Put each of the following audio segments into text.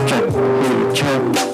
Check, hey, check.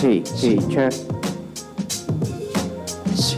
C, check. C.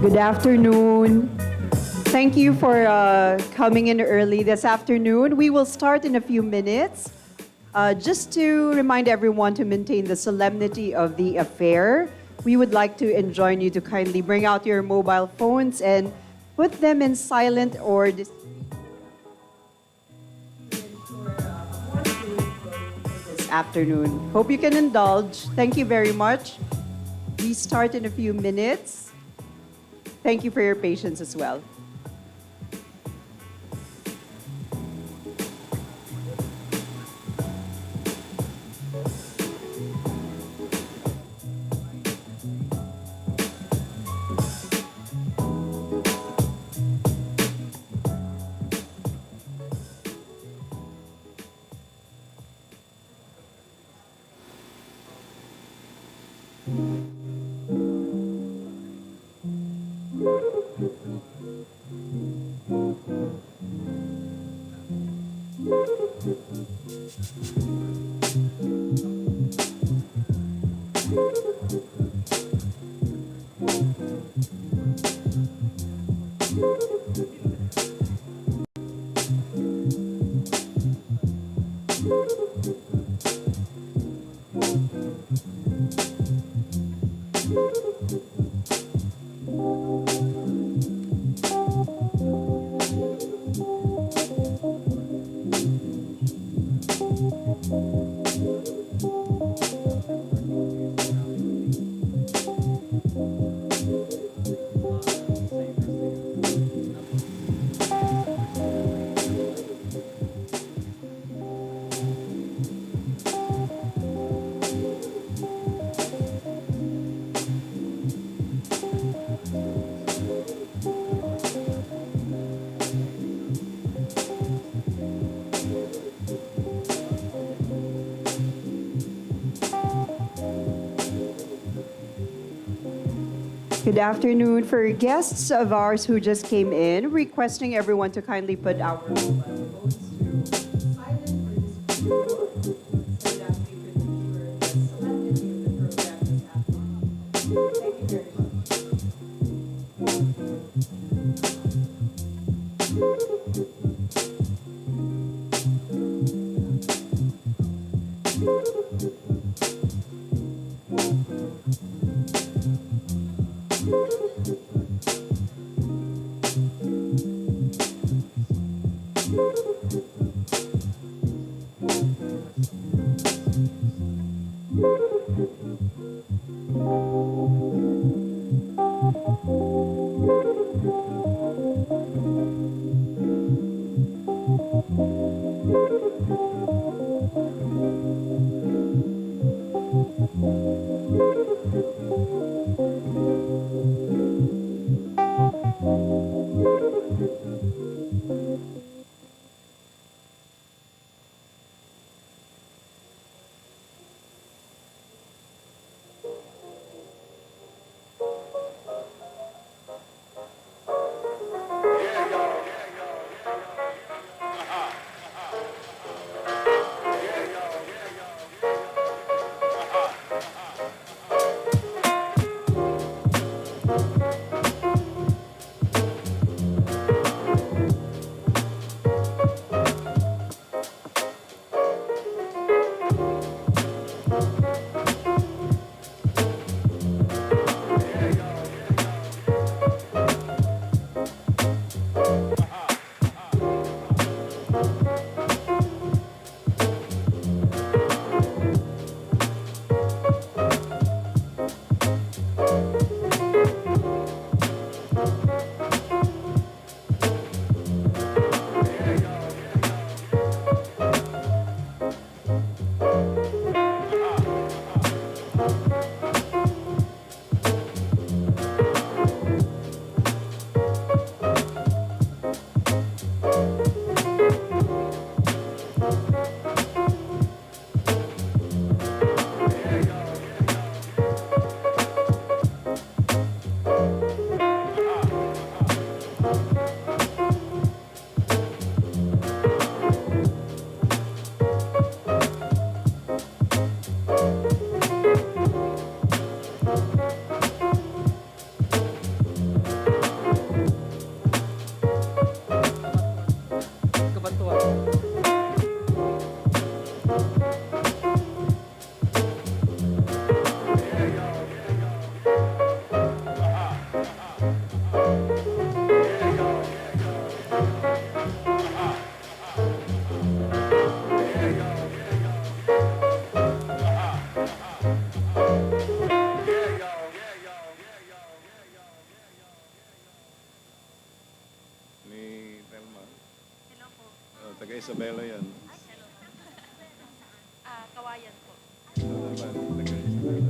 Good afternoon. Thank you for coming in early this afternoon. We will start in a few minutes. Just to remind everyone to maintain the solemnity of the affair, we would like to enjoin you to kindly bring out your mobile phones and put them in silent or this afternoon. Hope you can indulge. Thank you very much. We start in a few minutes. Thank you for your patience as well. Good afternoon. For guests of ours who just came in, requesting everyone to kindly put our mobile phones to silent for this video so that we can ensure the solemnity of the program is happening. Thank you very much. Taga Isabela yan. Kawayan po. Taga Isabela.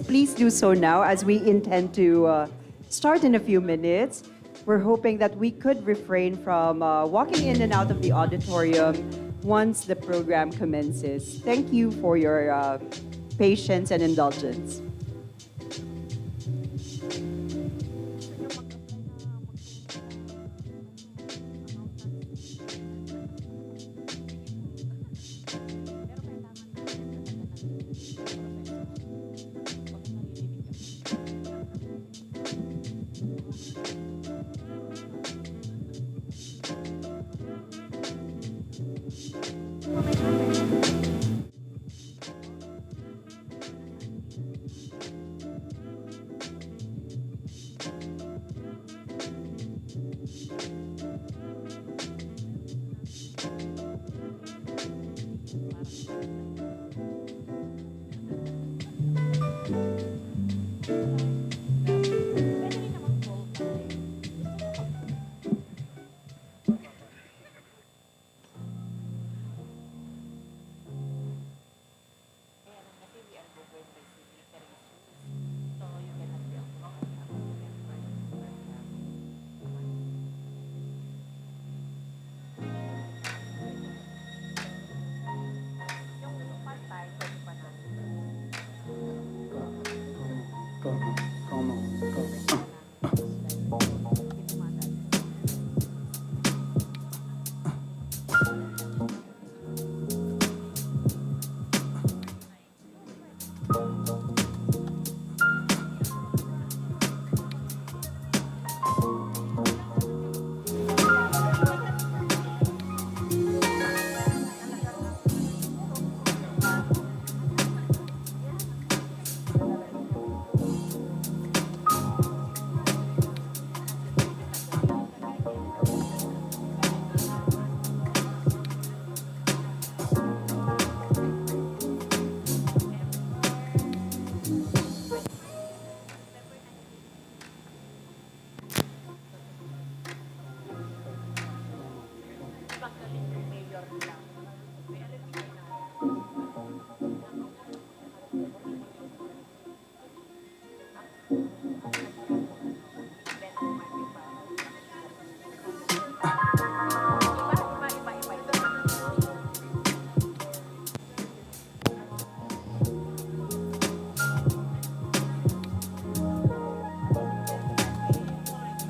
Please do so now as we intend to start in a few minutes. We're hoping that we could refrain from walking in and out of the auditorium once the program commences. Thank you for your patience and indulgence.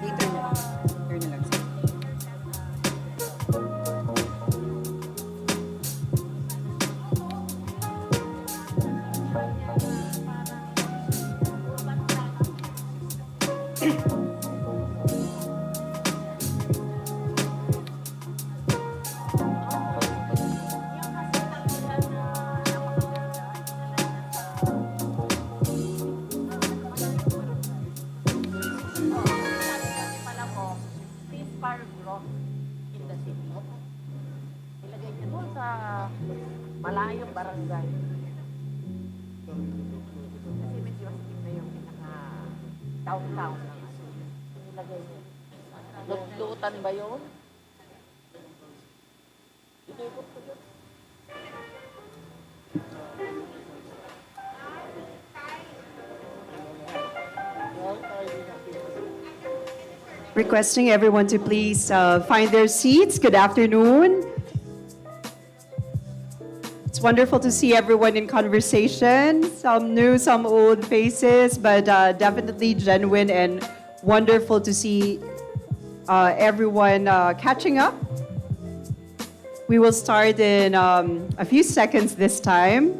Later na. Later na lang, sir. Pala mo, fish fire growth in the city. Ilagay niyo doon sa malayong barangay. Kasi medyo asking na yung pinaka-downtown ng ano. Ilagay niyo. Lut-lutan ba yun? Ikikot ko yun. Requesting everyone to please find their seats. Good afternoon. It's wonderful to see everyone in conversation. Some new, some old faces, but definitely genuine and wonderful to see everyone catching up. We will start in a few seconds this time.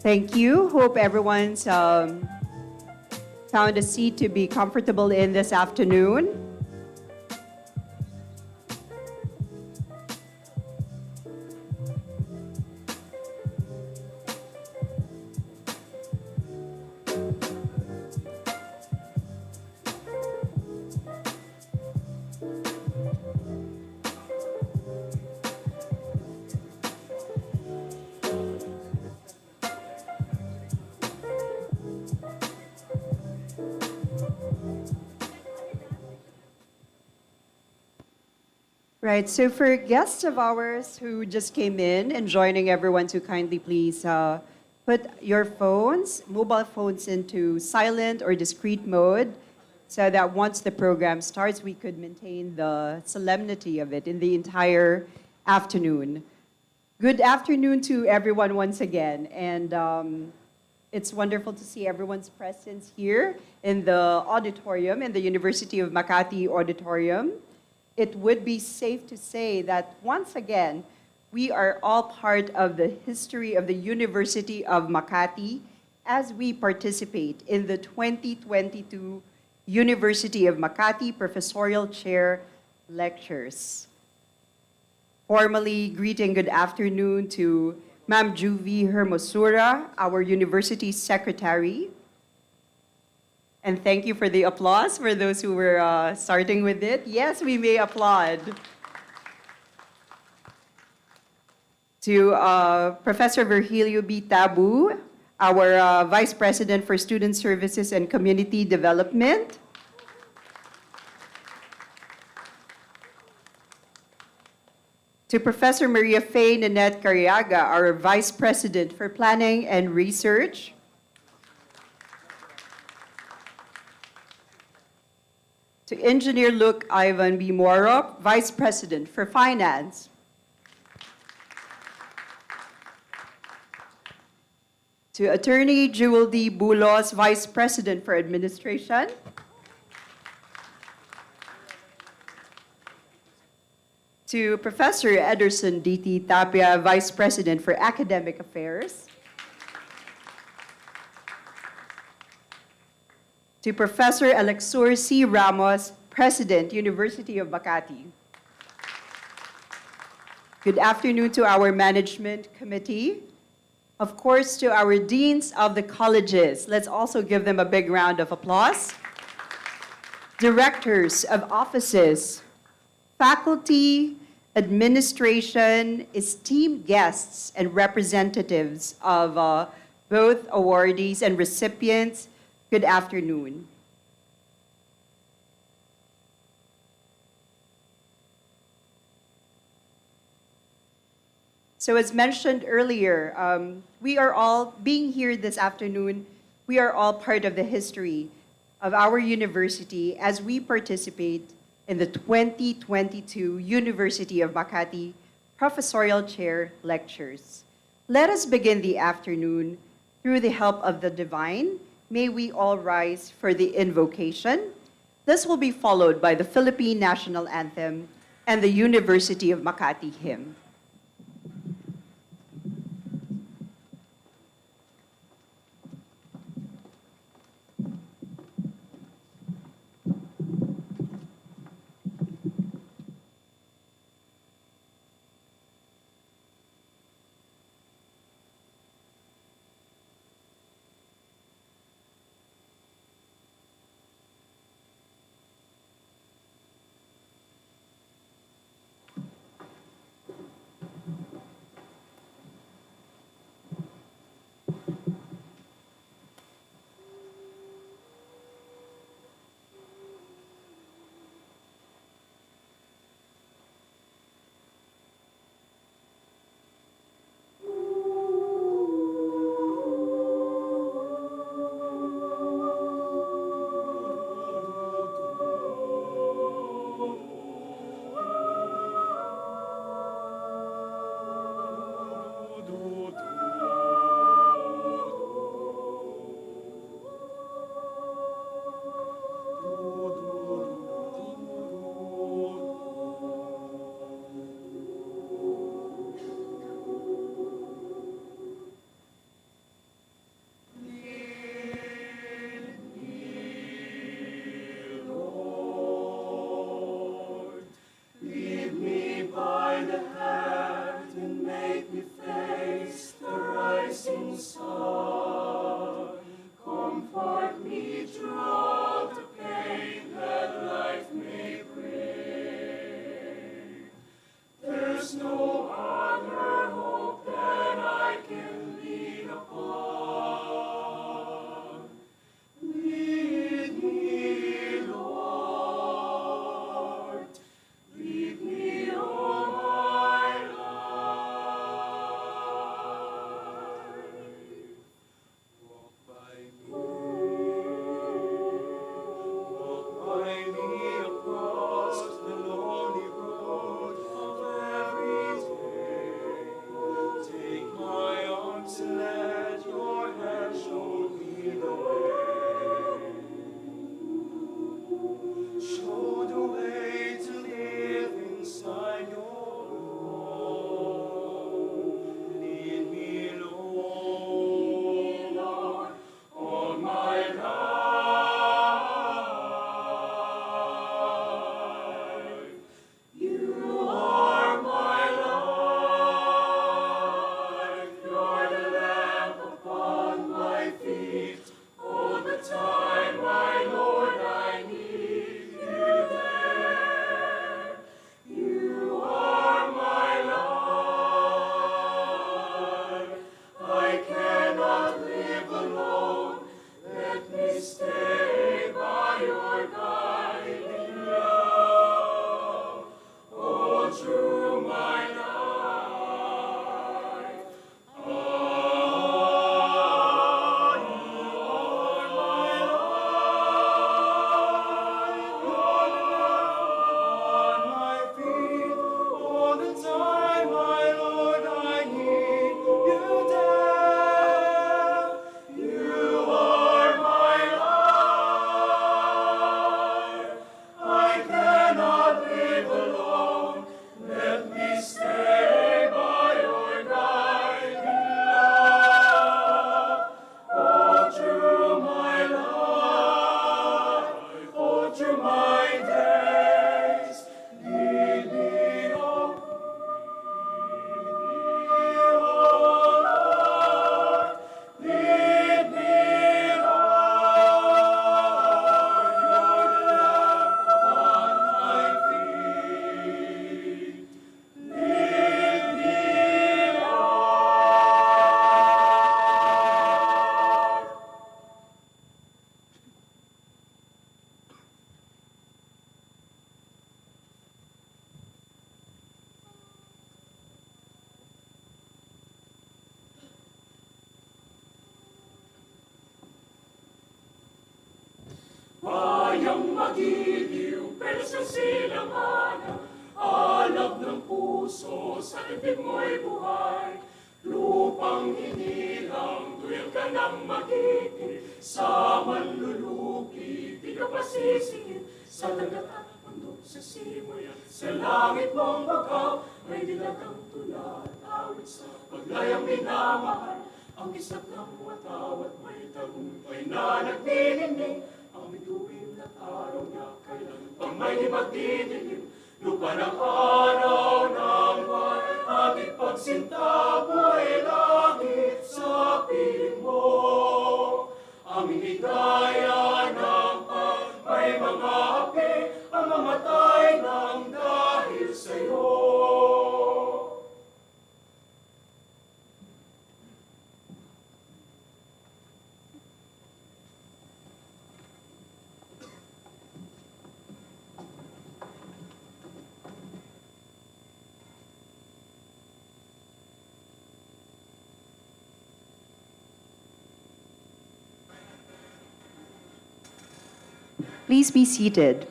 Thank you. Hope everyone's found a seat to be comfortable in this afternoon. Right, so for guests of ours who just came in and joining everyone to kindly please put your phones, mobile phones into silent or discreet mode so that once the program starts, we could maintain the solemnity of it in the entire afternoon. Good afternoon to everyone once again. And it's wonderful to see everyone's presence here in the auditorium, in the University of Makati auditorium. It would be safe to say that once again, we are all part of the history of the University of Makati as we participate in the 2022 University of Makati Professorial Chair Lectures. Formally greeting good afternoon to Ma'am Juvie Hermosura, our University Secretary. And thank you for the applause for those who were starting with it. Yes, we may applaud. To Professor Virgilio B. Tabu, our Vice President for Student Services and Community Development. To Professor Maria Faye Nanette Cariaga, our Vice President for Planning and Research. To Engineer Luke Ivan B. Morop, Vice President for Finance. To Attorney Jewel D. Bulos, Vice President for Administration. To Professor Ederson D.T. Tapia, Vice President for Academic Affairs. To Professor Alexur C. Ramos, President, University of Makati. Good afternoon to our management committee. Of course, to our deans of the colleges. Let's also give them a big round of applause. Directors of offices, faculty, administration, esteemed guests, and representatives of both awardees and recipients, good afternoon. So as mentioned earlier, we are all, being here this afternoon, we are all part of the history of our university as we participate in the 2022 University of Makati Professorial Chair Lectures. Let us begin the afternoon through the help of the divine. May we all rise for the invocation. This will be followed by the Philippine National Anthem and the University of Makati hymn. kayang magiliw, pero sa silangan, alab ng puso, sa ibig mo'y buhay. Lupang hinilang, tuwil ka ng magiging, sa manlulupi, di ka pasisingin, sa dagat at bundok, sa simoy at sa langit mong bagaw, may dilagang tulad, awit sa paglayang minamahal, ang isap ng watawat, may tagumpay na nagdidingding, ang bituin at araw niya kailan pang may di magdidilim, lupa ng araw ng buwan, ating pagsinta mo'y langit sa piling mo. Aming higaya ng may mga api, ang mamatay ng dahil sa'yo. Please be seated.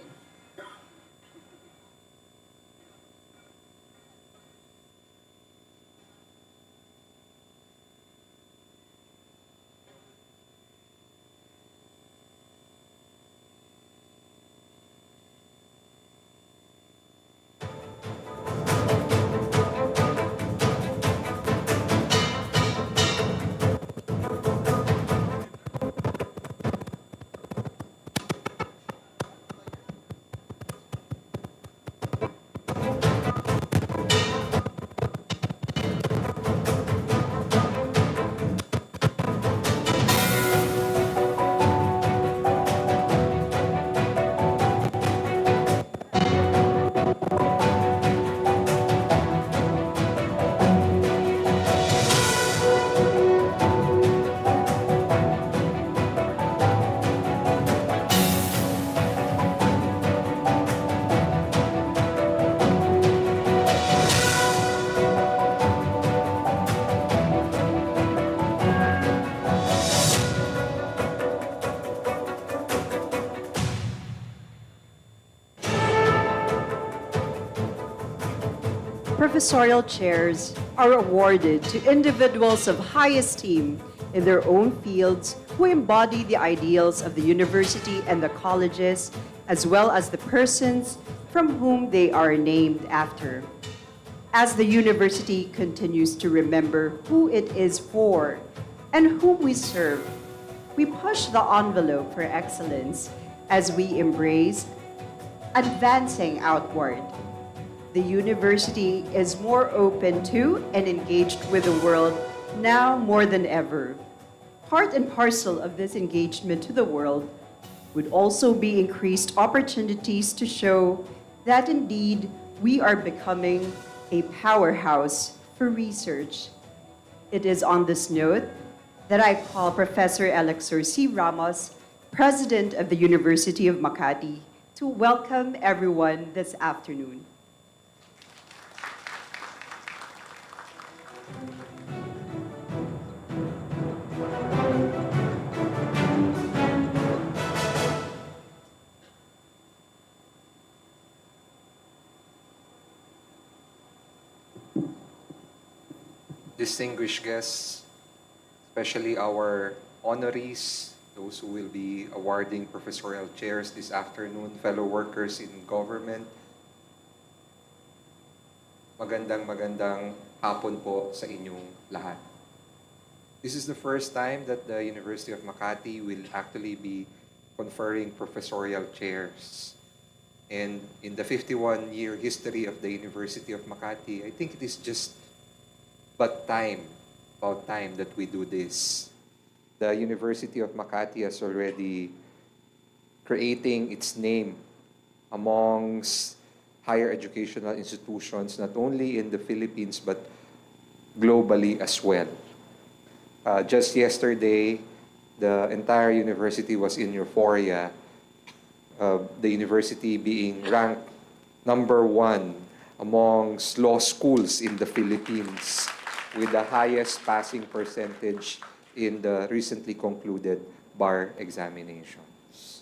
Professorial chairs are awarded to individuals of high esteem in their own fields who embody the ideals of the university and the colleges, as well as the persons from whom they are named after. As the university continues to remember who it is for and whom we serve, we push the envelope for excellence as we embrace advancing outward. The university is more open to and engaged with the world now more than ever. Part and parcel of this engagement to the world would also be increased opportunities to show that indeed we are becoming a powerhouse for research. It is on this note that I call Professor Alexor C. Ramos, President of the University of Makati, to welcome everyone this afternoon. Distinguished guests, especially our honorees, those who will be awarding professorial chairs this afternoon, fellow workers in government, magandang hapon po sa inyong lahat. This is the first time that the University of Makati will actually be conferring professorial chairs. And in the 51-year history of the University of Makati, I think it is just about time that we do this. The University of Makati is already creating its name amongst higher educational institutions, not only in the Philippines, but globally as well. Just yesterday, the entire university was in euphoria, the university being ranked #1 amongst law schools in the Philippines, with the highest passing percentage in the recently concluded bar examinations.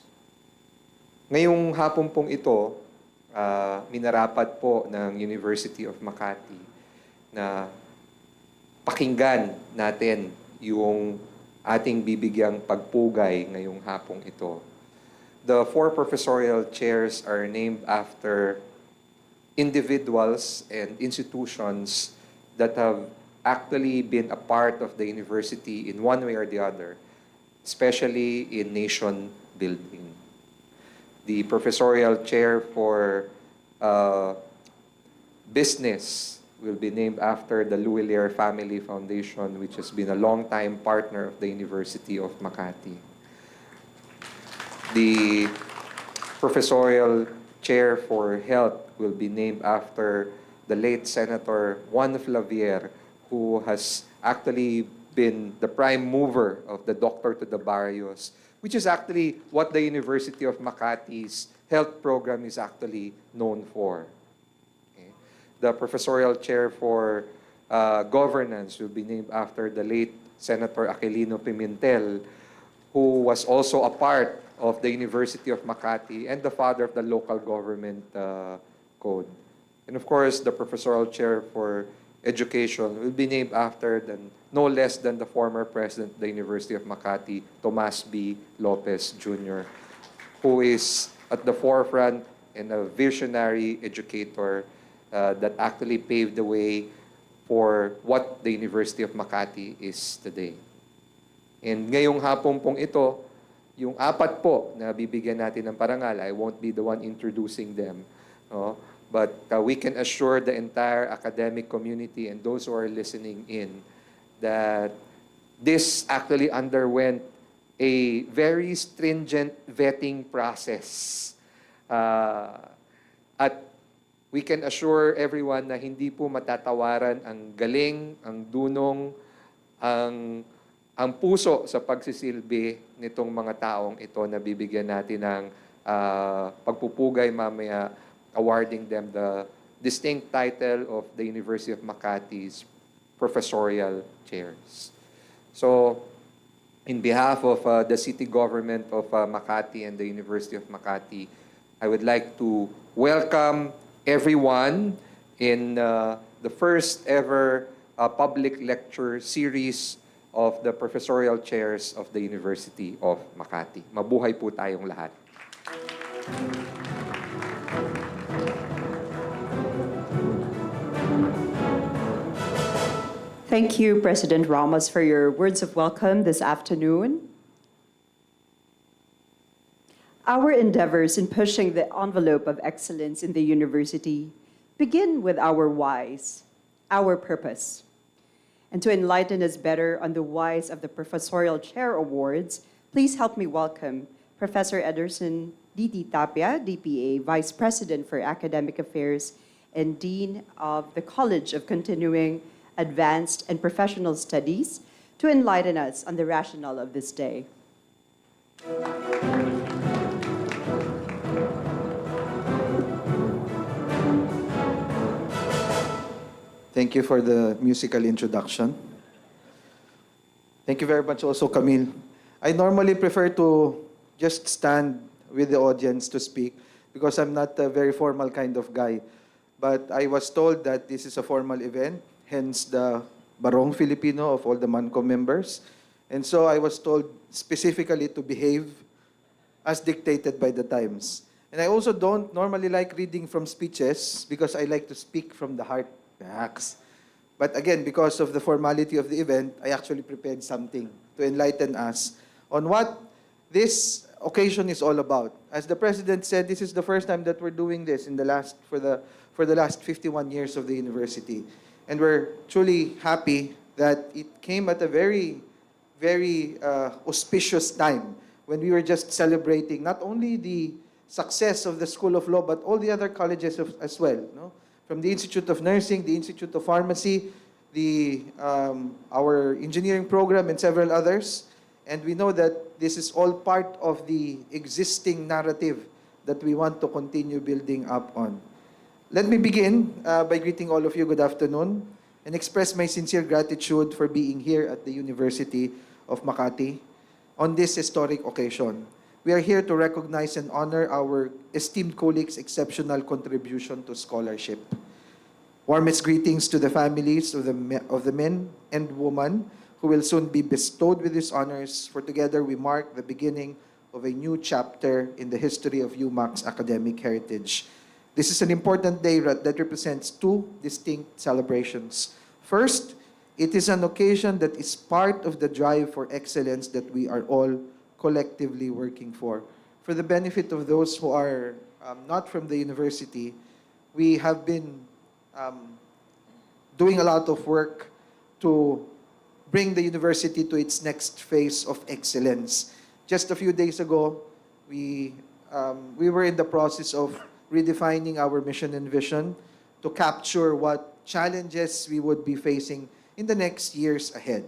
Ngayong hapon pong ito, minarapat po ng University of Makati na pakinggan natin yung ating bibigyang pagpugay ngayong hapong ito. The 4 professorial chairs are named after individuals and institutions that have actually been a part of the university in one way or the other, especially in nation building. The professorial chair for business will be named after the Louis Family Foundation, which has been a long-time partner of the University of Makati. The professorial chair for health will be named after the late Senator Juan Flavier, who has actually been the prime mover of the Doctor to the Barrios, which is actually what the University of Makati's health program is actually known for. Okay. The professorial chair for governance will be named after the late Senator Aquilino Pimentel, who was also a part of the University of Makati and the father of the local government code. And of course, the professorial chair for education will be named after no less than the former president of the University of Makati, Tomas B. Lopez Jr., who is at the forefront and a visionary educator that actually paved the way for what the University of Makati is today. And ngayong hapon pong ito, yung 4 po na bibigyan natin ng parangal, I won't be the one introducing them, no? But we can assure the entire academic community and those who are listening in that this actually underwent a very stringent vetting process. At we can assure everyone na hindi po matatawaran ang galing, ang dunong, ang puso sa pagsisilbi nitong mga taong ito na bibigyan natin ng pagpupugay mamaya, awarding them the distinct title of the University of Makati's professorial chairs. So, in behalf of the city government of Makati and the University of Makati, I would like to welcome everyone in the first ever public lecture series of the professorial chairs of the University of Makati. Mabuhay po tayong lahat. Thank you, President Ramos, for your words of welcome this afternoon. Our endeavors in pushing the envelope of excellence in the university begin with our whys, our purpose. And to enlighten us better on the whys of the Professorial Chair Awards, please help me welcome Professor Ederson D.T. Tapia, DPA, Vice President for Academic Affairs and Dean of the College of Continuing Advanced and Professional Studies, to enlighten us on the rationale of this day. Thank you for the musical introduction. Thank you very much also, Camille. I normally prefer to just stand with the audience to speak because I'm not a very formal kind of guy. But I was told that this is a formal event, hence the Barong Filipino of all the MANCO members. And so I was told specifically to behave as dictated by the times. And I also don't normally like reading from speeches because I like to speak from the heart. Perhaps. But again, because of the formality of the event, I actually prepared something to enlighten us on what this occasion is all about. As the President said, this is the first time that we're doing this for the last 51 years of the university. And we're truly happy that it came at a very, very auspicious time when we were just celebrating not only the success of the School of Law, but all the other colleges as well. No? From the Institute of Nursing, the Institute of Pharmacy, our engineering program, and several others. And we know that this is all part of the existing narrative that we want to continue building up on. Let me begin by greeting all of you good afternoon and express my sincere gratitude for being here at the University of Makati on this historic occasion. we are here to recognize and honor our esteemed colleagues' exceptional contribution to scholarship. Warmest greetings to the families of the men and women who will soon be bestowed with these honors, for together we mark the beginning of a new chapter in the history of UMak's academic heritage. This is an important day that represents two distinct celebrations. First, it is an occasion that is part of the drive for excellence that we are all collectively working for. For the benefit of those who are not from the university, we have been doing a lot of work to bring the university to its next phase of excellence. Just a few days ago, we were in the process of redefining our mission and vision to capture what challenges we would be facing in the next years ahead.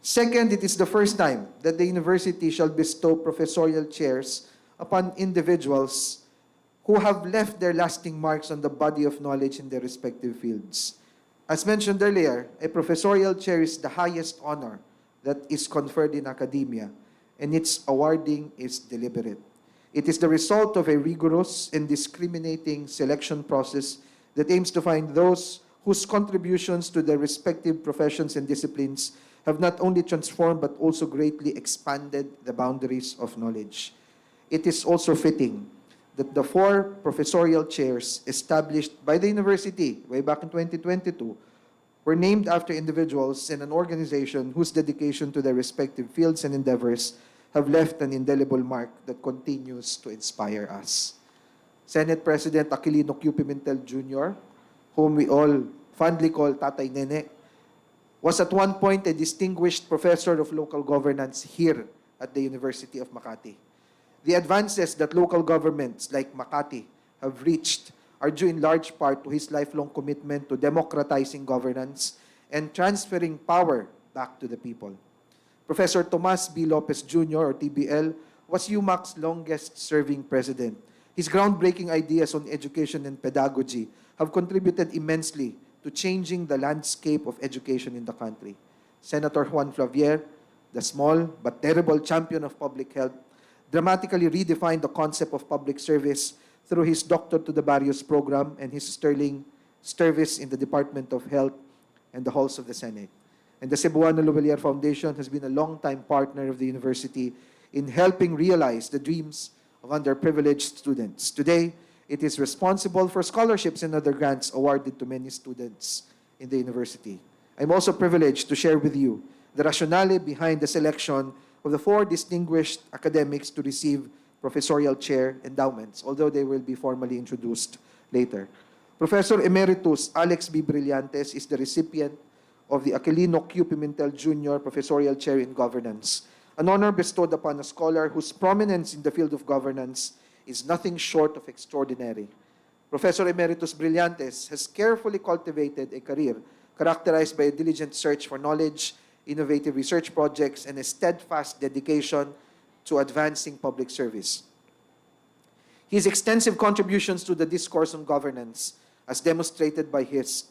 Second, it is the first time that the university shall bestow professorial chairs upon individuals who have left their lasting marks on the body of knowledge in their respective fields. As mentioned earlier, a professorial chair is the highest honor that is conferred in academia, and its awarding is deliberate. It is the result of a rigorous and discriminating selection process that aims to find those whose contributions to their respective professions and disciplines have not only transformed but also greatly expanded the boundaries of knowledge. It is also fitting that the 4 professorial chairs established by the university way back in 2022 were named after individuals in an organization whose dedication to their respective fields and endeavors have left an indelible mark that continues to inspire us. Senate President Aquilino Q. Pimentel Jr., whom we all fondly call Tatay Nene, was at one point a distinguished professor of local governance here at the University of Makati. The advances that local governments like Makati have reached are due in large part to his lifelong commitment to democratizing governance and transferring power back to the people. Professor Tomas B. Lopez Jr., or TBL, was UMak's longest-serving president. His groundbreaking ideas on education and pedagogy have contributed immensely to changing the landscape of education in the country. Senator Juan Flavier, the small but terrible champion of public health, dramatically redefined the concept of public service through his Doctor to the Barrios program and his sterling service in the Department of Health and the halls of the Senate. And the Cebuano Lovelier Foundation has been a long-time partner of the university in helping realize the dreams of underprivileged students. Today, it is responsible for scholarships and other grants awarded to many students in the university. I'm also privileged to share with you the rationale behind the selection of the 4 distinguished academics to receive professorial chair endowments, although they will be formally introduced later. Professor Emeritus Alex B. Brillantes is the recipient of the Aquilino Q. Pimentel Jr. Professorial Chair in Governance, an honor bestowed upon a scholar whose prominence in the field of governance is nothing short of extraordinary. Professor Emeritus Brillantes has carefully cultivated a career characterized by a diligent search for knowledge, innovative research projects, and a steadfast dedication to advancing public service. His extensive contributions to the discourse on governance, as demonstrated by his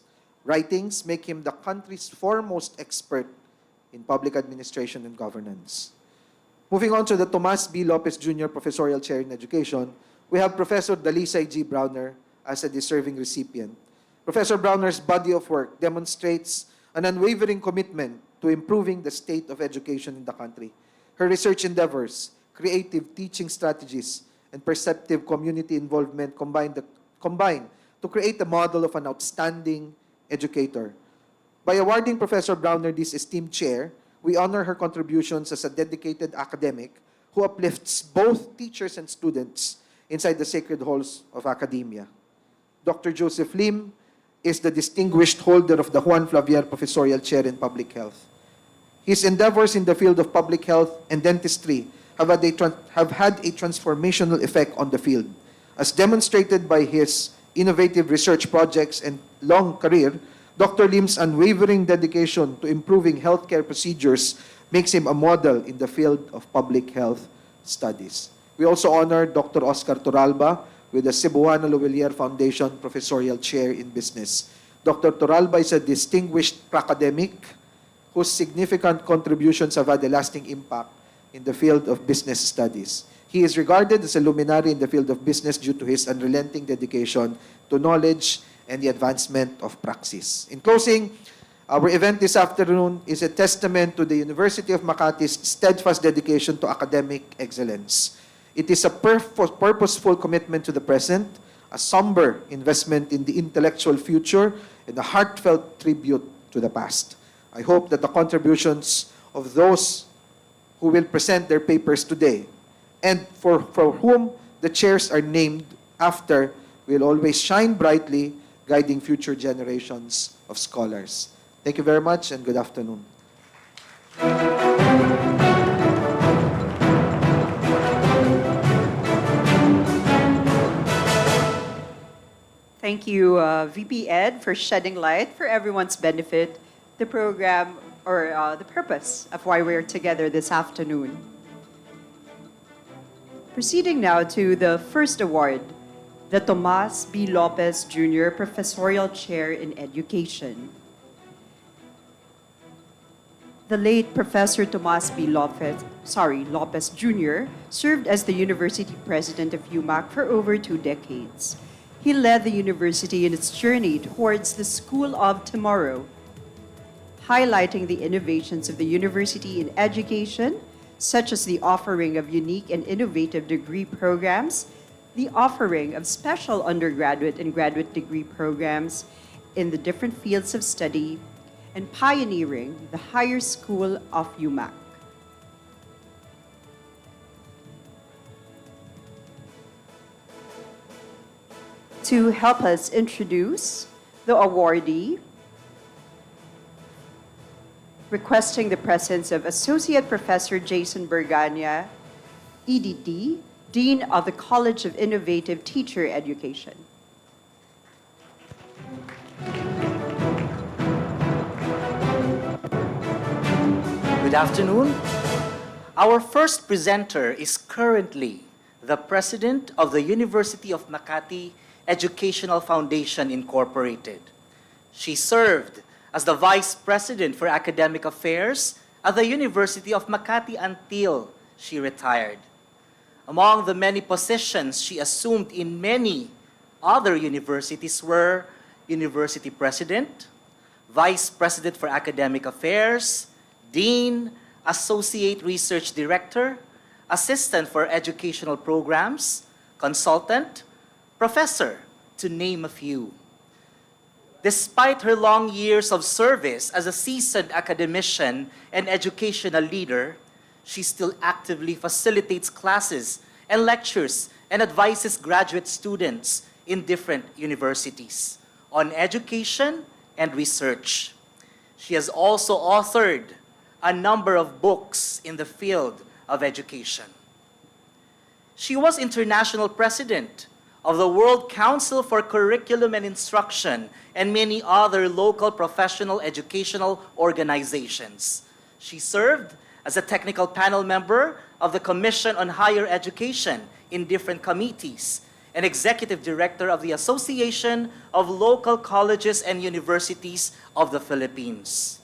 writings, make him the country's foremost expert in public administration and governance. Moving on to the Tomas B. Lopez Jr. Professorial Chair in Education, we have Professor Dalisay G. Browner as a deserving recipient. Professor Browner's body of work demonstrates an unwavering commitment to improving the state of education in the country. Her research endeavors, creative teaching strategies, and perceptive community involvement combine to create a model of an outstanding educator. By awarding Professor Browner this esteemed chair, we honor her contributions as a dedicated academic who uplifts both teachers and students inside the sacred halls of academia. Dr. Joseph Lim is the distinguished holder of the Juan Flavier Professorial Chair in Public Health. His endeavors in the field of public health and dentistry have had a transformational effect on the field, as demonstrated by his innovative research projects and long career. Dr. Lim's unwavering dedication to improving healthcare procedures makes him a model in the field of public health studies. We also honor Dr. Oscar Toralba with the Cebuano Lovelier Foundation Professorial Chair in Business. Dr. Toralba is a distinguished academic whose significant contributions have had a lasting impact in the field of business studies. He is regarded as a luminary in the field of business due to his unrelenting dedication to knowledge and the advancement of praxis. In closing, our event this afternoon is a testament to the University of Makati's steadfast dedication to academic excellence. It is a purposeful commitment to the present, a somber investment in the intellectual future, and a heartfelt tribute to the past. I hope that the contributions of those who will present their papers today and for whom the chairs are named after will always shine brightly, guiding future generations of scholars. Thank you very much and good afternoon. Thank you, VP Ed, for shedding light for everyone's benefit, the program, or the purpose of why we're together this afternoon. Proceeding now to the first award, the Tomas B. Lopez Jr. Professorial Chair in Education. The late Professor Tomas B. Lopez Jr. served as the university president of UMak for over 2 decades. He led the university in its journey towards the School of Tomorrow, highlighting the innovations of the university in education, such as the offering of unique and innovative degree programs, the offering of special undergraduate and graduate degree programs in the different fields of study, and pioneering the Higher School of UMak. To help us introduce the awardee, requesting the presence of Associate Professor Jason Bergania, EDD, Dean of the College of Innovative Teacher Education. Good afternoon. Our first presenter is currently the President of the University of Makati Educational Foundation Incorporated. She served as the Vice President for Academic Affairs at the University of Makati until she retired. Among the many positions she assumed in many other universities were University President, Vice President for Academic Affairs, Dean, Associate Research Director, Assistant for Educational Programs, Consultant, Professor, to name a few. Despite her long years of service as a seasoned academician and educational leader, she still actively facilitates classes and lectures and advises graduate students in different universities on education and research. She has also authored a number of books in the field of education. She was international president of the World Council for Curriculum and Instruction and many other local professional educational organizations. She served as a technical panel member of the Commission on Higher Education in different committees and executive director of the Association of Local Colleges and Universities of the Philippines.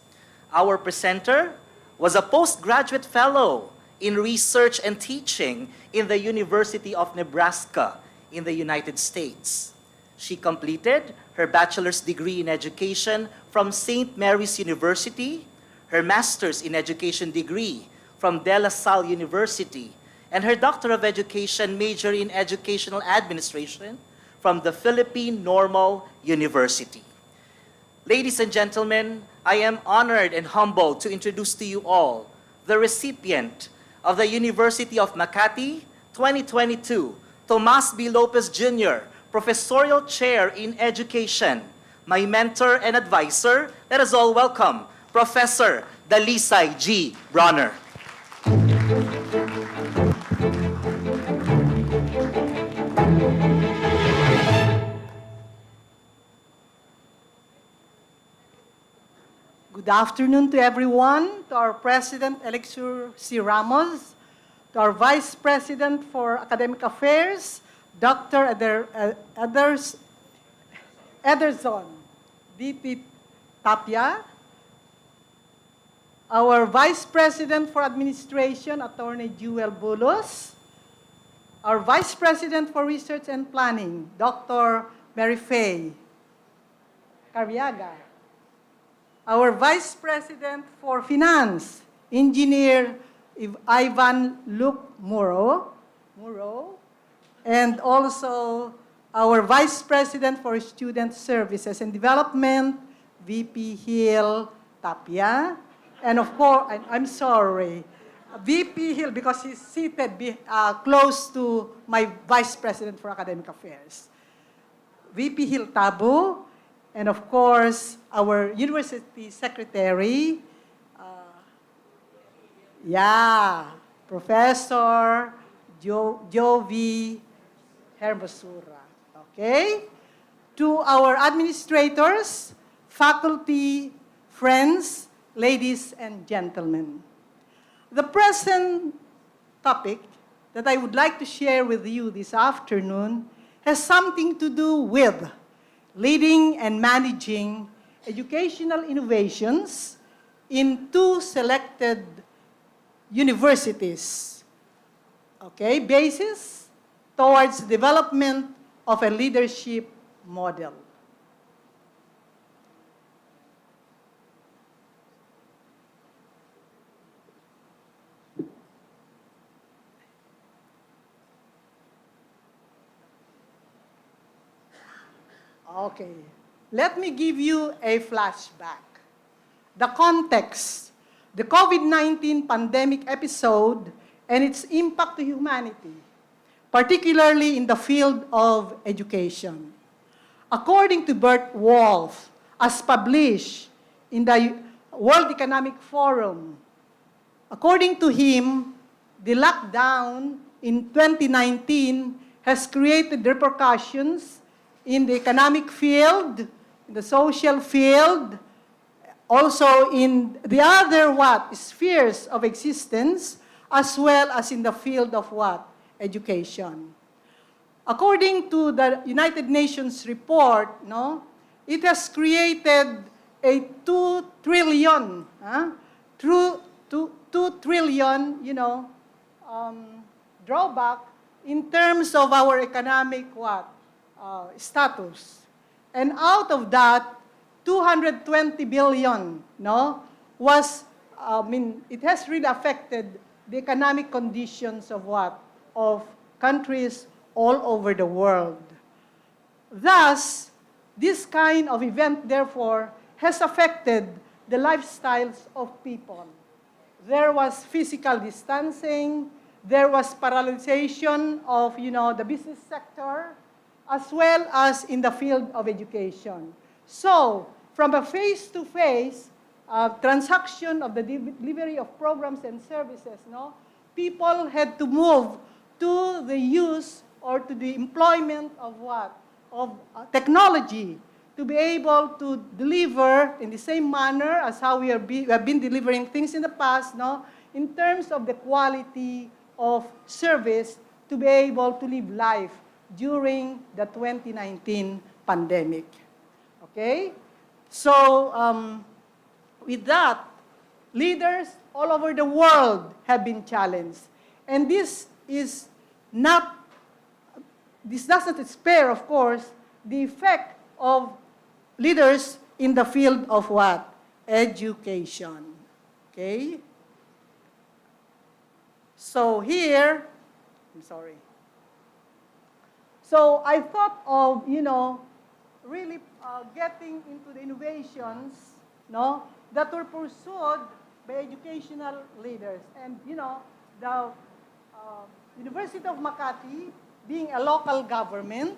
Our presenter was a postgraduate fellow in research and teaching in the University of Nebraska in the United States. She completed her bachelor's degree in education from St. Mary's University, her master's in education degree from De La Salle University, and her Doctor of Education major in educational administration from the Philippine Normal University. Ladies and gentlemen, I am honored and humbled to introduce to you all the recipient of the University of Makati 2022 Tomas B. Lopez Jr. Professorial Chair in Education, my mentor and advisor. Let us all welcome Professor Dalisay G. Bronner. Good afternoon to everyone, to our President-elect Sir C. Ramos, to our Vice President for Academic Affairs, Dr. Ederson, VP Tapia, our Vice President for Administration, Attorney Jewel Bulos, our Vice President for Research and Planning, Dr. Mary Faye Carriaga, our Vice President for Finance, Engineer Ivan Luke Muro, and also our Vice President for Student Services and Development, VP Hill Tapia, and of course, I'm sorry, VP Hill, because he's seated close to my Vice President for Academic Affairs, VP Hill Tabu, and of course, our University Secretary, Professor Jovi Hermosura. Okay? To our administrators, faculty, friends, ladies and gentlemen. The present topic that I would like to share with you this afternoon has something to do with leading and managing educational innovations in 2 selected universities. Okay, basis towards development of a leadership model. Okay, let me give you a flashback. The context, the COVID-19 pandemic episode and its impact to humanity, particularly in the field of education. According to Bert Wolff, as published in the World Economic Forum, according to him, the lockdown in 2019 has created repercussions in the economic field, in the social field, also in the other spheres of existence, as well as in the field of education. According to the United Nations report, it has created a 2 trillion, drawback in terms of our economic status. And out of that, 220 billion, it has really affected the economic conditions of Of countries all over the world. Thus, this kind of event, therefore, has affected the lifestyles of people. There was physical distancing, there was paralyzation of, the business sector, as well as in the field of education. So, from a face-to-face transaction of the delivery of programs and services, people had to move to the use or to the employment of technology to be able to deliver in the same manner as how we have been delivering things in the past, in terms of the quality of service to be able to live life during the 2019 pandemic. Okay? So, with that, leaders all over the world have been challenged. And this doesn't spare, of course, the effect of leaders in the field of education. Okay? So here, So I thought of, really getting into the innovations, that were pursued by educational leaders. And, the University of Makati, being a local government,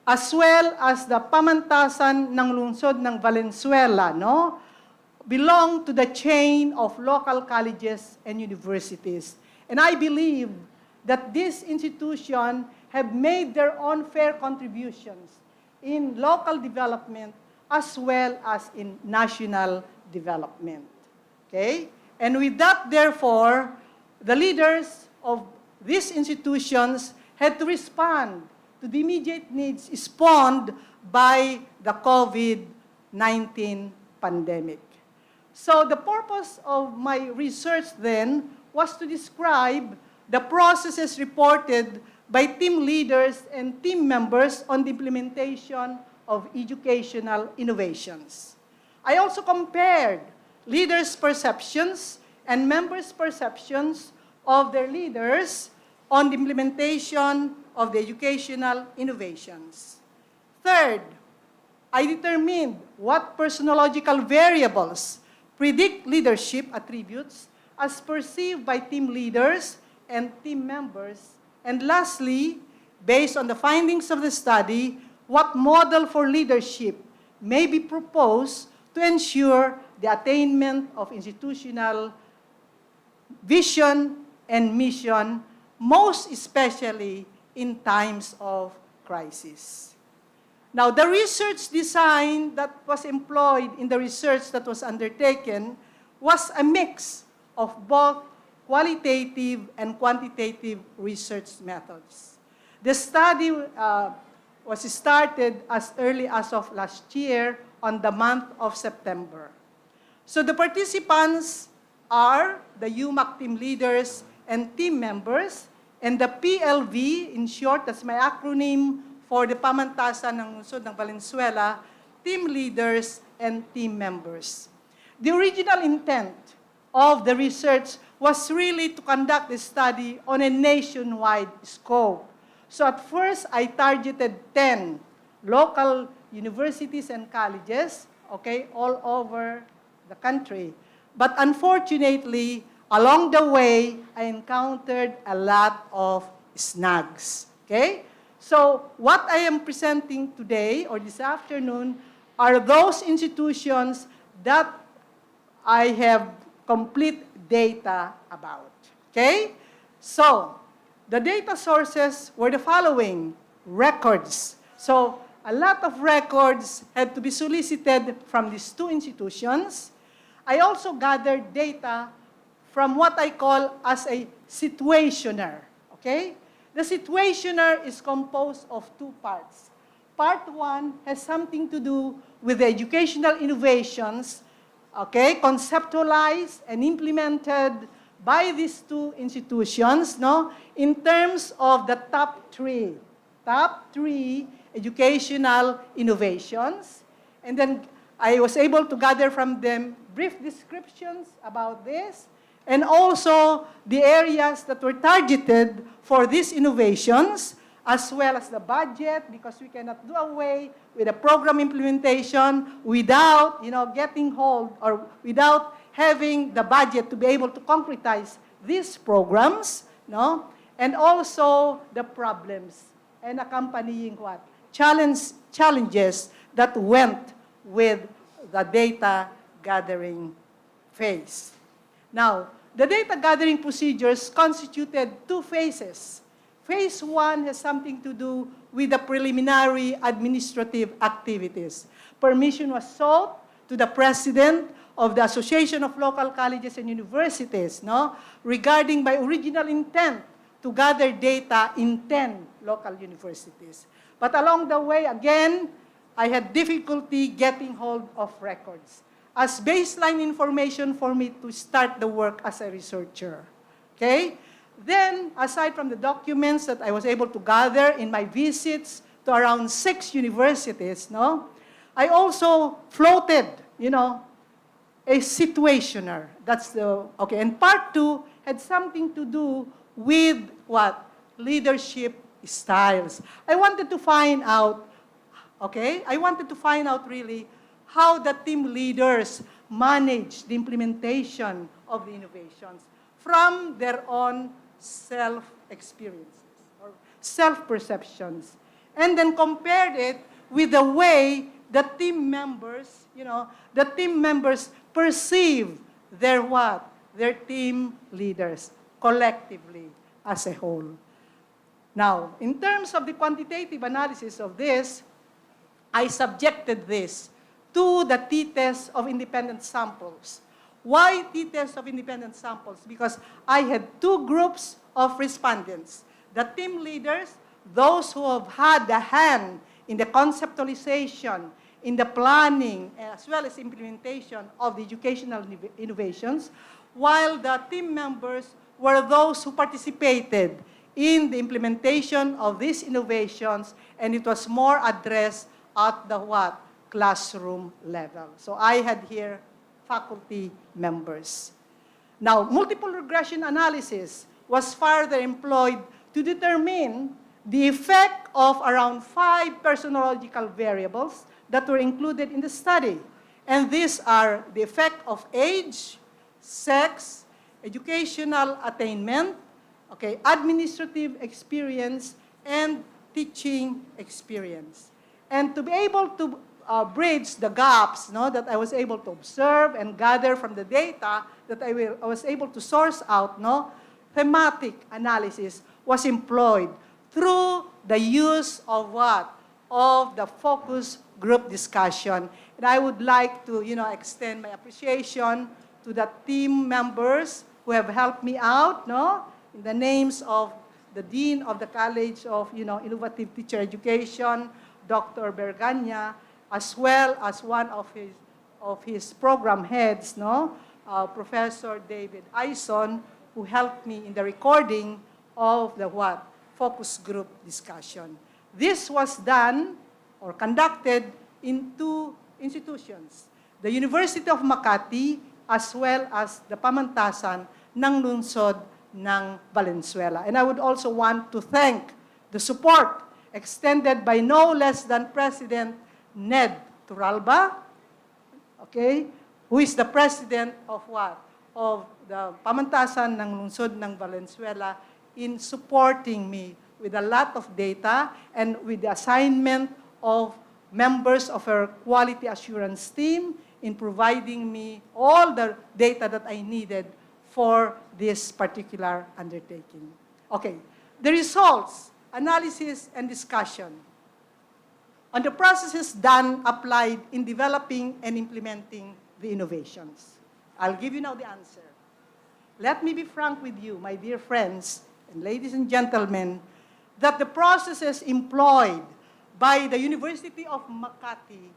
as well as the pamantasan ng lungsod ng Valenzuela, belong to the chain of local colleges and universities. And I believe that these institutions have made their own fair contributions in local development as well as in national development. Okay? And with that, therefore, the leaders of these institutions had to respond to the immediate needs spawned by the COVID-19 pandemic. So the purpose of my research then was to describe the processes reported by team leaders and team members on the implementation of educational innovations. I also compared leaders' perceptions and members' perceptions of their leaders on the implementation of the educational innovations. Third, I determined what personological variables predict leadership attributes as perceived by team leaders and team members. And lastly, based on the findings of the study, what model for leadership may be proposed to ensure the attainment of institutional vision and mission, most especially in times of crisis. Now, the research design that was employed in the research that was undertaken was a mix of both qualitative and quantitative research methods. The study was started as early as of last year on the month of September. So the participants are the UMak team leaders and team members, and the PLV, in short, that's my acronym for the Pamantasan ng Lungsod ng Valenzuela, team leaders and team members. The original intent of the research was really to conduct the study on a nationwide scope. So at first, I targeted 10 local universities and colleges, okay, all over the country. But unfortunately, along the way, I encountered a lot of snags, okay? So what I am presenting today or this afternoon are those institutions that I have complete data about, okay? So the data sources were the following: records. So a lot of records had to be solicited from these two institutions. I also gathered data from what I call as a situationer, okay? The situationer is composed of two parts. Part one has something to do with the educational innovations, okay, conceptualized and implemented by these two institutions, no, in terms of the top three educational innovations. And then I was able to gather from them brief descriptions about this, and also the areas that were targeted for these innovations, as well as the budget, because we cannot do away with the program implementation without, getting hold or without having the budget to be able to concretize these programs, no? And also the problems and accompanying what? Challenges that went with the data gathering phase. Now, the data gathering procedures constituted two phases. Phase one has something to do with the preliminary administrative activities. Permission was sought to the president of the Association of Local Colleges and Universities, no, regarding my original intent to gather data in 10 local universities. But along the way, again, I had difficulty getting hold of records as baseline information for me to start the work as a researcher, okay? Then, aside from the documents that I was able to gather in my visits to around 6 universities, no, I also floated, a situationer. That's the, okay. And part two had something to do with what? Leadership styles. I wanted to find out, okay? I wanted to find out really how the team leaders manage the implementation of the innovations from their own self-experiences or self-perceptions, and then compared it with the way the team members, the team members perceive their what? Their team leaders collectively as a whole. Now, in terms of the quantitative analysis of this, I subjected this to the t-test of independent samples. Why t-test of independent samples? Because I had two groups of respondents. The team leaders, those who have had a hand in the conceptualization, in the planning, as well as implementation of the educational innovations, while the team members were those who participated in the implementation of these innovations, and it was more addressed at the what? Classroom level. So I had here faculty members. Now, multiple regression analysis was further employed to determine the effect of around 5 personological variables that were included in the study. And these are the effect of age, sex, educational attainment, okay, administrative experience, and teaching experience. And to be able to bridge the gaps, no, that I was able to observe and gather from the data that I was able to source out, no, thematic analysis was employed through the use of what? Of the focus group discussion. And I would like to, extend my appreciation to the team members who have helped me out, no, in the names of the Dean of the College of, Innovative Teacher Education, Dr. Berganya, as well as one of his program heads, no, Professor David Ison, who helped me in the recording of the what? Focus group discussion. This was done or conducted in 2 institutions, the University of Makati as well as the pamantasan ng lungsod ng Valenzuela. And I would also want to thank the support extended by no less than President Ned Turalba, okay, who is the president of what? Of the pamantasan ng lungsod ng Valenzuela in supporting me with a lot of data and with the assignment of members of our quality assurance team in providing me all the data that I needed for this particular undertaking. Okay, the results, analysis, and discussion on the processes done, applied in developing and implementing the innovations. I'll give you now the answer. Let me be frank with you, my dear friends, and ladies and gentlemen, that the processes employed by the University of Makati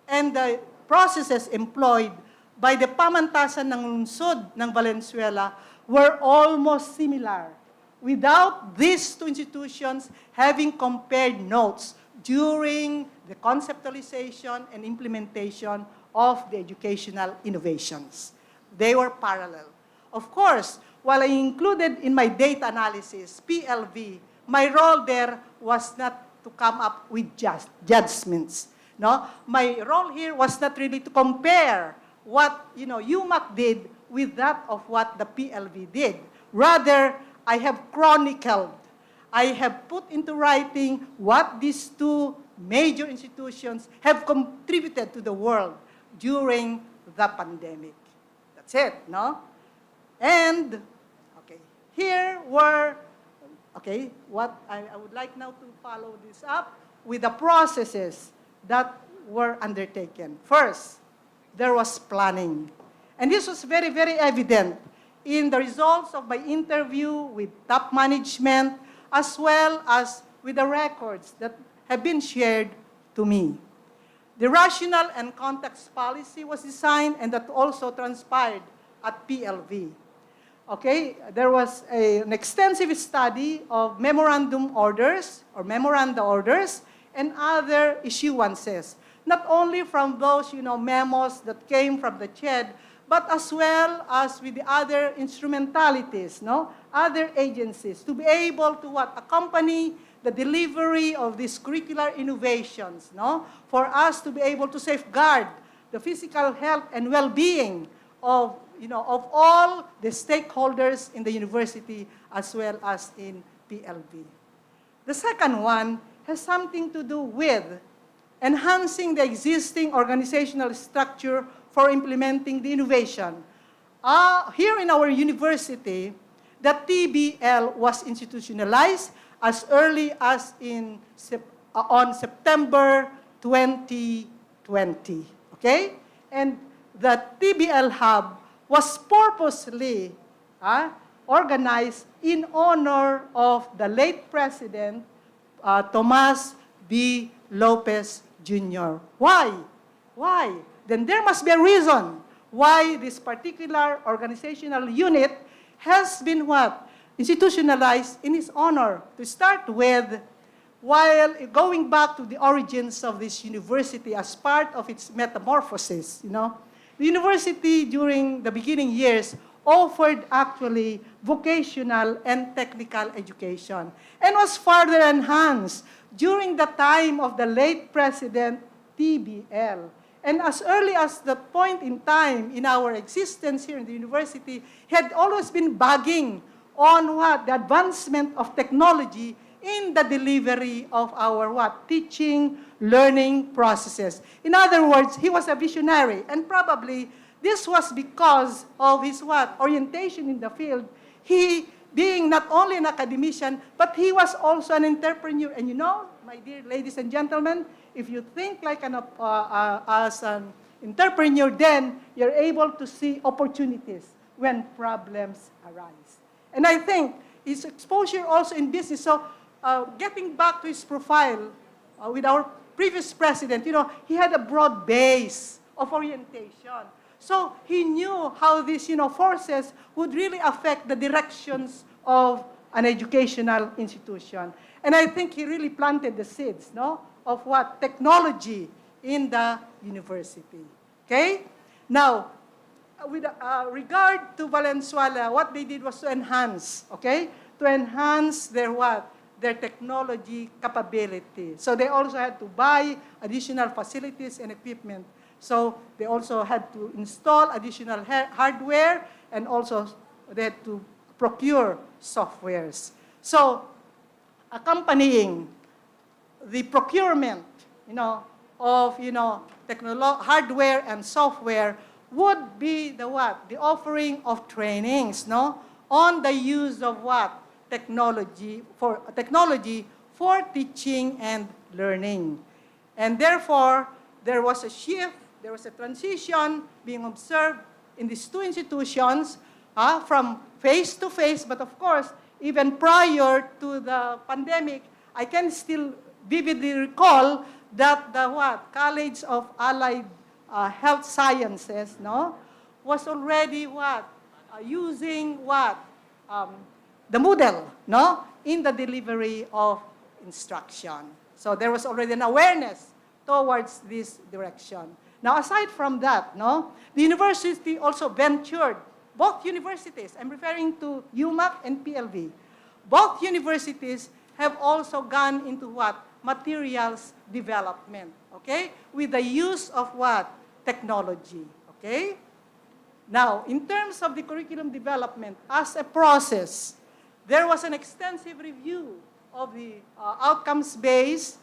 and the processes employed by the pamantasan ng lungsod ng Valenzuela were almost similar, without these 2 institutions having compared notes during the conceptualization and implementation of the educational innovations. They were parallel. Of course, while I included in my data analysis, PLV, my role there was not to come up with just judgments. No? My role here was not really to compare what UMak did with that of what the PLV did. Rather, I have chronicled, I have put into writing what these 2 major institutions have contributed to the world during the pandemic. That's it, no? And, okay, here were, okay, what I would like now to follow this up with the processes that were undertaken. First, there was planning. And this was very, very evident in the results of my interview with top management, as well as with the records that have been shared to me. The rational and context policy was designed, and that also transpired at PLV. Okay, there was an extensive study of memorandum orders or memoranda orders and other issuances, not only from those memos that came from the CHED, but as well as with the other instrumentalities, other agencies, to be able to accompany the delivery of these curricular innovations, for us to be able to safeguard the physical health and well-being of all the stakeholders in the university as well as in PLV. The second one has something to do with enhancing the existing organizational structure for implementing the innovation. Here in our university, the TBL was institutionalized as early as on September 2020. Okay? And the TBL Hub was purposely organized in honor of the late President Tomas B. Lopez Jr. Why? Why? then there must be a reason why this particular organizational unit has been what? Institutionalized in its honor. To start with, while going back to the origins of this university as part of its metamorphosis, the university during the beginning years offered actually vocational and technical education and was further enhanced during the time of the late President TBL. And as early as the point in time in our existence here in the university, he had always been bagging on what? The advancement of technology in the delivery of our what? Teaching, learning processes. In other words, he was a visionary, and probably this was because of his what? Orientation in the field. He being not only an academician, but he was also an entrepreneur. And my dear ladies and gentlemen, if you think like as an entrepreneur, then you're able to see opportunities when problems arise. And I think his exposure also in business. So getting back to his profile with our previous president, he had a broad base of orientation. So he knew how these, forces would really affect the directions of an educational institution. And I think he really planted the seeds, of what? Technology in the university. Okay? Now, with regard to Valenzuela, what they did was to enhance, To enhance their what? Their technology capability. So they also had to buy additional facilities and equipment. So they also had to install additional hardware, and also they had to procure softwares. So accompanying the procurement, of hardware and software would be the what? The offering of trainings, on the use of what? Technology for teaching and learning. And therefore, there was a shift, there was a transition being observed in these two institutions from face-to-face, but of course, even prior to the pandemic, I can still vividly recall that the College of Allied Health Sciences, was already using the Moodle, in the delivery of instruction. So there was already an awareness towards this direction. Now, aside from that, the university also ventured, both universities, I'm referring to UMak and PLV, both universities have also gone into what? Materials development, with the use of what? Technology, Now, in terms of the curriculum development, as a process, there was an extensive review of the outcomes-based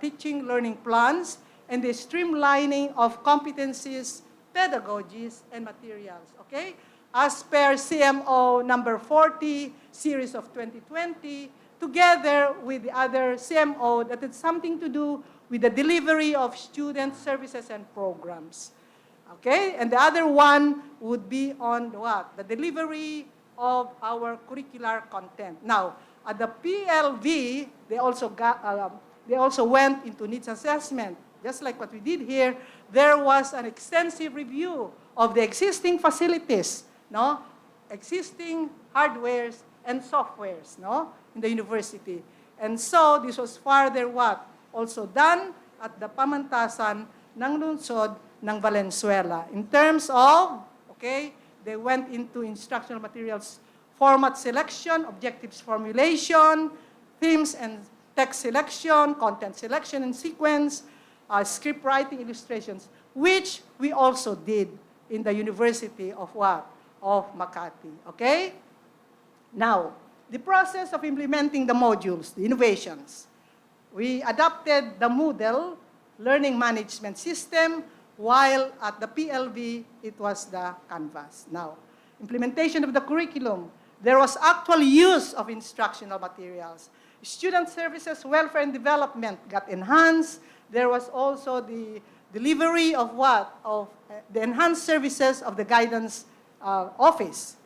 teaching learning plans and the streamlining of competencies, pedagogies, and materials, As per CMO number 40, series of 2020, together with the other CMO that had something to do with the delivery of student services and programs. And the other one would be on what? The delivery of our curricular content. Now, at the PLV, they also went into needs assessment. Just like what we did here, there was an extensive review of the existing facilities, existing hardwares and softwares, in the university. And so this was further what? Also done at the pamantasan ng lungsod ng Valenzuela. In terms of, they went into instructional materials format selection, objectives formulation, themes and text selection, content selection and sequence, script writing, illustrations, which we also did in the University of what? Of Makati, Now, the process of implementing the modules, the innovations, we adopted the Moodle learning management system, while at the PLV, it was the Canvas. Now, implementation of the curriculum, there was actual use of instructional materials. Student services, welfare and development got enhanced. There was also the delivery of what? Of the enhanced services of the guidance office.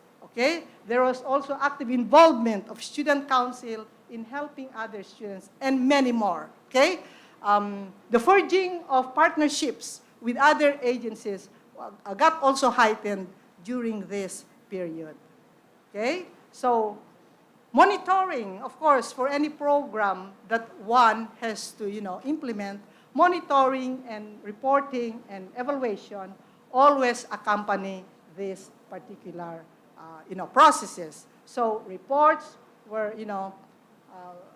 There was also active involvement of student council in helping other students and many more. The forging of partnerships with other agencies got also heightened during this period. Okay? So, monitoring, of course, for any program that one has to, implement, monitoring and reporting and evaluation always accompany these particular, processes. So, reports were,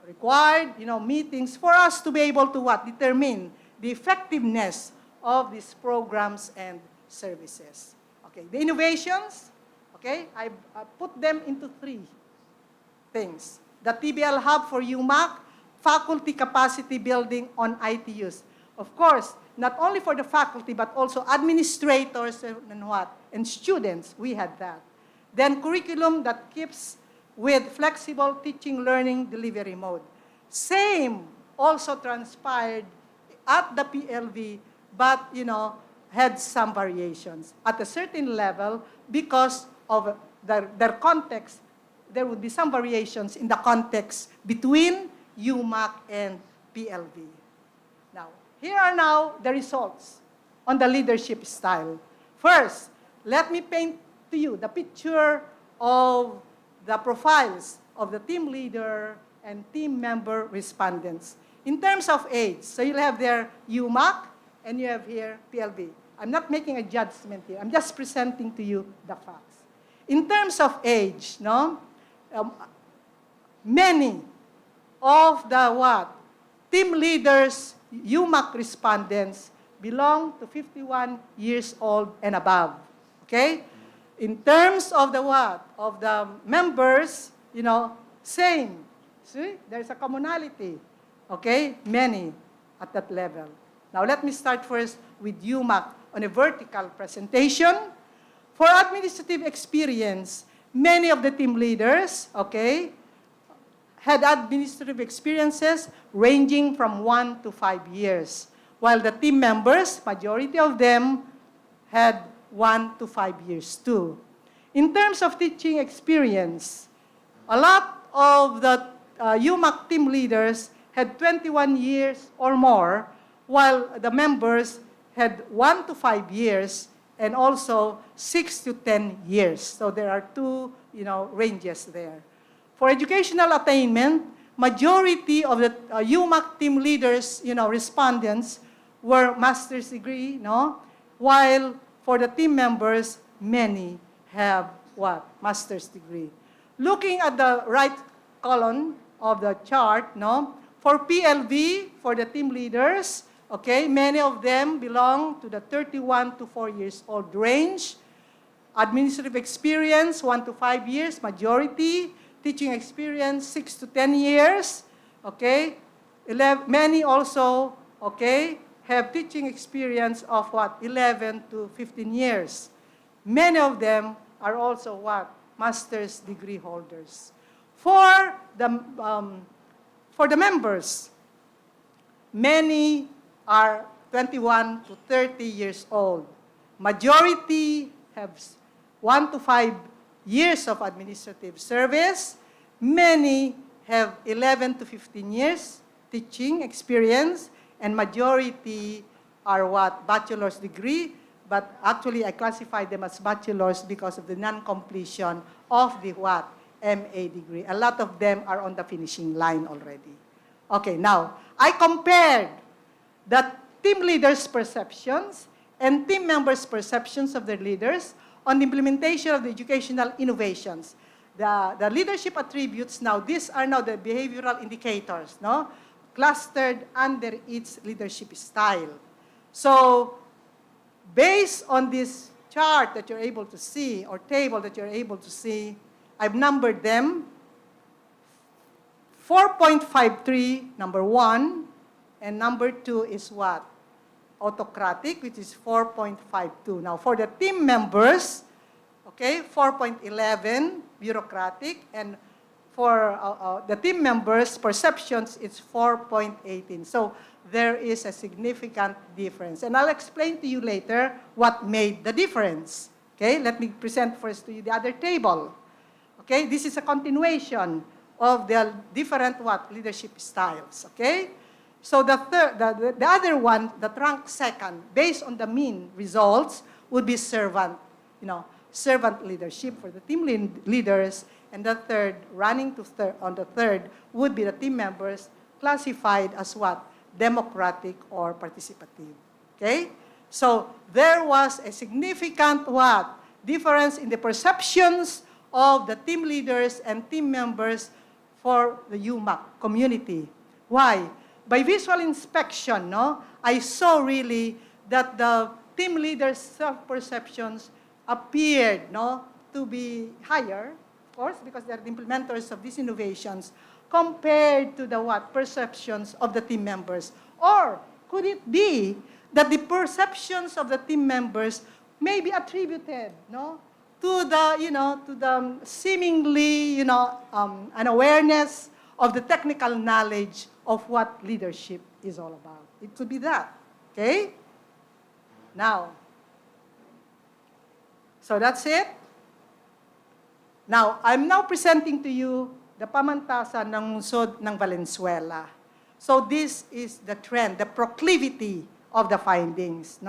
required, meetings for us to be able to what? Determine the effectiveness of these programs and services. Okay, the innovations, okay, I put them into three things. The TBL Hub for UMak, faculty capacity building on IT use. Of course, not only for the faculty, but also administrators and what? And students, we had that. Then curriculum that keeps with flexible teaching learning delivery mode. Same also transpired at the PLV, but, had some variations. At a certain level, because of their context, there would be some variations in the context between UMak and PLV. Now, here are now the results on the leadership style. First, let me paint to you the picture of the profiles of the team leader and team member respondents. In terms of age, so you'll have there UMak and you have here PLV. I'm not making a judgment here. I'm just presenting to you the facts. In terms of age, many of the team leaders, UMak respondents, belong to 51 years old and above. Okay? In terms of the of the members, same. See, there's a commonality. Okay? Many at that level. Now, let me start first with UMak on a vertical presentation. For administrative experience, many of the team leaders, okay, had administrative experiences ranging from 1 to 5 years, while the team members, majority of them, had 1 to 5 years too. In terms of teaching experience, a lot of the UMak team leaders had 21 years or more, while the members had 1 to 5 years and also 6 to 10 years. So there are two, ranges there. For educational attainment, majority of the UMak team leaders, respondents were master's degree, while for the team members, many have master's degree. Looking at the right column of the chart, for PLV, for the team leaders, okay, many of them belong to the 31 to 4 years old range. Administrative experience, 1 to 5 years, majority. Teaching experience, 6 to 10 years, okay. Many also, okay, have teaching experience of 11 to 15 years. Many of them are also master's degree holders. For the members, many are 21 to 30 years old. Majority have 1 to 5 years of administrative service. Many have 11 to 15 years teaching experience, and majority are bachelor's degree, but actually I classify them as bachelor's because of the non-completion of the MA degree. A lot of them are on the finishing line already. Okay, now, I compared the team leaders' perceptions and team members' perceptions of their leaders on the implementation of the educational innovations. The leadership attributes now, these are now the behavioral indicators, clustered under its leadership style. So, based on this chart that you're able to see, or table that you're able to see, I've numbered them. 4.53, number 1, and number 2 is autocratic, which is 4.52. Now, for the team members, okay, 4.11, bureaucratic, and for the team members' perceptions, it's 4.18. So, there is a significant difference. And I'll explain to you later what made the difference. Okay, let me present first to you the other table. Okay, this is a continuation of the different leadership styles. Okay, So the other one, that ranked second, based on the mean results, would be servant leadership for the team leaders, and the third, running to on the third, would be the team members classified as what? Democratic or participative. Okay? So there was a significant what? Difference in the perceptions of the team leaders and team members for the UMak community. Why? By visual inspection, I saw really that the team leaders' self-perceptions appeared to be higher, of course, because they're the implementers of these innovations, compared to the perceptions of the team members. Or could it be that the perceptions of the team members may be attributed to the seemingly an awareness of the technical knowledge of what leadership is all about? It could be that. Okay? Now, so that's it. Now, I'm now presenting to you the pamantasan ng lungsod ng Valenzuela. So this is the trend, the proclivity of the findings.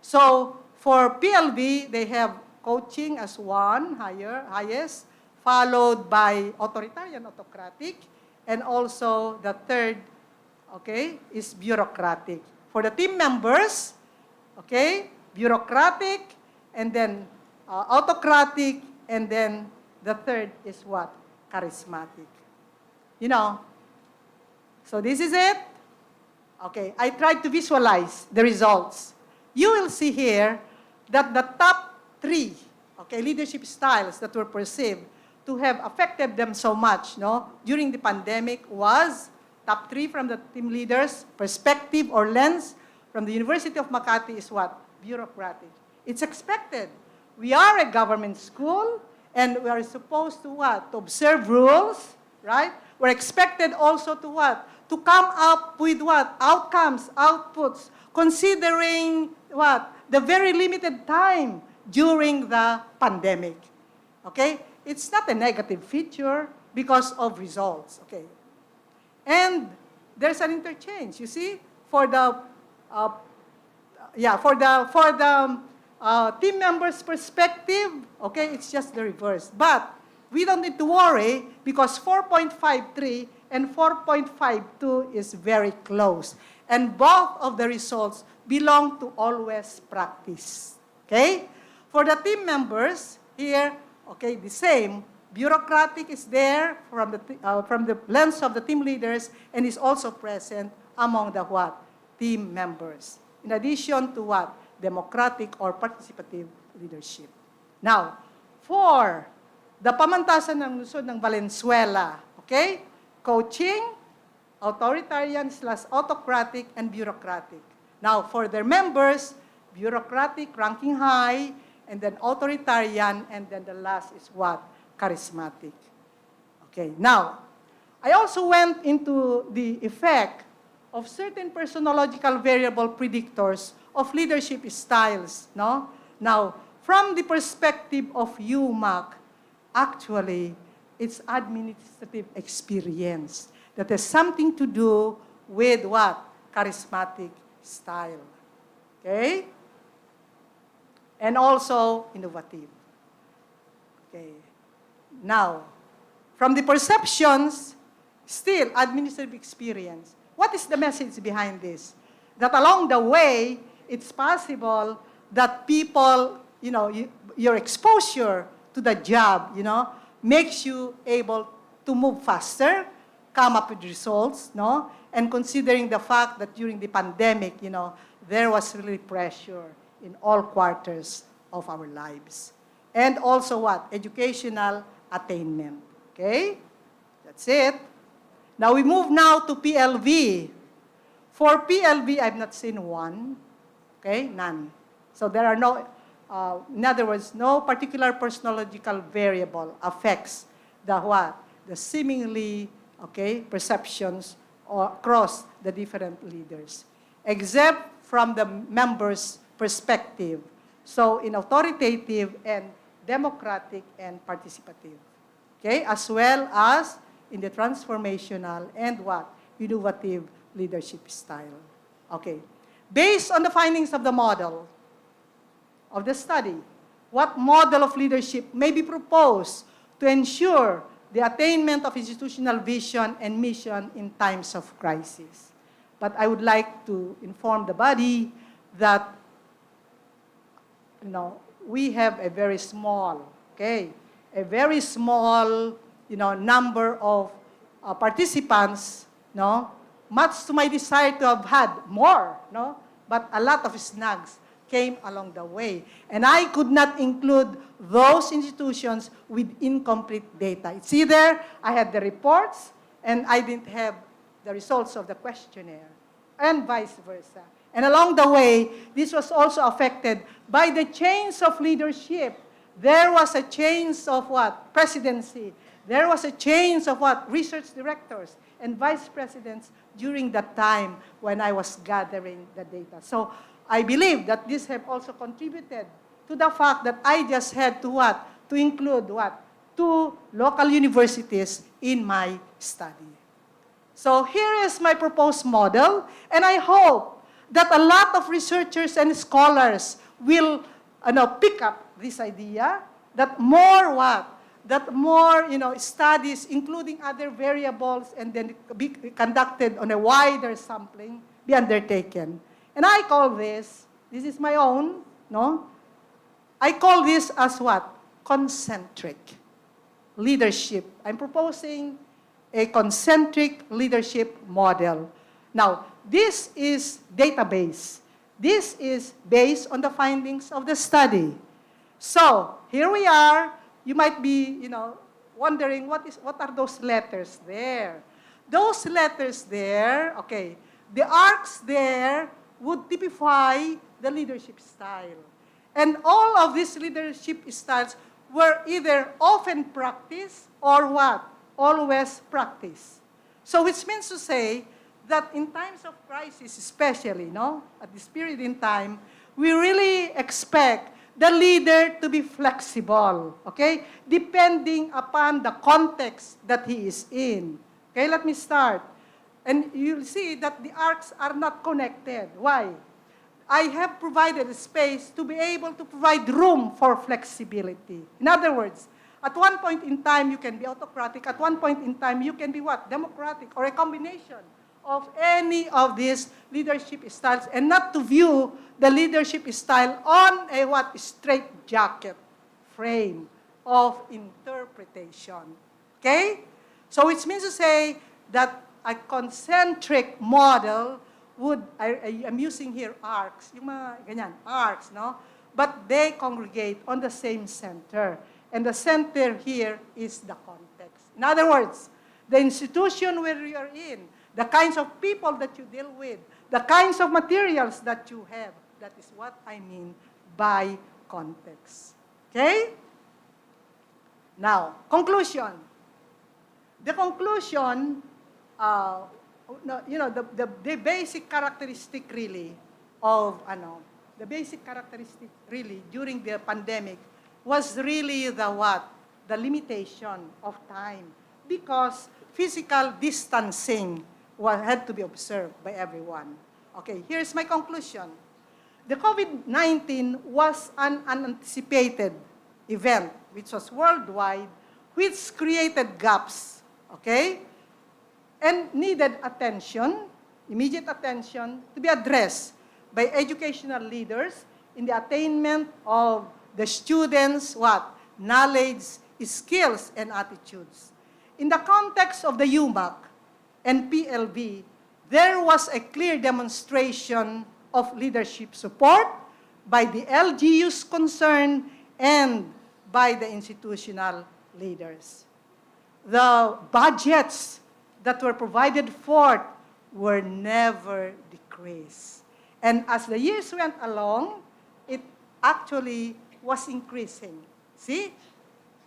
So for PLV, they have coaching as one, highest, followed by authoritarian, autocratic, and also the third, is bureaucratic. For the team members, bureaucratic, and then autocratic, and then the third is what? Charismatic. So this is it. Okay, I tried to visualize the results. You will see here that the top three, leadership styles that were perceived to have affected them so much, during the pandemic was top three from the team leaders' perspective or lens. From the University of Makati is what? Bureaucratic. It's expected. We are a government school, and we are supposed to what? To observe rules, right? We're expected also to what? To come up with what? Outcomes, outputs, considering what? The very limited time during the pandemic. Okay? It's not a negative feature because of results. Okay? And there's an interchange, you see, for the team members' perspective, it's just the reverse. But we don't need to worry because 4.53 and 4.52 is very close. And both of the results belong to always practice. Okay? For the team members, here, the same. Bureaucratic is there from the lens of the team leaders and is also present among the what? Team members. In addition to what? Democratic or participative leadership. Now, for the pamantasan ng lungsod ng Valenzuela, coaching, authoritarian/autocratic, and bureaucratic. Now, for their members, bureaucratic ranking high, and then authoritarian, and then the last is what? Charismatic. Okay, now, I also went into the effect of certain personological variable predictors of leadership styles. Now, from the perspective of UMak, actually, it's administrative experience that has something to do with what? Charismatic style. Okay? And also innovative. Okay. Now, from the perceptions, still administrative experience. What is the message behind this? That along the way, it's possible that people, your exposure to the job, makes you able to move faster, come up with results, and considering the fact that during the pandemic, there was really pressure in all quarters of our lives. And also what? Educational attainment. Okay? That's it. Now we move now to PLV. For PLV, I've not seen one. Okay? None. So there are no, in other words, no particular personological variable affects the what? The seemingly, perceptions across the different leaders, except from the members' perspective. So in authoritative and democratic and participative. Okay? As well as in the transformational and what? Innovative leadership style. Okay. Based on the findings of the model, of the study, what model of leadership may be proposed to ensure the attainment of institutional vision and mission in times of crisis. But I would like to inform the body that, we have a very small, a very small, number of participants, much to my desire to have had more, but a lot of snags came along the way. And I could not include those institutions with incomplete data. It's either I had the reports and I didn't have the results of the questionnaire, and vice versa. And along the way, this was also affected by the change of leadership. There was a change of what? Presidency. There was a change of what? Research directors and vice presidents during that time when I was gathering the data. So I believe that this have also contributed to the fact that I just had to what? To include what? 2 local universities in my study. So here is my proposed model, and I hope that a lot of researchers and scholars will pick up this idea, that more what? That more studies, including other variables, and then be conducted on a wider sampling, be undertaken. And I call this is my own, I call this as what? Concentric leadership. I'm proposing a concentric leadership model. Now, this is database. This is based on the findings of the study. So, here we are. You might be, wondering what are those letters there? Those letters there, the arcs there would typify the leadership style. And all of these leadership styles were either often practiced or what? Always practiced. So which means to say that in times of crisis especially, at this period in time, we really expect the leader to be flexible, depending upon the context that he is in. Let me start. And you'll see that the arcs are not connected. Why? I have provided a space to be able to provide room for flexibility. In other words, at one point in time, you can be autocratic. At one point in time, you can be what? Democratic, or a combination of any of these leadership styles, and not to view the leadership style on a what? Straitjacket frame of interpretation. So it means to say that a concentric model would, I'm using here arcs, yung mga ganyan, arcs, but they congregate on the same center. And the center here is the context. In other words, the institution where you are in, the kinds of people that you deal with, the kinds of materials that you have, that is what I mean by context. Now, conclusion. The conclusion, the basic characteristic really of, the basic characteristic really during the pandemic was really the what? The limitation of time, because physical distancing had to be observed by everyone. Here's my conclusion. The COVID-19 was an unanticipated event, which was worldwide, which created gaps, and needed attention, immediate attention, to be addressed by educational leaders in the attainment of the students' what? Knowledge, skills, and attitudes. In the context of the UMak and PLV, there was a clear demonstration of leadership support by the LGUs concerned and by the institutional leaders. The budgets that were provided forth were never decreased. And as the years went along, it actually was increasing. See?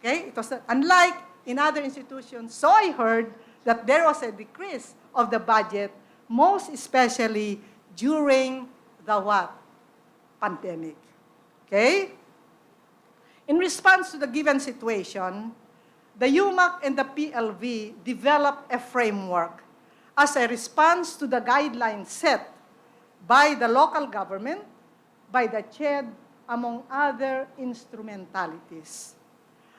It was unlike in other institutions. So I heard that there was a decrease of the budget, most especially during the what? Pandemic. In response to the given situation, the UMak and the PLV developed a framework as a response to the guidelines set by the local government, by the CHED, among other instrumentalities.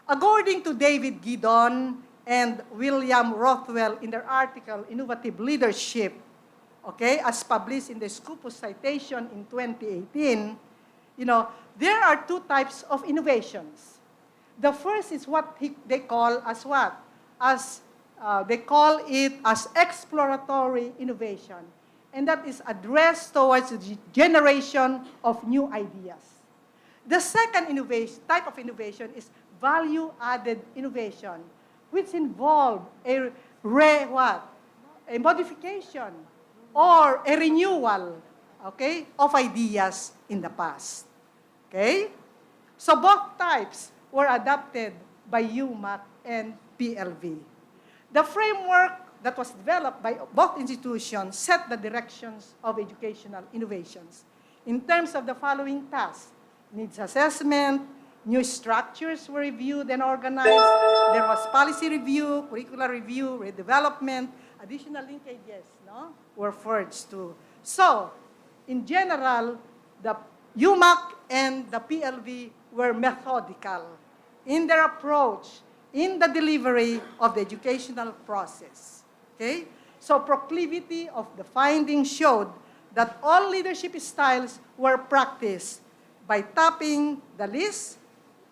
According to David Giddon and William Rothwell in their article, Innovative Leadership, okay, as published in the Scopus citation in 2018, there are two types of innovations. The first is what they call as what? They call it as exploratory innovation. And that is addressed towards the generation of new ideas. The second type of innovation is value-added innovation, which involve a modification or a renewal, okay, of ideas in the past. Okay? So both types were adopted by UMak and PLV. The framework that was developed by both institutions set the directions of educational innovations in terms of the following tasks: needs assessment, new structures were reviewed and organized, there was policy review, curricular review, redevelopment, additional linkages were forged too. So, in general, the UMak and the PLV were methodical in their approach in the delivery of the educational process. Okay? So proclivity of the findings showed that all leadership styles were practiced by tapping the list,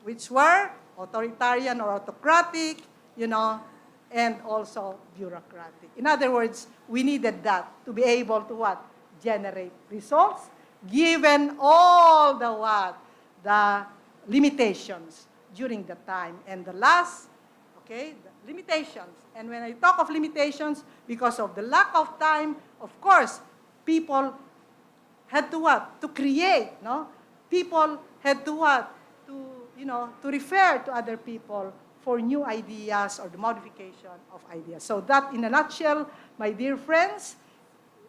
which were authoritarian or autocratic, and also bureaucratic. In other words, we needed that to be able to what? Generate results, given all the limitations during the time. And the last, okay, the limitations. And when I talk of limitations, because of the lack of time, of course, people had to what? To create, no? People had to what? To refer to other people for new ideas or the modification of ideas. So that, in a nutshell, my dear friends,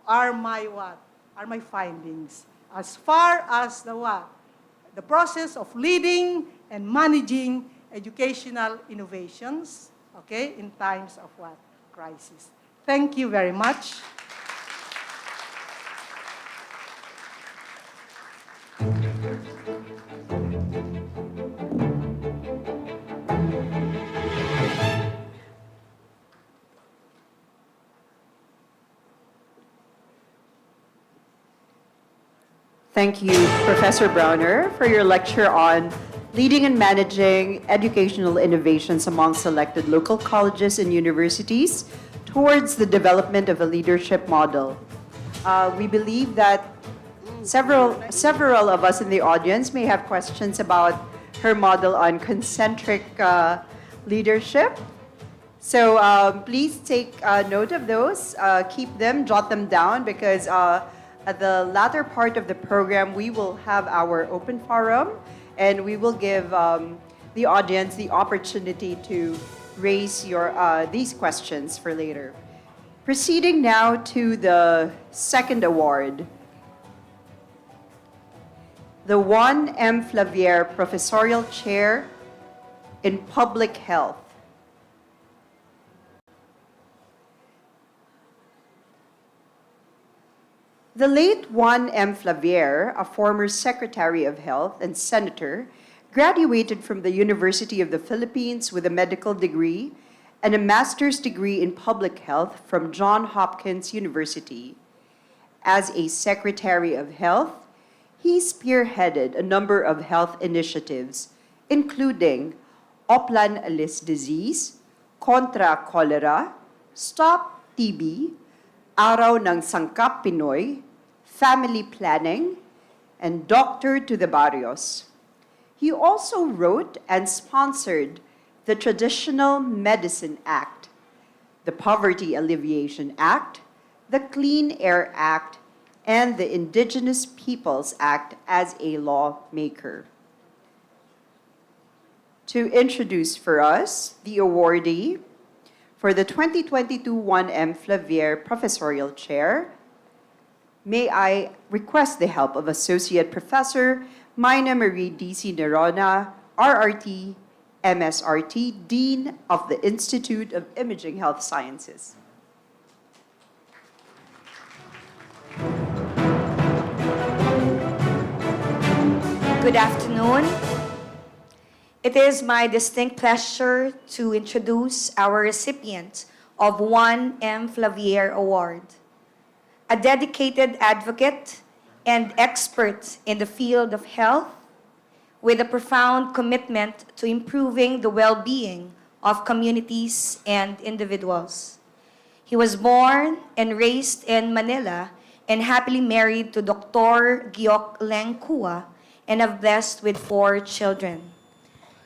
are my what? Are my findings as far as the process of leading and managing educational innovations, okay, in times of what? Crisis. Thank you very much. Thank you, Professor Browner, for your lecture on leading and managing educational innovations among selected local colleges and universities towards the development of a leadership model. We believe that several of us in the audience may have questions about her model on concentric leadership. So please take note of those, keep them, jot them down, because at the latter part of the program, we will have our open forum, and we will give the audience the opportunity to raise these questions for later. Proceeding now to the second award, the Juan M. Flavier Professorial Chair in Public Health. The late Juan M. Flavier, a former Secretary of Health and Senator, graduated from the University of the Philippines with a medical degree and a master's degree in public health from Johns Hopkins University. As a Secretary of Health, he spearheaded a number of health initiatives, including Oplan Alis disease, Contra Cholera, Stop TB, Araw ng Sangkap Pinoy, Family Planning, and Doctor to the Barrios. He also wrote and sponsored the Traditional Medicine Act, the Poverty Alleviation Act, the Clean Air Act, and the Indigenous Peoples Act as a lawmaker. To introduce for us the awardee for the 2022 Juan M. Flavier Professorial Chair, may I request the help of Associate Professor Mina Marie D.C. Nerona, RRT, MSRT, Dean of the Institute of Imaging Health Sciences. Good afternoon. It is my distinct pleasure to introduce our recipient of 1M Flavier Award, a dedicated advocate and expert in the field of health with a profound commitment to improving the well-being of communities and individuals. He was born and raised in Manila and happily married to Dr. Giok Leng Kua and have blessed with 4 children.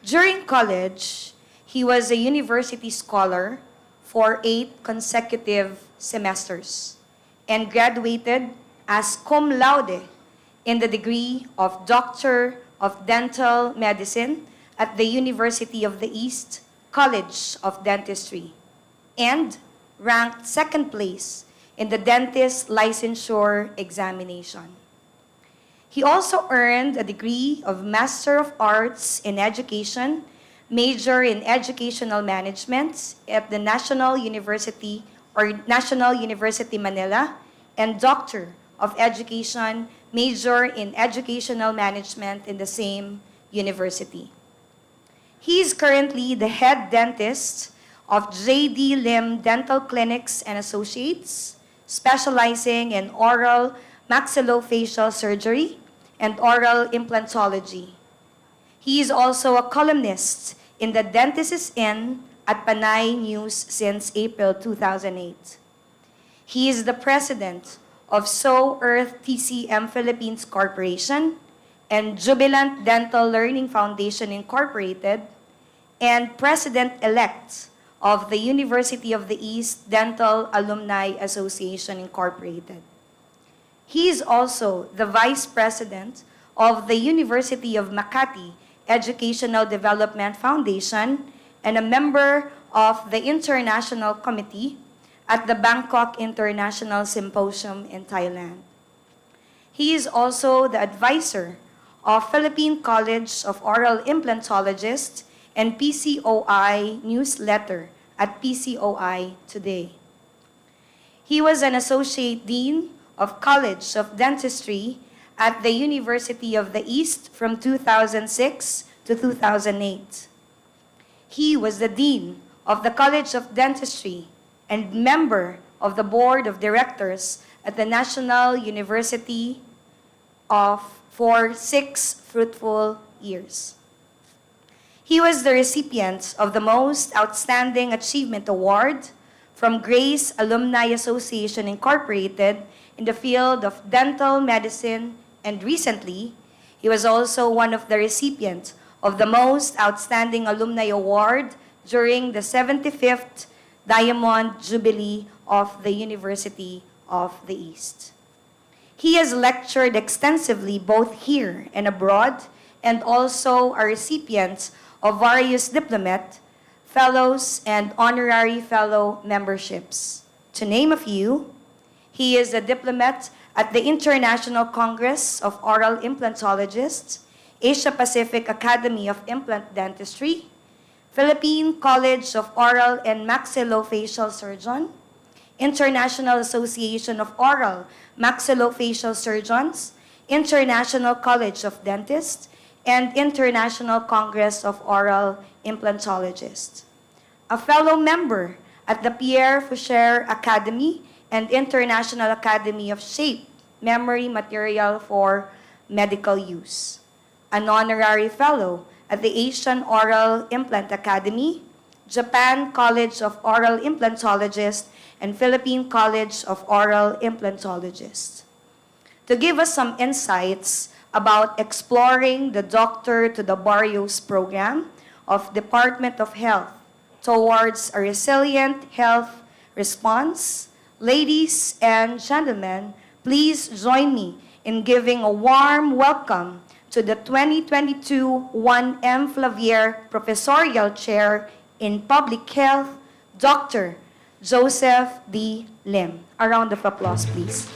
During college, he was a university scholar for 8 consecutive semesters and graduated as cum laude in the degree of Doctor of Dental Medicine at the University of the East College of Dentistry and ranked 2nd place in the dentist licensure examination. He also earned a degree of Master of Arts in Education, major in Educational Management at the National University Manila, and Doctor of Education, major in Educational Management in the same university. He is currently the head dentist of J.D. Lim Dental Clinics and Associates, specializing in oral maxillofacial surgery and oral implantology. He is also a columnist in the Dentist is In at Panay News since April 2008. He is the president of So Earth TCM Philippines Corporation and Jubilant Dental Learning Foundation Incorporated, and president-elect of the University of the East Dental Alumni Association Incorporated. He is also the vice president of the University of Makati Educational Development Foundation and a member of the International Committee at the Bangkok International Symposium in Thailand. He is also the advisor of Philippine College of Oral Implantologists and PCOI newsletter at PCOI Today. He was an associate dean of College of Dentistry at the University of the East from 2006 to 2008. He was the dean of the College of Dentistry and member of the board of directors at the National University for 6 fruitful years. He was the recipient of the Most Outstanding Achievement Award from Grace Alumni Association Incorporated in the field of dental medicine, and recently, he was also one of the recipients of the Most Outstanding Alumni Award during the 75th Diamond Jubilee of the University of the East. He has lectured extensively both here and abroad, and also a recipient of various diplomat, fellows, and honorary fellow memberships. To name a few, he is a diplomat at the International Congress of Oral Implantologists, Asia Pacific Academy of Implant Dentistry, Philippine College of Oral and Maxillofacial Surgeon, International Association of Oral Maxillofacial Surgeons, International College of Dentists, and International Congress of Oral Implantologists. A fellow member at the Pierre Faucher Academy and International Academy of Shape Memory Material for Medical Use. An honorary fellow at the Asian Oral Implant Academy, Japan College of Oral Implantologists, and Philippine College of Oral Implantologists. To give us some insights about exploring the Doctor to the Barrios program of Department of Health towards a resilient health response, ladies and gentlemen, please join me in giving a warm welcome to the 2022 1M Flavier Professorial Chair in Public Health, Dr. Joseph D. Lim. A round of applause, please.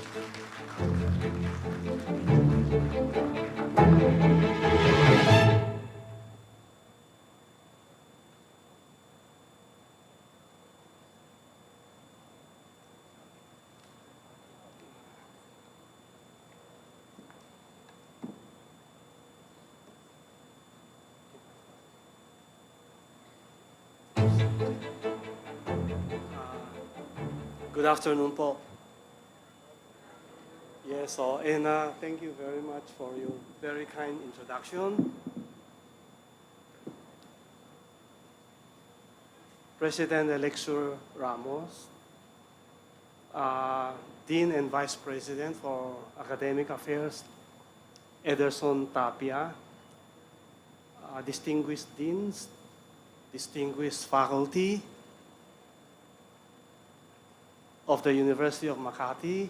Good afternoon po. Yes, and thank you very much for your very kind introduction. President-elect Sir Ramos, Dean and Vice President for Academic Affairs, Ederson Tapia, distinguished deans, distinguished faculty of the University of Makati,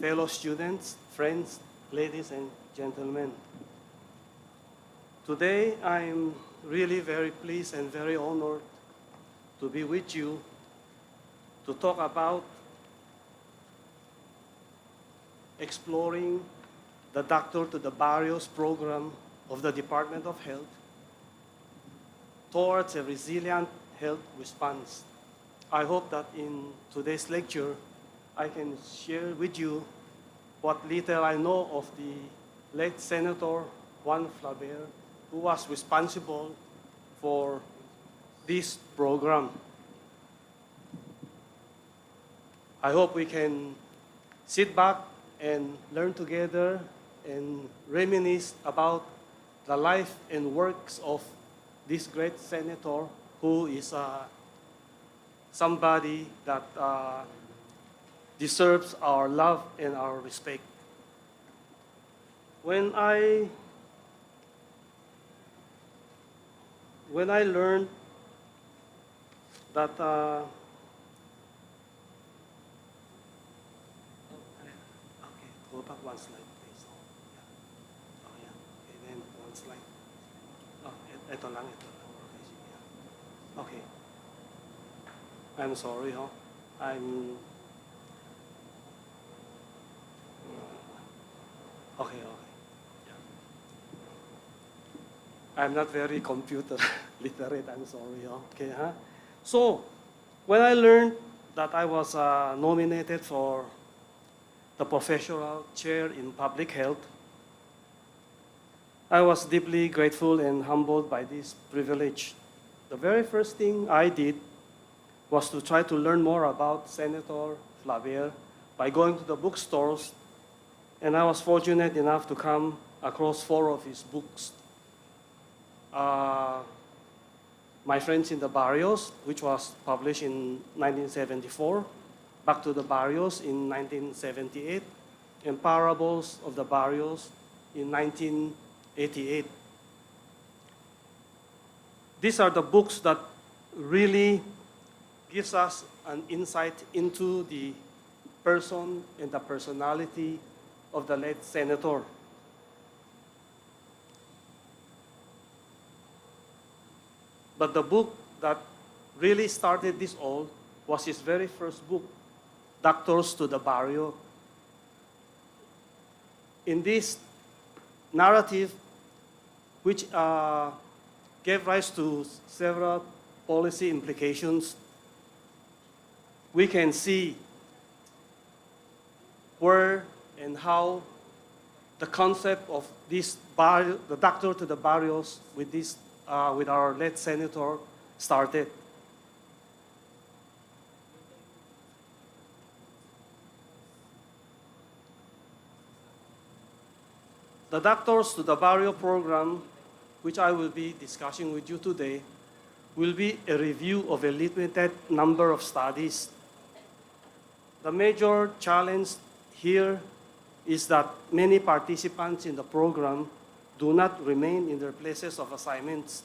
fellow students, friends, ladies and gentlemen. Today, I'm really very pleased and very honored to be with you to talk about exploring the Doctor to the Barrios program of the Department of Health towards a resilient health response. I hope that in today's lecture, I can share with you what little I know of the late Senator Juan Flaver, who was responsible for this program. I hope we can sit back and learn together and reminisce about the life and works of this great senator who is somebody that deserves our love and our respect. When I learned that okay, go back one slide, please. Yeah. Oh, yeah. Okay, then one slide. Oh, ito lang. Okay, sige. Yeah. Okay. I'm sorry, huh? Okay. Yeah. I'm not very computer literate, I'm sorry, huh? Okay, huh? So, when I learned that I was nominated for the Professorial Chair in Public Health, I was deeply grateful and humbled by this privilege. The very first thing I did was to try to learn more about Senator Flavier by going to the bookstores, and I was fortunate enough to come across 4 of his books. My Friends in the Barrios, which was published in 1974, Back to the Barrios in 1978, and Parables of the Barrios in 1988. These are the books that really gives us an insight into the person and the personality of the late senator. But the book that really started this all was his very first book, Doctors to the Barrio. In this narrative, which gave rise to several policy implications, we can see where and how the concept of this the Doctor to the Barrios with our late senator started. The Doctors to the Barrio program, which I will be discussing with you today, will be a review of a limited number of studies. The major challenge here is that many participants in the program do not remain in their places of assignments.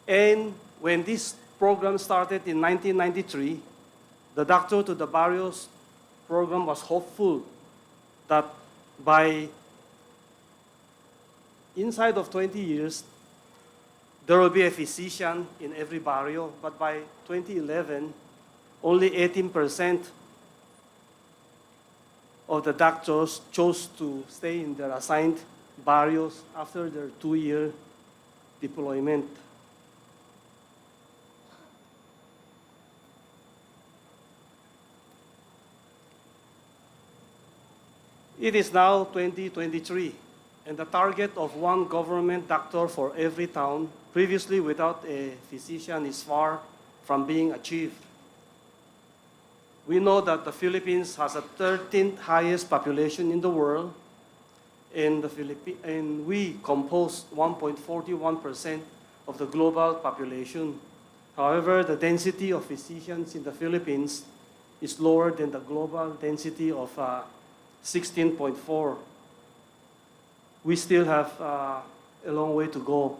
And when this program started in 1993, the Doctor to the Barrios program was hopeful that by inside of 20 years, there will be a physician in every barrio, but by 2011, only 18% of the doctors chose to stay in their assigned barrios after their 2-year deployment. It is now 2023, and the target of one government doctor for every town, previously without a physician, is far from being achieved. We know that the Philippines has the 13th highest population in the world, and we compose 1.41% of the global population. However, the density of physicians in the Philippines is lower than the global density of 16.4. We still have a long way to go,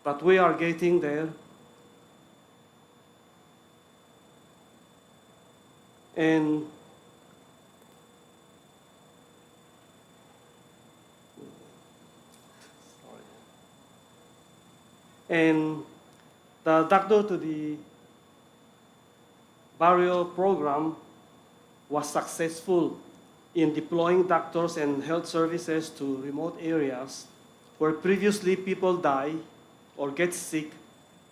but we are getting there. And the Doctor to the Barrio program was successful in deploying doctors and health services to remote areas where previously people die or get sick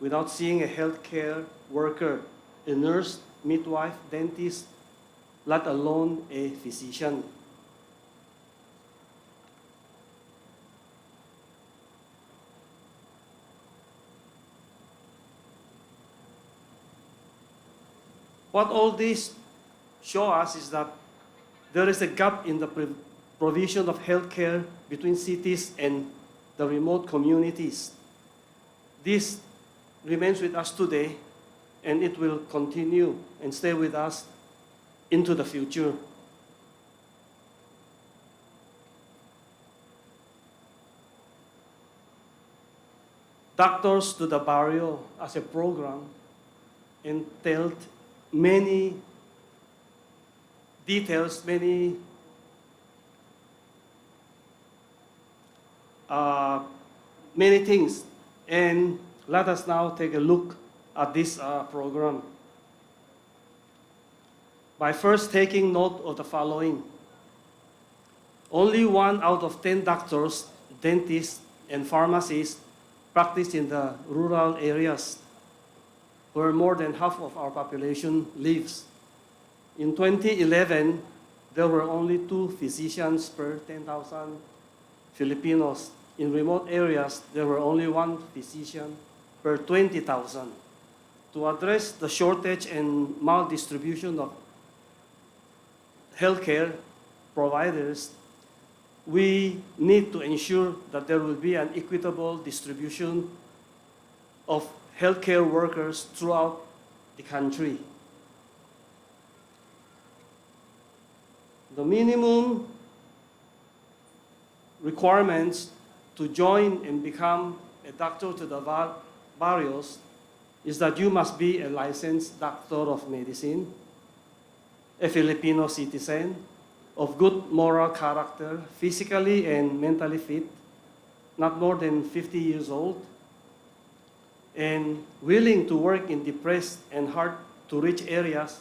without seeing a healthcare worker, a nurse, midwife, dentist, let alone a physician. What all this show us is that there is a gap in the provision of healthcare between cities and the remote communities. This remains with us today, and it will continue and stay with us into the future. Doctors to the Barrio as a program entailed many details, many things. And let us now take a look at this program by first taking note of the following. Only 1 out of 10 doctors, dentists, and pharmacists practice in the rural areas where more than half of our population lives. In 2011, there were only 2 physicians per 10,000 Filipinos. In remote areas, there were only 1 physician per 20,000. To address the shortage and maldistribution of healthcare providers, we need to ensure that there will be an equitable distribution of healthcare workers throughout the country. The minimum requirements to join and become a doctor to the barrios is that you must be a licensed doctor of medicine, a Filipino citizen, of good moral character, physically and mentally fit, not more than 50 years old, and willing to work in depressed and hard-to-reach areas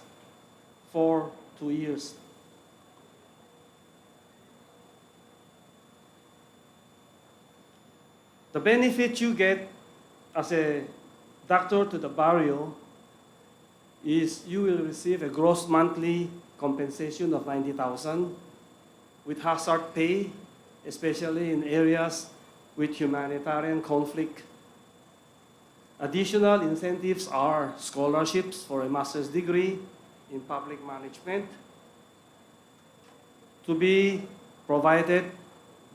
for 2 years. The benefit you get as a doctor to the barrio is you will receive a gross monthly compensation of 90,000 with hazard pay, especially in areas with humanitarian conflict. Additional incentives are scholarships for a master's degree in public management to be provided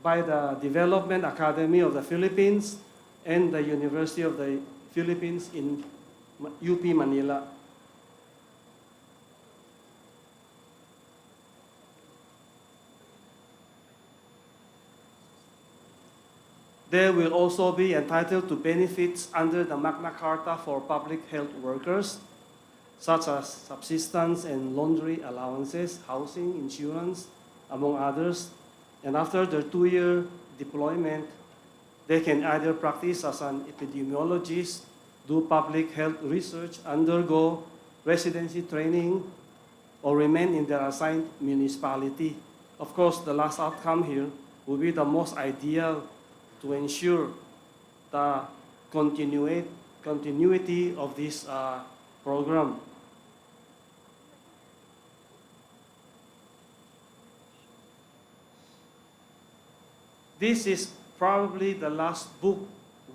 by the Development Academy of the Philippines and the University of the Philippines in UP Manila. They will also be entitled to benefits under the Magna Carta for public health workers, such as subsistence and laundry allowances, housing, insurance, among others. And after their 2-year deployment, they can either practice as an epidemiologist, do public health research, undergo residency training, or remain in their assigned municipality. Of course, the last outcome here will be the most ideal to ensure the continuity of this program. This is probably the last book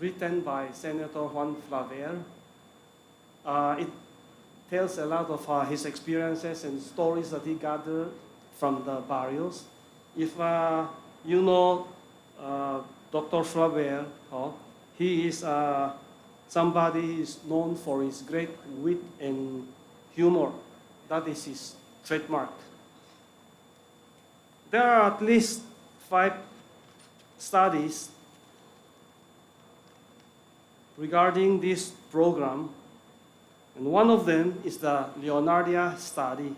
written by Senator Juan Flaver. It tells a lot of his experiences and stories that he gathered from the barrios. If you know Dr. Flaver, he is somebody who is known for his great wit and humor. That is his trademark. There are at least 5 studies regarding this program, and one of them is the Leonardia study.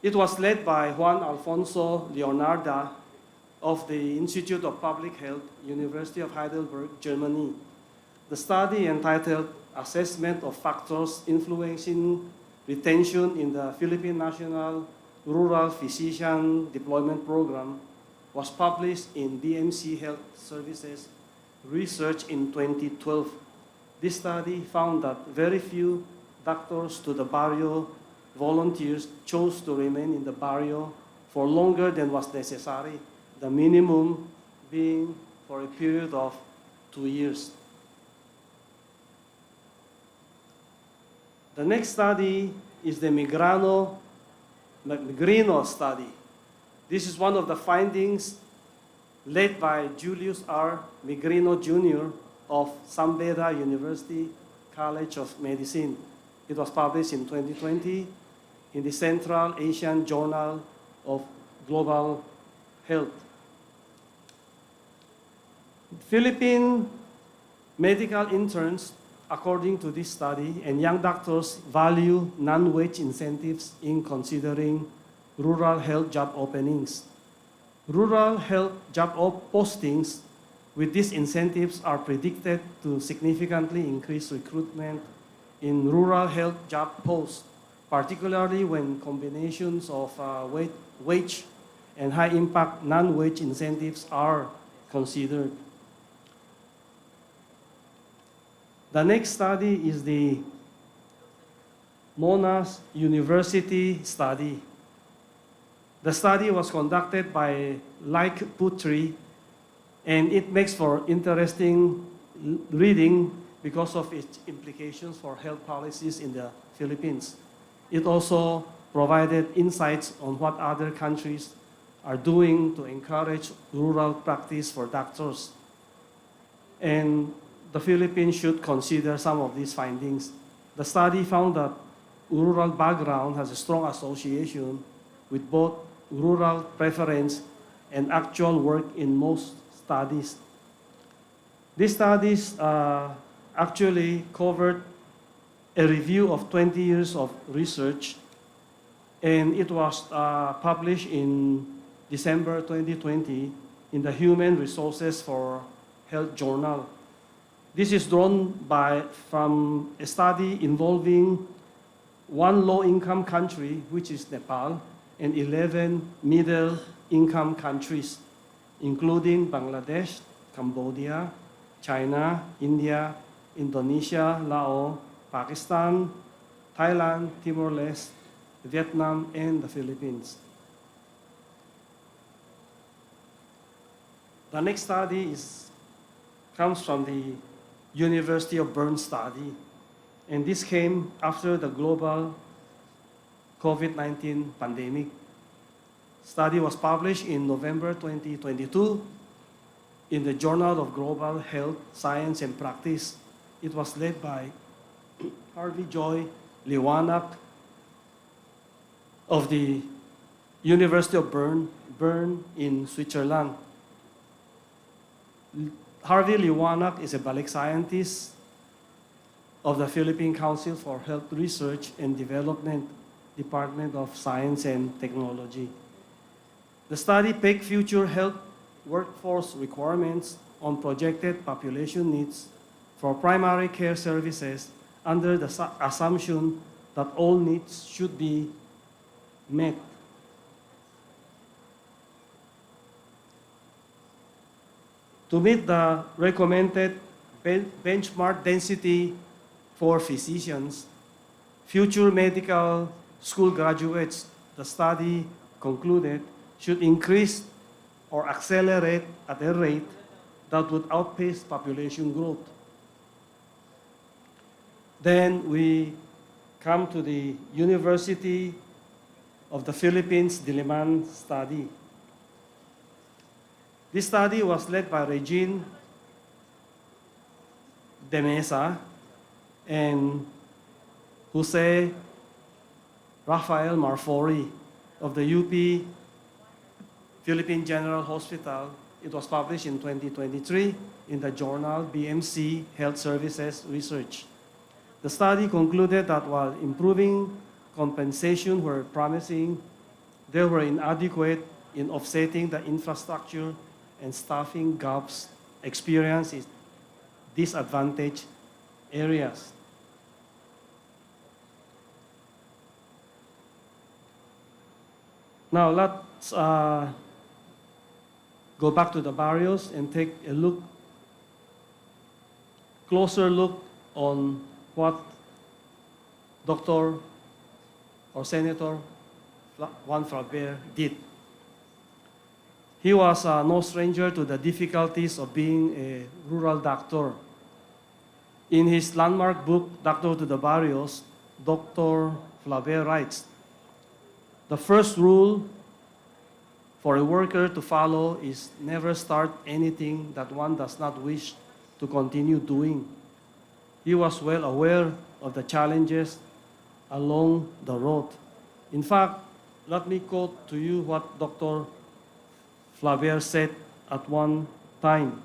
It was led by Juan Alfonso Leonarda of the Institute of Public Health, University of Heidelberg, Germany. The study, entitled Assessment of Factors Influencing Retention in the Philippine National Rural Physician Deployment Program, was published in BMC Health Services Research in 2012. This study found that very few doctors to the barrio volunteers chose to remain in the barrio for longer than was necessary, the minimum being for a period of 2 years. The next study is the Migrino study. This is one of the findings led by Julius R. Migrino Jr. of San Beda University College of Medicine. It was published in 2020 in the Central Asian Journal of Global Health. Philippine medical interns, according to this study, and young doctors value non-wage incentives in considering rural health job openings. Rural health job postings with these incentives are predicted to significantly increase recruitment in rural health job posts, particularly when combinations of wage and high-impact non-wage incentives are considered. The next study is the Monash University study. The study was conducted by Like Putri, and it makes for interesting reading because of its implications for health policies in the Philippines. It also provided insights on what other countries are doing to encourage rural practice for doctors. And the Philippines should consider some of these findings. The study found that rural background has a strong association with both rural preference and actual work in most studies. These studies actually covered a review of 20 years of research, and it was published in December 2020 in the Human Resources for Health Journal. This is drawn from a study involving one low-income country, which is Nepal, and 11 middle-income countries, including Bangladesh, Cambodia, China, India, Indonesia, Laos, Pakistan, Thailand, Timor-Leste, Vietnam, and the Philippines. The next study comes from the University of Bern study, and this came after the global COVID-19 pandemic. Study was published in November 2022 in the Journal of Global Health, Science and Practice. It was led by Harvey Joy Liwanag of the University of Bern in Switzerland. Harvey Liwanag is a Balik scientist of the Philippine Council for Health Research and Development, Department of Science and Technology. The study pegged future health workforce requirements on projected population needs for primary care services under the assumption that all needs should be met. To meet the recommended benchmark density for physicians, future medical school graduates, the study concluded, should increase or accelerate at a rate that would outpace population growth. Then we come to the University of the Philippines Diliman study. This study was led by Regine de Mesa and Jose Rafael Marfori of the UP Philippine General Hospital. It was published in 2023 in the journal BMC Health Services Research. The study concluded that while improving compensation were promising, they were inadequate in offsetting the infrastructure and staffing gaps experienced in disadvantaged areas. Now let's go back to the barrios and take a closer look on what Dr. or Senator Juan Flaubert did. He was no stranger to the difficulties of being a rural doctor. In his landmark book, Doctor to the Barrios, Dr. Flaubert writes, "The first rule for a worker to follow is never start anything that one does not wish to continue doing." He was well aware of the challenges along the road. In fact, let me quote to you what Dr. Flaubert said at one time.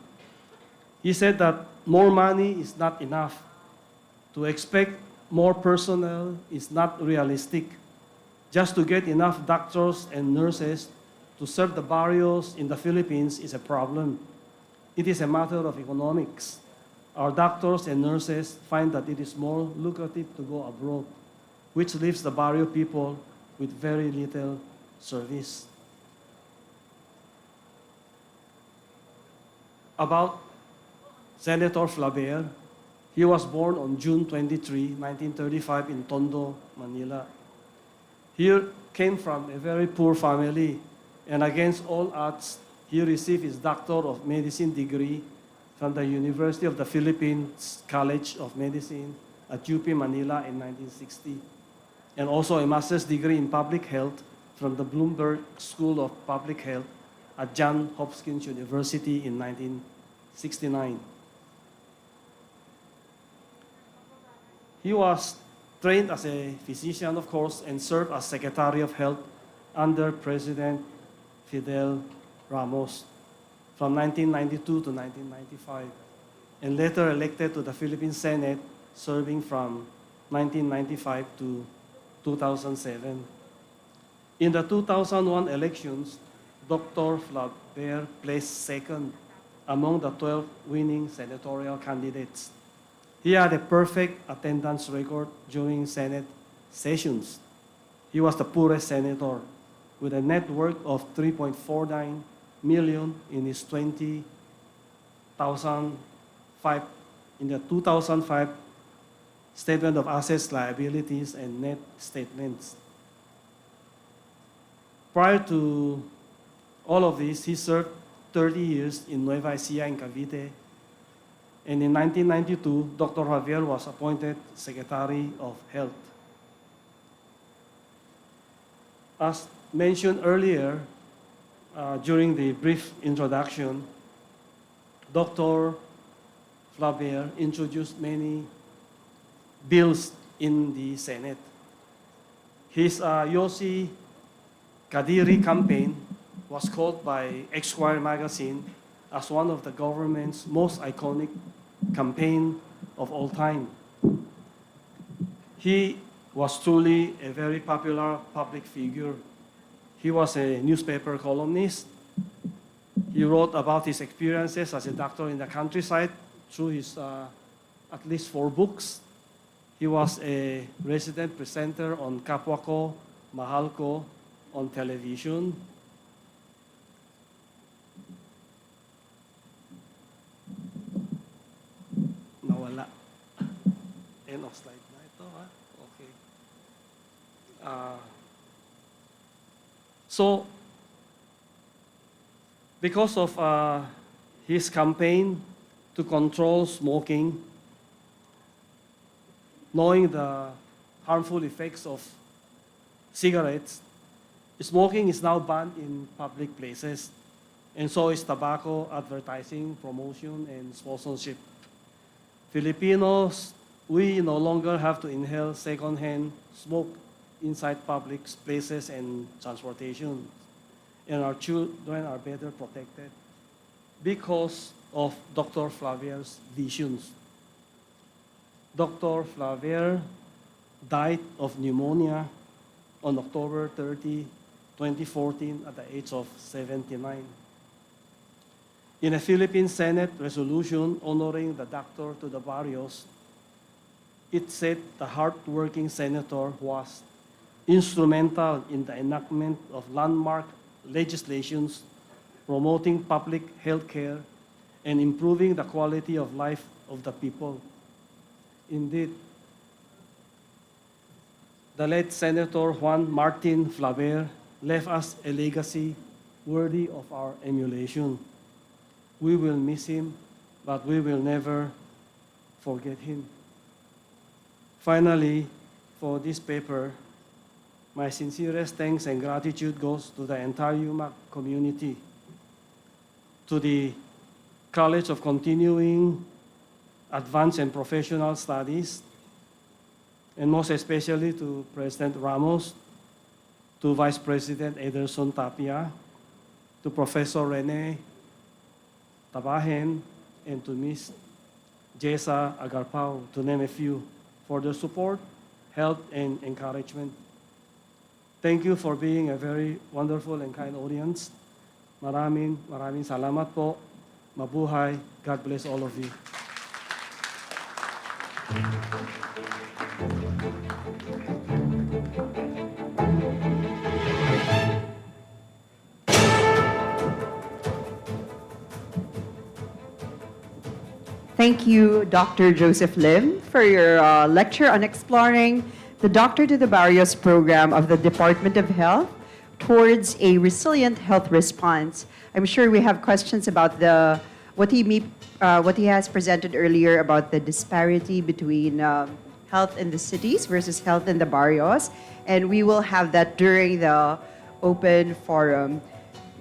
He said that more money is not enough. To expect more personnel is not realistic. Just to get enough doctors and nurses to serve the barrios in the Philippines is a problem. It is a matter of economics. Our doctors and nurses find that it is more lucrative to go abroad, which leaves the barrio people with very little service. About Senator Flaubert, he was born on June 23, 1935 in Tondo, Manila. He came from a very poor family, and against all odds, he received his Doctor of Medicine degree from the University of the Philippines College of Medicine at UP Manila in 1960, and also a master's degree in public health from the Bloomberg School of Public Health at Johns Hopkins University in 1969. He was trained as a physician, of course, and served as Secretary of Health under President Fidel Ramos from 1992 to 1995, and later elected to the Philippine Senate, serving from 1995 to 2007. In the 2001 elections, Dr. Flaubert placed second among the 12 winning senatorial candidates. He had a perfect attendance record during Senate sessions. He was the poorest senator with a net worth of 3.49 million in his 2005 Statement of Assets, Liabilities, and Net Statements. Prior to all of this, he served 30 years in Nueva Ecija in Cavite. And in 1992, Dr. Javier was appointed Secretary of Health. As mentioned earlier, during the brief introduction, Dr. Flaubert introduced many bills in the Senate. His Yossi Kadiri campaign was called by Esquire magazine as one of the government's most iconic campaign of all time. He was truly a very popular public figure. He was a newspaper columnist. He wrote about his experiences as a doctor in the countryside through his at least 4 books. He was a resident presenter on Kapwa Ko, Mahal Ko on television. Nawala. End of slide na ito, ha? Okay. So, Because of his campaign to control smoking, knowing the harmful effects of cigarettes, smoking is now banned in public places, and so is tobacco advertising, promotion, and sponsorship. Filipinos, we no longer have to inhale secondhand smoke inside public places and transportation, and our children are better protected because of Dr. Flavier's visions. Dr. Flavier died of pneumonia on October 30, 2014 at the age of 79. In a Philippine Senate resolution honoring the Doctor to the Barrios, it said the hardworking senator was instrumental in the enactment of landmark legislations promoting public health care and improving the quality of life of the people. Indeed, the late Senator Juan Martin Flavier left us a legacy worthy of our emulation. We will miss him, but we will never forget him. Finally, for this paper, my sincerest thanks and gratitude goes to the entire UMak community, to the College of Continuing Advanced and Professional Studies, and most especially to President Ramos, to Vice President Ederson Tapia, to Professor Rene Tabahen, and to Ms. Jessa Agarpao, to name a few, for their support, help, and encouragement. Thank you for being a very wonderful and kind audience. Maraming salamat po. Mabuhay. God bless all of you. Thank you, Dr. Joseph Lim, for your lecture on exploring the Doctor to the Barrios program of the Department of Health towards a resilient health response. I'm sure we have questions about what he has presented earlier about the disparity between health in the cities versus health in the barrios, and we will have that during the open forum.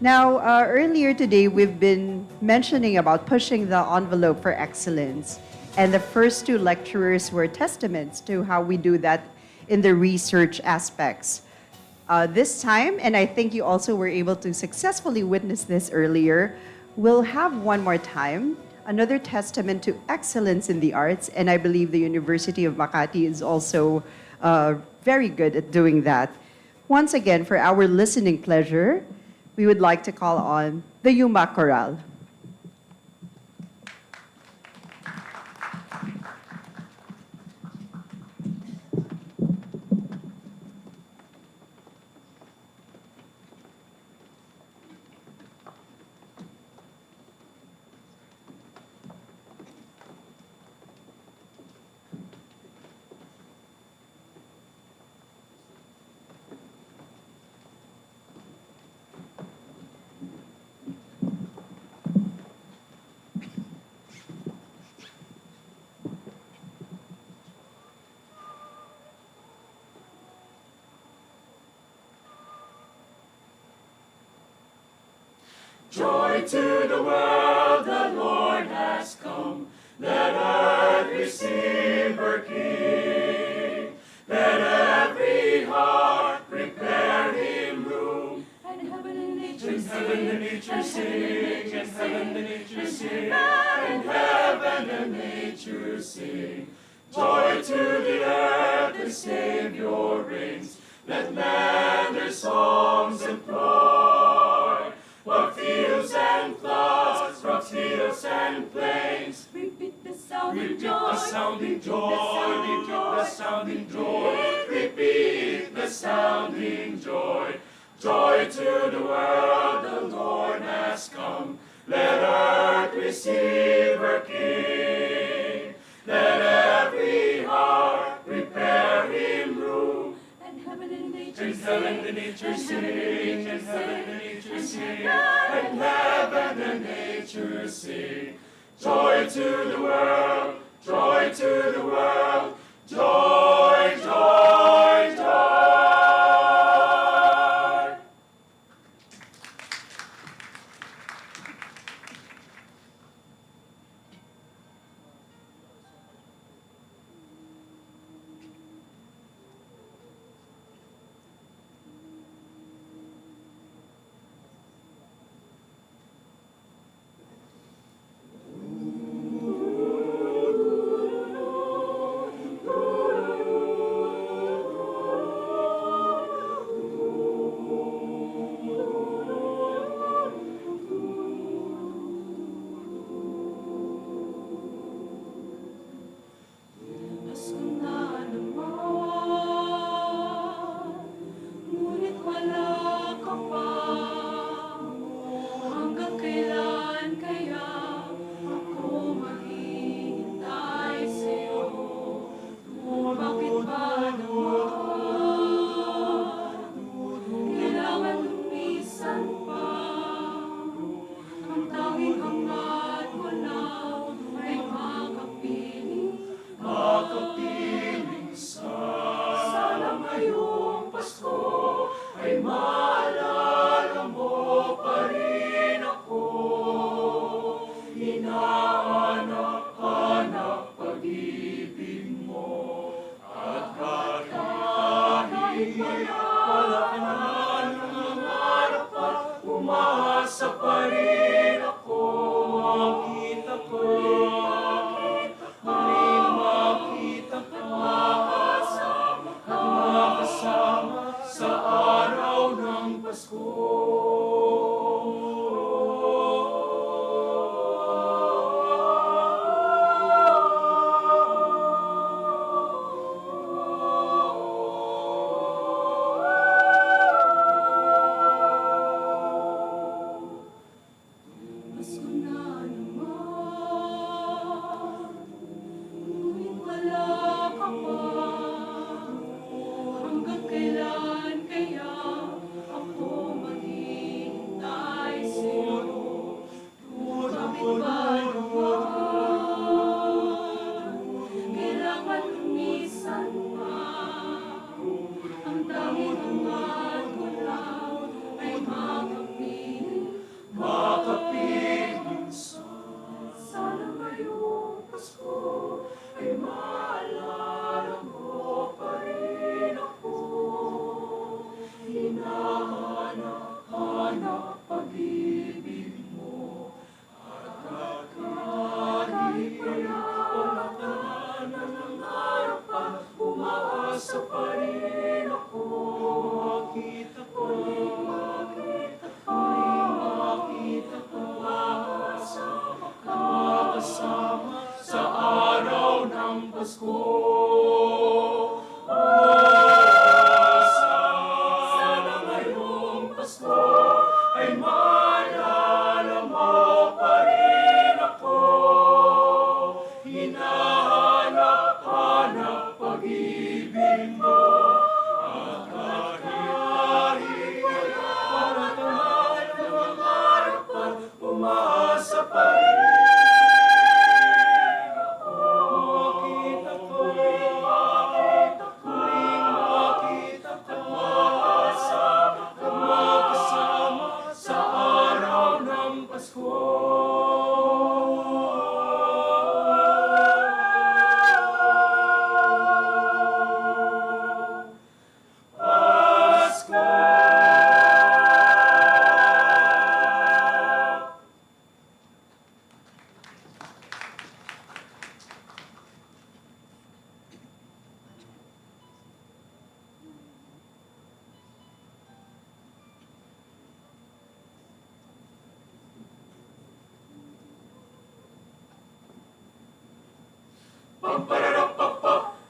Now, earlier today, we've been mentioning about pushing the envelope for excellence, and the first two lecturers were testaments to how we do that in the research aspects. This time, and I think you also were able to successfully witness this earlier, we'll have one more time, another testament to excellence in the arts, and I believe the University of Makati is also very good at doing that. Once again, for our listening pleasure, we would like to call on the UMak Chorale. Joy to the world, the Lord has come. Let earth receive her King. Let every heart prepare him room. And heaven and nature sing. And heaven and nature sing. And heaven and nature sing. Joy to the earth, the Savior reigns. Let man their songs employ. O'er fields and floods, rocks, hills and plains, repeat the sounding joy, the sounding joy, repeat the sounding joy, repeat the sounding joy. Joy to the world, the Lord has come. Let earth receive her King. Let every heart prepare him room. And heaven and nature heaven the nature sing, in heaven the nature sing, and heaven and nature sing. Joy to the world, joy to the world, joy, joy, joy.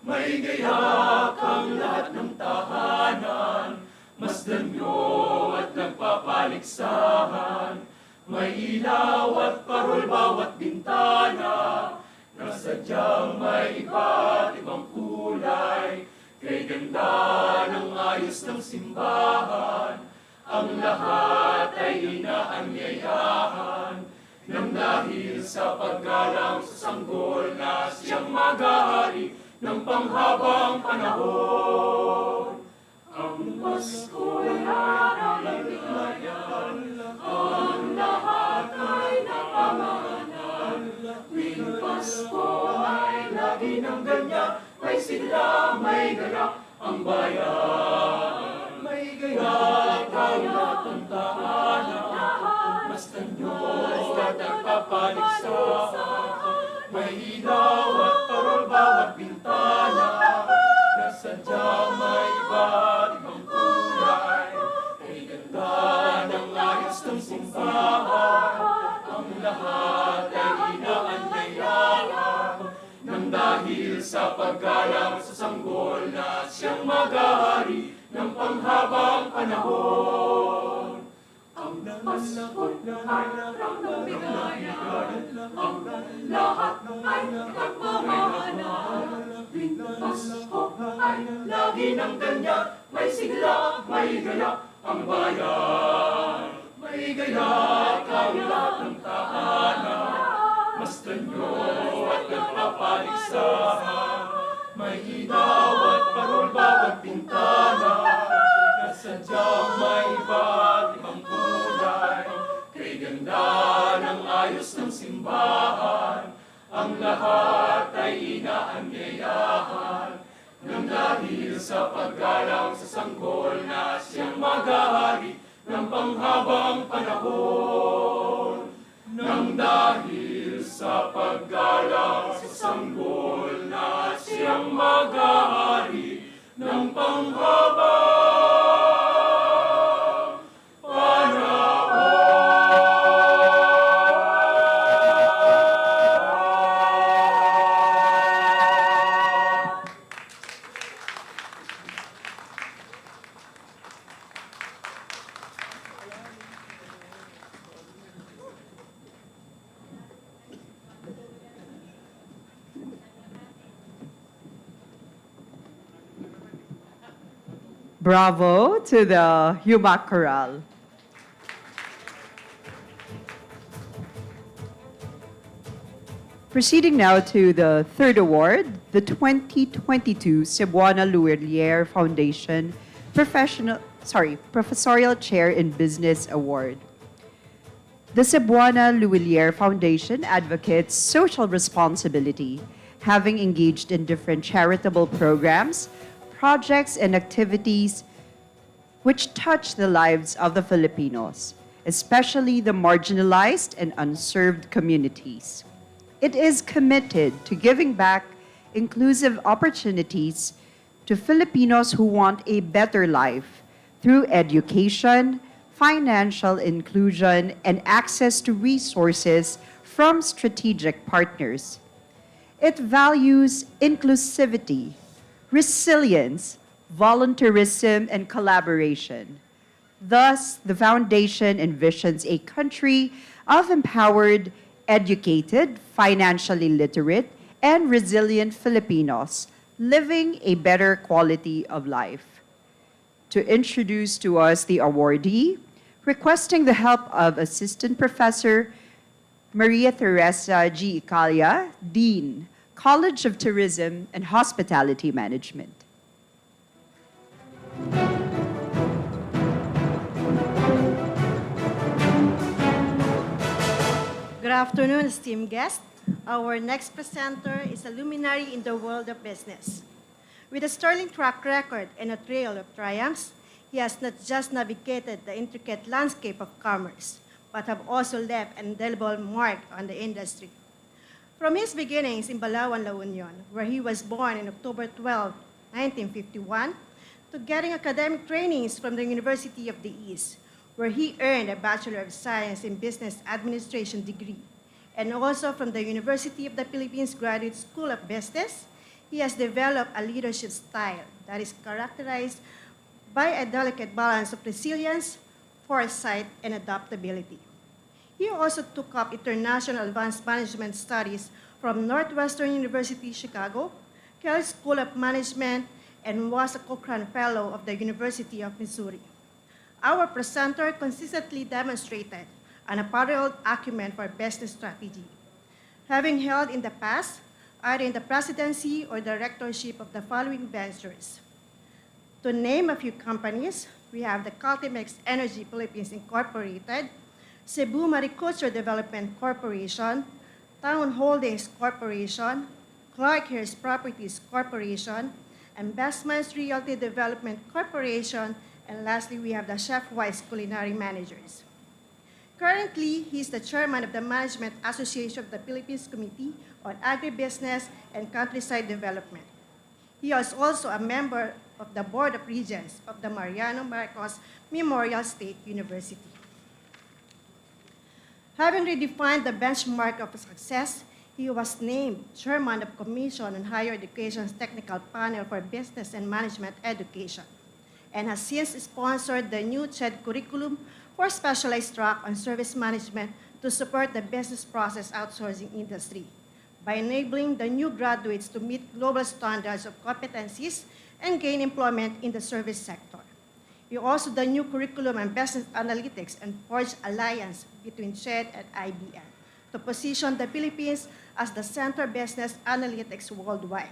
Maigayak ang lahat ng tahanan, masdan nyo at nagpapaligsahan. May ilaw at parol bawat bintana, na sadyang may iba't ibang kulay. Kay ganun ganda ng ayos ng simbahan, ang lahat ay inaanyayahan, nang dahil sa paggalang sa sanggol na siyang mag-aari ng panghabang panahon. Ang Pasko'y araw ng biglayan, ang lahat ay napamahanan. Tuwing Pasko ay lagi ng ganyan, may sigla, may ganap ang bayan. May ganap ang lahat ng tahanan, basta Diyos at nagpapaligsahan. May ilaw at parol bawat bintana, na sadyang may iba't ibang kulay. Ay ganda ng ayos ng simbahan, ang lahat ay inaanyayahan, nang dahil sa paggalang sa sanggol na siyang mag-aari ng panghabang panahon. Ang Pasko'y araw ng bigayan, ang lahat ay nagmamahalan. Tuwing Pasko ay lagi ng ganyan, may sigla, may ganap ang bayan. May ganap ang lahat ng tahanan, basta nyo at nagpapaligsahan. May ilaw at parol bawat bintana, na sadyang may iba't ibang kulay. Kay ganda ng ayos ng simbahan, ang lahat ay inaanyayahan, nang dahil sa paggalang sa sanggol na siyang mag-aari ng panghabang panahon. Nang dahil sa paggalang sa sanggol na siyang mag-aari ng panghabang panahon. Bravo to the UMak Chorale. Proceeding now to the third award, the 2022 Cebuana Luelier Foundation Professorial Chair in Business Award. The Cebuana Luelier Foundation advocates social responsibility, having engaged in different charitable programs, projects, and activities which touch the lives of the Filipinos, especially the marginalized and unserved communities. It is committed to giving back inclusive opportunities to Filipinos who want a better life through education, financial inclusion, and access to resources from strategic partners. It values inclusivity, resilience, volunteerism, and collaboration. Thus, the foundation envisions a country of empowered, educated, financially literate, and resilient Filipinos living a better quality of life. To introduce to us the awardee, requesting the help of Assistant Professor Maria Teresa G. Icalia, Dean, College of Tourism and Hospitality Management. Good afternoon, esteemed guests. Our next presenter is a luminary in the world of business. With a sterling track record and a trail of triumphs, he has not just navigated the intricate landscape of commerce, but have also left an indelible mark on the industry. From his beginnings in Balawan, La Union, where he was born on October 12, 1951, to getting academic trainings from the University of the East, where he earned a Bachelor of Science in Business Administration degree, and also from the University of the Philippines Graduate School of Business, he has developed a leadership style that is characterized by a delicate balance of resilience, foresight, and adaptability. He also took up international advanced management studies from Northwestern University, Chicago, Kelley School of Management, and was a Cochrane Fellow of the University of Missouri. Our presenter consistently demonstrated an unparalleled acumen for business strategy, having held in the past either in the presidency or directorship of the following ventures. To name a few companies, we have the Caltemex Energy Philippines Incorporated, Cebu Mariculture Development Corporation, Town Holdings Corporation, Clark Hills Properties Corporation, Investments Realty Development Corporation, and lastly, we have the Chef Wise Culinary Managers. Currently, he is the chairman of the Management Association of the Philippines Committee on Agribusiness and Countryside Development. He is also a member of the Board of Regents of the Mariano Marcos Memorial State University. Having redefined the benchmark of success, he was named chairman of Commission on Higher Education's Technical Panel for Business and Management Education, and has since sponsored the new CHED curriculum for specialized track on service management to support the business process outsourcing industry by enabling the new graduates to meet global standards of competencies and gain employment in the service sector. He also the new curriculum on business analytics and forged alliance between CHED and IBM to position the Philippines as the center business analytics worldwide.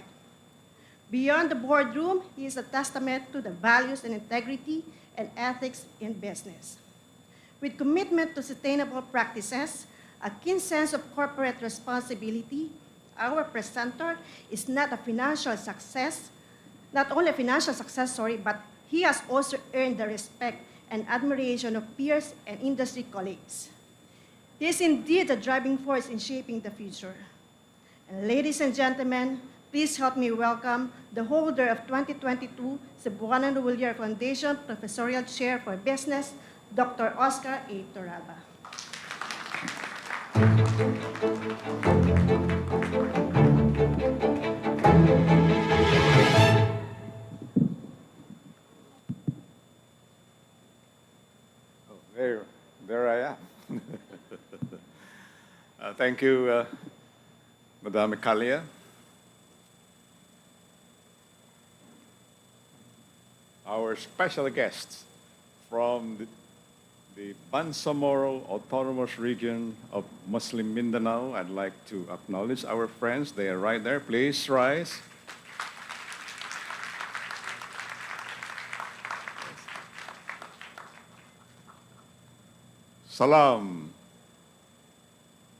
Beyond the boardroom, he is a testament to the values and integrity and ethics in business. With commitment to sustainable practices, a keen sense of corporate responsibility, our presenter is not only a financial success, but he has also earned the respect and admiration of peers and industry colleagues. He is indeed a driving force in shaping the future. And ladies and gentlemen, please help me welcome the holder of 2022 Cebuano Nobiliar Foundation Professorial Chair for Business, Dr. Oscar A. Torralba. Oh, there I am. Thank you, Madame Calia. Our special guests from the Bangsamoro Autonomous Region of Muslim Mindanao. I'd like to acknowledge our friends. They are right there. Please rise. Salam.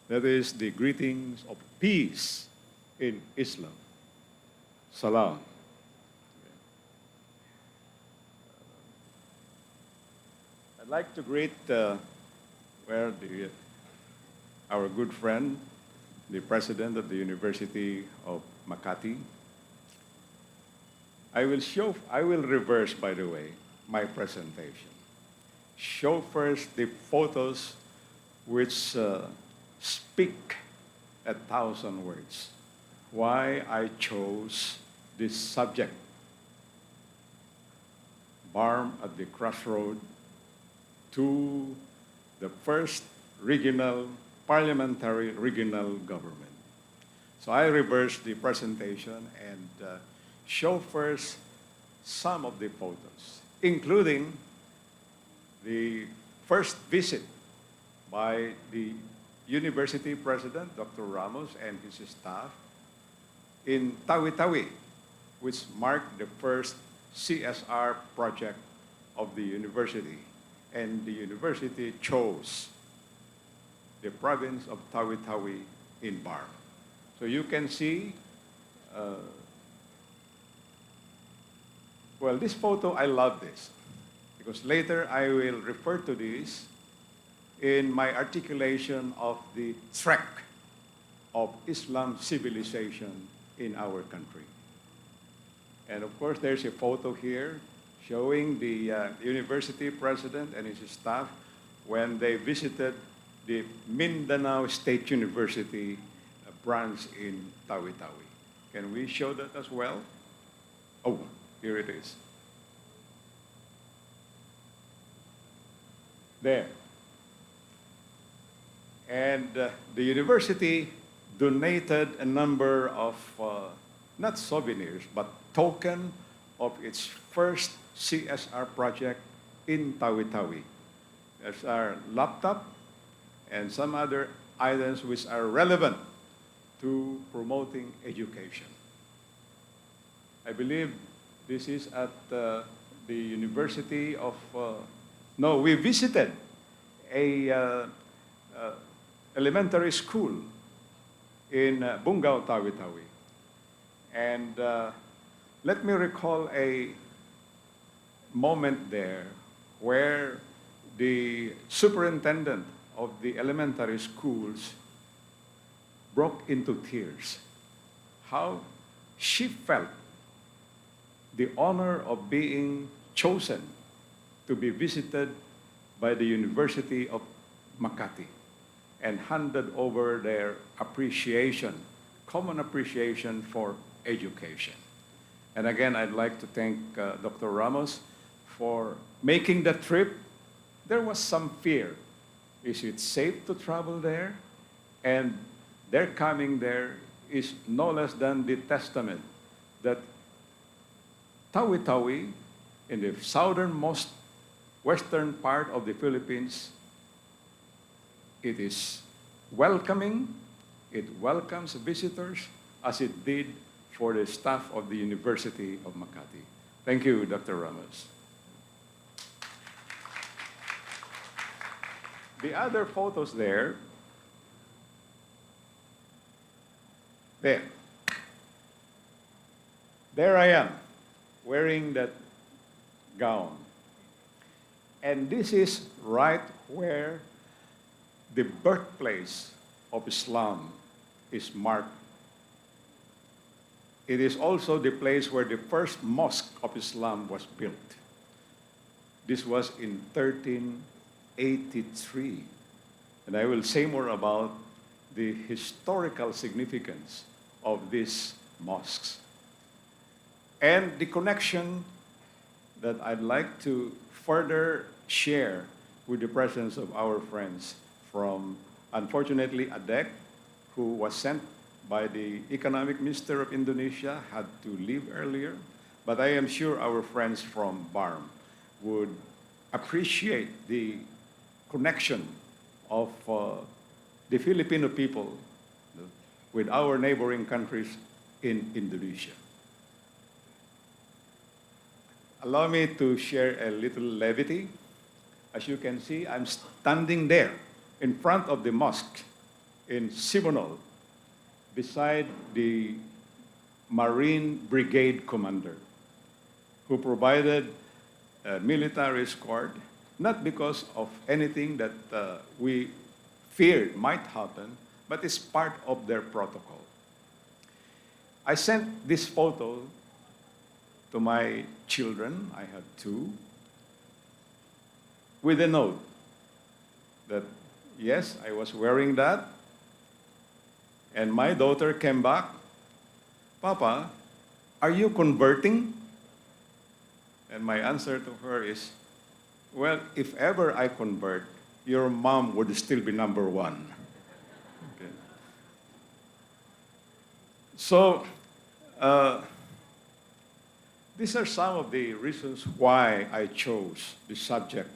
That is the greetings of peace in Islam. Salam. I'd like to greet our good friend, the president of the University of Makati. I will reverse, by the way, my presentation. Show first the photos which speak 1,000 words. Why I chose this subject. Barm at the crossroad to the first parliamentary regional government. So I reversed the presentation and show first some of the photos, including the first visit by the university president, Dr. Ramos, and his staff in Tawi-Tawi, which marked the first CSR project of the university. And the university chose the province of Tawi-Tawi in Barm. So you can see, well, this photo, I love this, because later I will refer to this in my articulation of the threat of Islam civilization in our country. And of course, there's a photo here showing the university president and his staff when they visited the Mindanao State University branch in Tawi-Tawi. Can we show that as well? Oh, here it is. There. And the university donated a number of, not souvenirs, but token of its first CSR project in Tawi-Tawi. There's our laptop and some other items which are relevant to promoting education. I believe this is at the University of, no, we visited a elementary school in Bungao, Tawi-Tawi. And let me recall a moment there where the superintendent of the elementary schools broke into tears. How she felt the honor of being chosen to be visited by the University of Makati and handed over their appreciation, common appreciation for education. And again, I'd like to thank Dr. Ramos for making the trip. There was some fear. Is it safe to travel there? And their coming there is no less than the testament that Tawi-Tawi, in the southernmost western part of the Philippines, it is welcoming, it welcomes visitors as it did for the staff of the University of Makati. Thank you, Dr. Ramos. The other photos there, there I am, wearing that gown. And this is right where the birthplace of Islam is marked. It is also the place where the first mosque of Islam was built. This was in 1383. And I will say more about the historical significance of these mosques. And the connection that I'd like to further share with the presence of our friends from, unfortunately, ADEC, who was sent by the Economic Minister of Indonesia, had to leave earlier. But I am sure our friends from BARM would appreciate the connection of the Filipino people with our neighboring countries in Indonesia. Allow me to share a little levity. As you can see, I'm standing there in front of the mosque in Sibonol, beside the Marine Brigade commander, who provided a military escort, not because of anything that we feared might happen, but it's part of their protocol. I sent this photo to my children, I had two, with a note that, yes, I was wearing that, and my daughter came back, Papa, are you converting? And my answer to her is, well, if ever I convert, your mom would still be number one. Okay. So, these are some of the reasons why I chose this subject.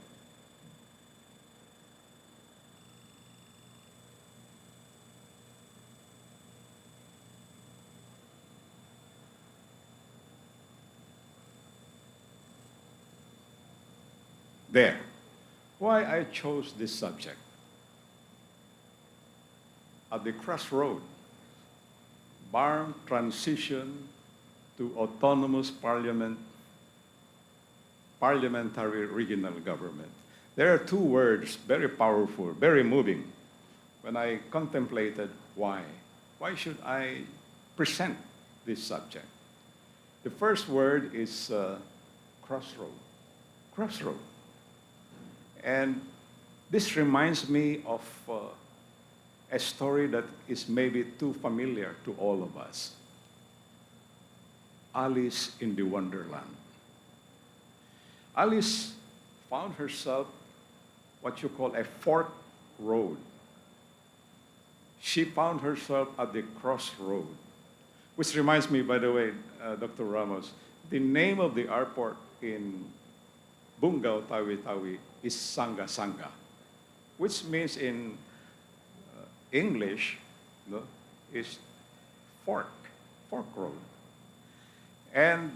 There. Why I chose this subject. At the crossroad, BARM transition to autonomous parliamentary regional government. There are two words, very powerful, very moving, when I contemplated why. Why should I present this subject? The first word is crossroad. Crossroad. And this reminds me of a story that is maybe too familiar to all of us. Alice in the Wonderland. Alice found herself what you call a fork road. She found herself at the crossroad, which reminds me, by the way, Dr. Ramos, the name of the airport in Bungaw, Tawi-Tawi is Sanga Sanga, which means in English, no, is fork road. And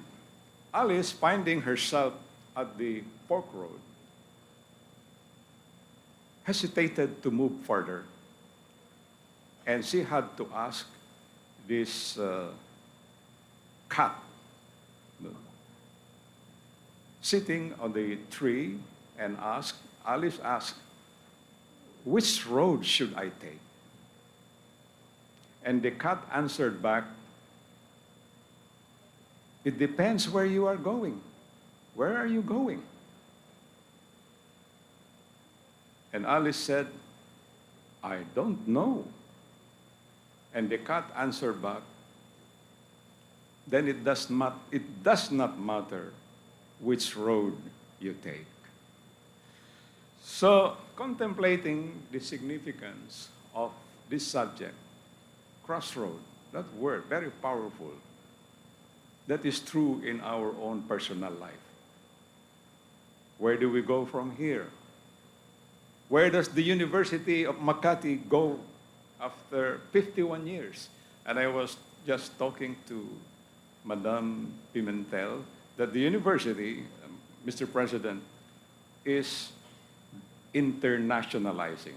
Alice, finding herself at the fork road, hesitated to move further. And she had to ask this cat, no, sitting on the tree, and Alice asked, which road should I take? And the cat answered back, it depends where you are going. Where are you going? And Alice said, I don't know. And the cat answered back, then it does not matter which road you take. So, contemplating the significance of this subject, crossroad, that word, very powerful, that is true in our own personal life. Where do we go from here? Where does the University of Makati go after 51 years? And I was just talking to Madame Pimentel that the university, Mr. President, is internationalizing.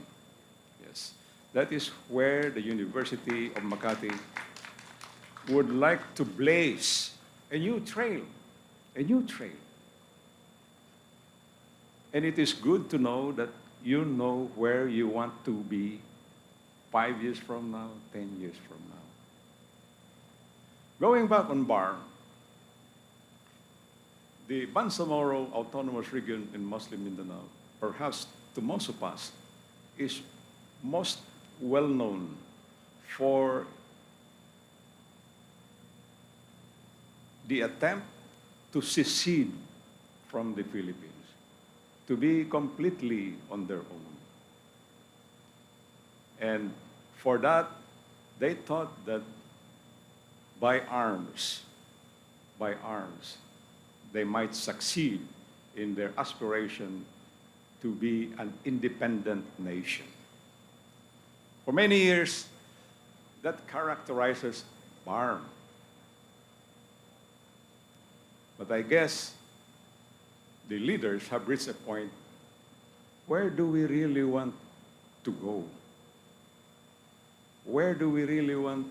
Yes, that is where the University of Makati would like to blaze a new trail, a new trail. And it is good to know that you know where you want to be 5 years from now, 10 years from now. Going back on BARM, the Bangsamoro Autonomous Region in Muslim Mindanao, perhaps to most of us, is most well known for the attempt to secede from the Philippines, to be completely on their own. And for that, they thought that by arms, they might succeed in their aspiration to be an independent nation. For many years, that characterizes BARM. But I guess the leaders have reached a point, where do we really want to go? Where do we really want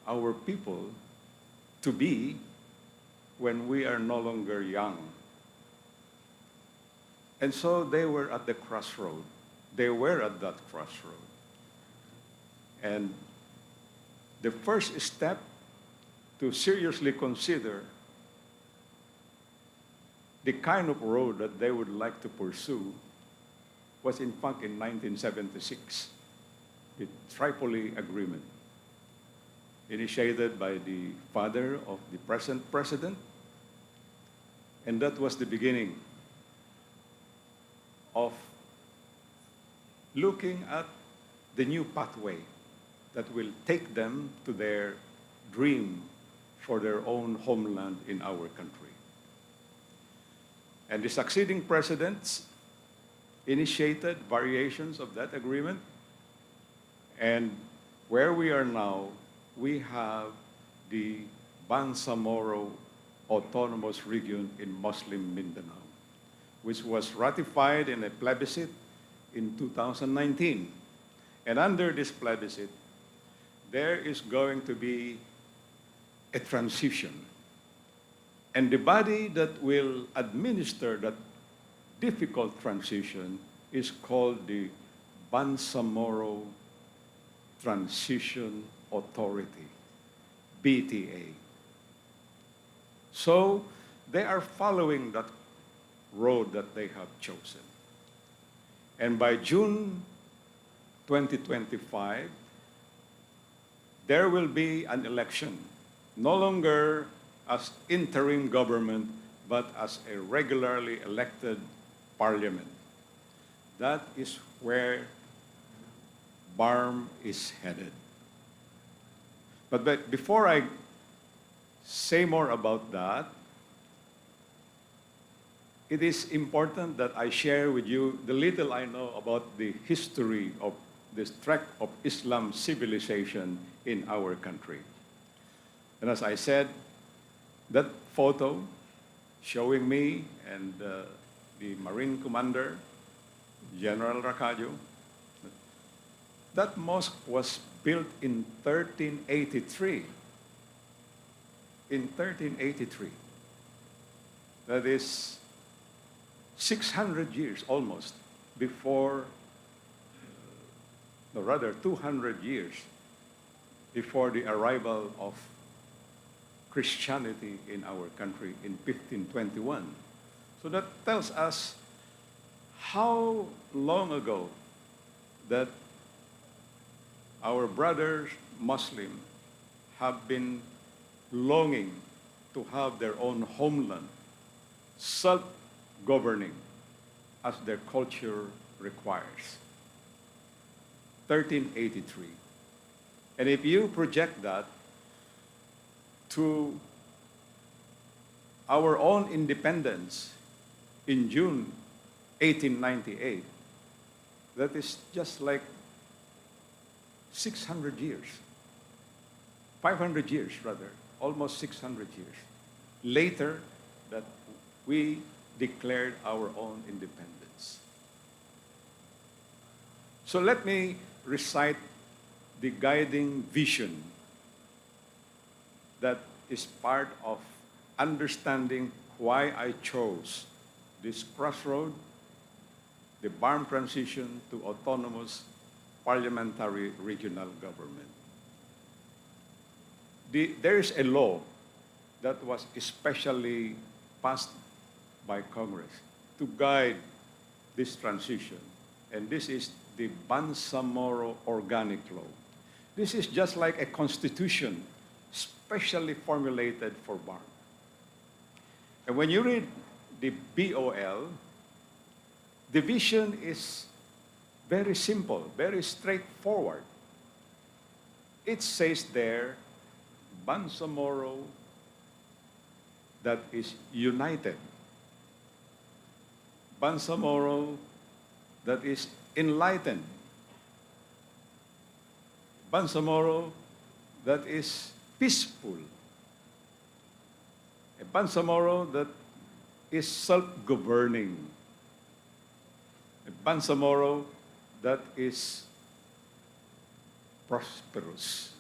our people to be when we are no longer young? And so they were at the crossroad. They were at that crossroad. And the first step to seriously consider the kind of road that they would like to pursue was in fact in 1976, the Tripoli Agreement, initiated by the father of the present president. And that was the beginning of looking at the new pathway that will take them to their dream for their own homeland in our country. And the succeeding presidents initiated variations of that agreement. And where we are now, we have the Bangsamoro Autonomous Region in Muslim Mindanao, which was ratified in a plebiscite in 2019. And under this plebiscite, there is going to be a transition. And the body that will administer that difficult transition is called the Bangsamoro Transition Authority, BTA. So they are following that road that they have chosen. And by June 2025, there will be an election, no longer as interim government, but as a regularly elected parliament. That is where BARM is headed. But before I say more about that, it is important that I share with you the little I know about the history of this track of Islam civilization in our country. And as I said, that photo showing me and the Marine Commander, General Racadio, that mosque was built in 1383. In 1383. That is 600 years almost before, no, rather 200 years before the arrival of Christianity in our country in 1521. So that tells us how long ago that our brothers Muslim have been longing to have their own homeland, self-governing as their culture requires. 1383. And if you project that to our own independence in June 1898, that is just like 600 years, 500 years rather, almost 600 years later that we declared our own independence. So let me recite the guiding vision that is part of understanding why I chose this crossroad, the BARM transition to autonomous parliamentary regional government. There is a law that was especially passed by Congress to guide this transition, and this is the Bangsamoro Organic Law. This is just like a constitution specially formulated for BARM. And when you read the BOL, the vision is very simple, very straightforward. It says there, Bangsamoro that is united. Bangsamoro that is enlightened. Bangsamoro that is peaceful. A Bangsamoro that is self-governing. A Bangsamoro that is prosperous.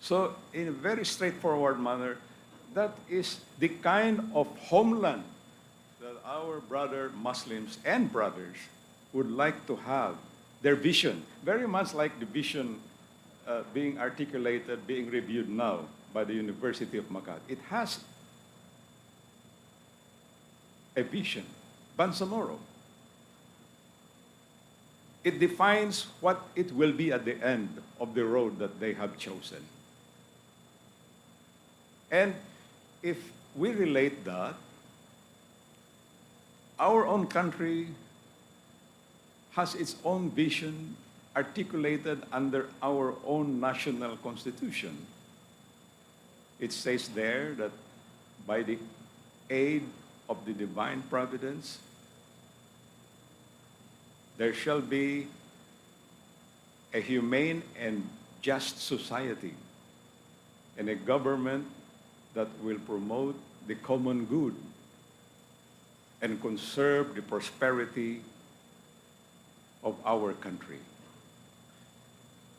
So in a very straightforward manner, that is the kind of homeland that our brother Muslims and brothers would like to have. Their vision, very much like the vision being articulated, being reviewed now by the University of Makati. It has a vision, Bangsamoro. It defines what it will be at the end of the road that they have chosen. And if we relate that, our own country has its own vision articulated under our own national constitution. It says there that by the aid of the divine providence, there shall be a humane and just society and a government that will promote the common good and conserve the prosperity of our country.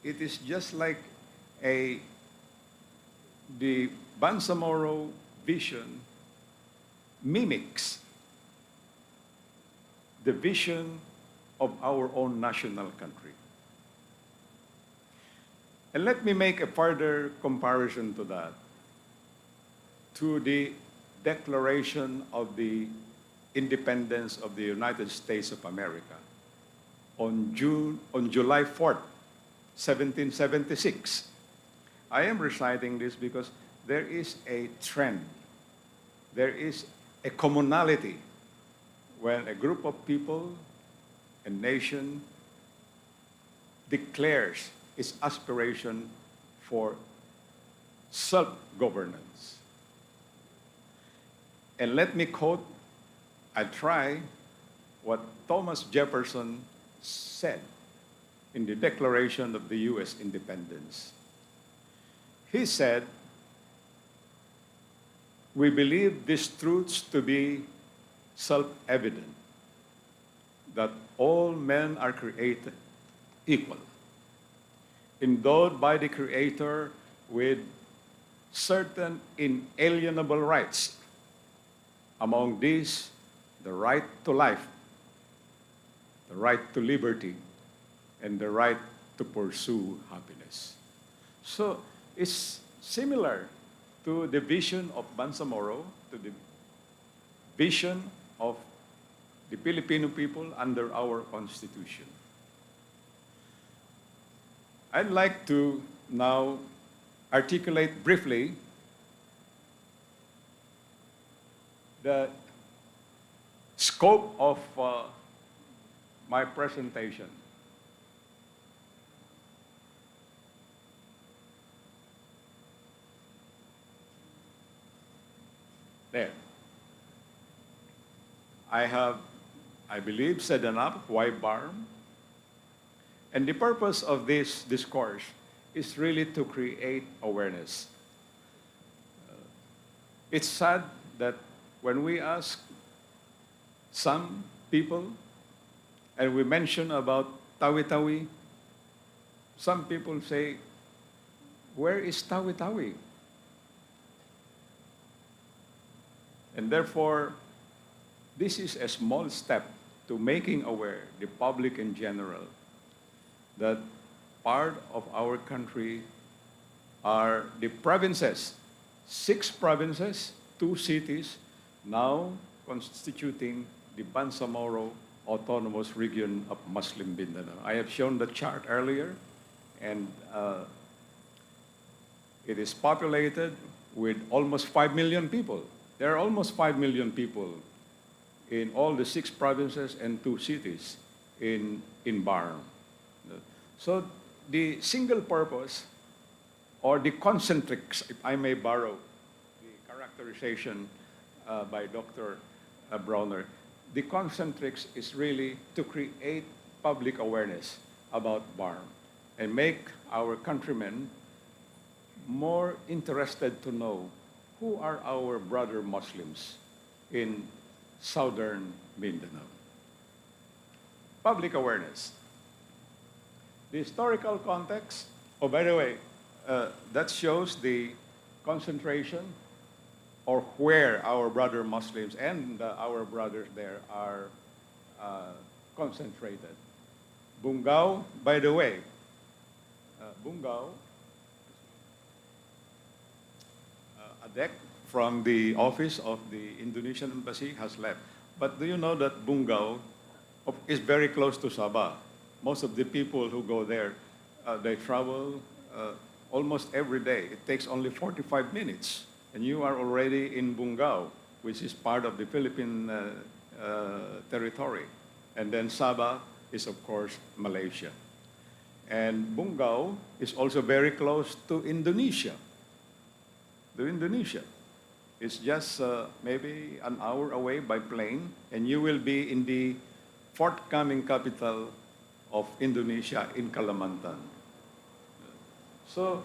It is just like the Bangsamoro vision mimics the vision of our own national country. And let me make a further comparison to that, to the Declaration of the Independence of the United States of America on July 4th, 1776. I am reciting this because there is a trend, there is a commonality when a group of people, a nation, declares its aspiration for self-governance. And let me quote I try what Thomas Jefferson said in the Declaration of the U.S. Independence. He said, "We believe these truths to be self-evident, that all men are created equal, endowed by the Creator with certain inalienable rights. Among these, the right to life, the right to liberty, and the right to pursue happiness." So it's similar to the vision of Bangsamoro, to the vision of the Filipino people under our Constitution. I'd like to now articulate briefly the scope of my presentation. There. I have, I believe, said enough why BARM. And the purpose of this discourse is really to create awareness. It's sad that when we ask some people and we mention about Tawi-Tawi, some people say, "Where is Tawi-Tawi?" And therefore, this is a small step to making aware the public in general that part of our country are the provinces, 6 provinces, 2 cities, now constituting the Bangsamoro Autonomous Region of Muslim Mindanao. I have shown the chart earlier, and it is populated with almost 5 million people. There are almost 5 million people in all the 6 provinces and 2 cities in BARM. So the single purpose, or the concentrics, if I may borrow the characterization by Dr. Browner, the concentrics is really to create public awareness about BARM and make our countrymen more interested to know who are our brother Muslims in southern Mindanao. Public awareness. The historical context, oh, by the way, that shows the concentration or where our brother Muslims and our brothers there are concentrated. Bungao, by the way, Bungao, a deck from the office of the Indonesian embassy has left. But do you know that Bungao is very close to Sabah? Most of the people who go there, they travel almost every day. It takes only 45 minutes, and you are already in Bungao, which is part of the Philippine territory. And then Sabah is, of course, Malaysia. And Bungao is also very close to Indonesia. It's just maybe an hour away by plane, and you will be in the forthcoming capital of Indonesia in Kalimantan. So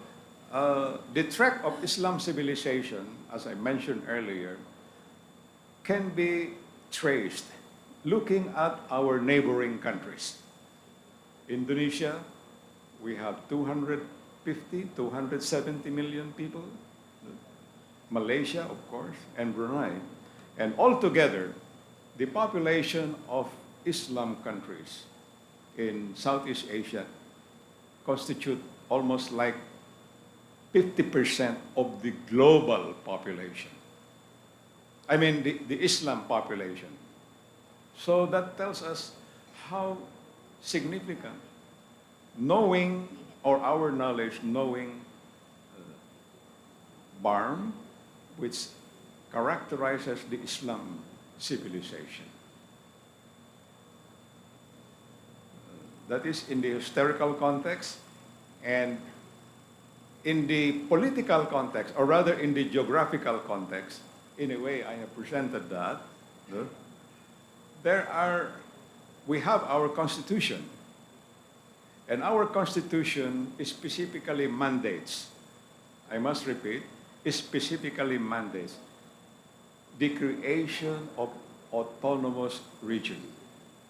the track of Islam civilization, as I mentioned earlier, can be traced looking at our neighboring countries. Indonesia, we have 250, 270 million people. Malaysia, of course, and Brunei. And altogether, the population of Islam countries in Southeast Asia constitute almost like 50% of the global population. I mean, the Islam population. So that tells us how significant knowing, or our knowledge, knowing BARM, which characterizes the Islam civilization. That is in the historical context, and in the political context, or rather in the geographical context. In a way, I have presented that. we have our Constitution. And our Constitution specifically mandates, I must repeat, specifically mandates the creation of autonomous region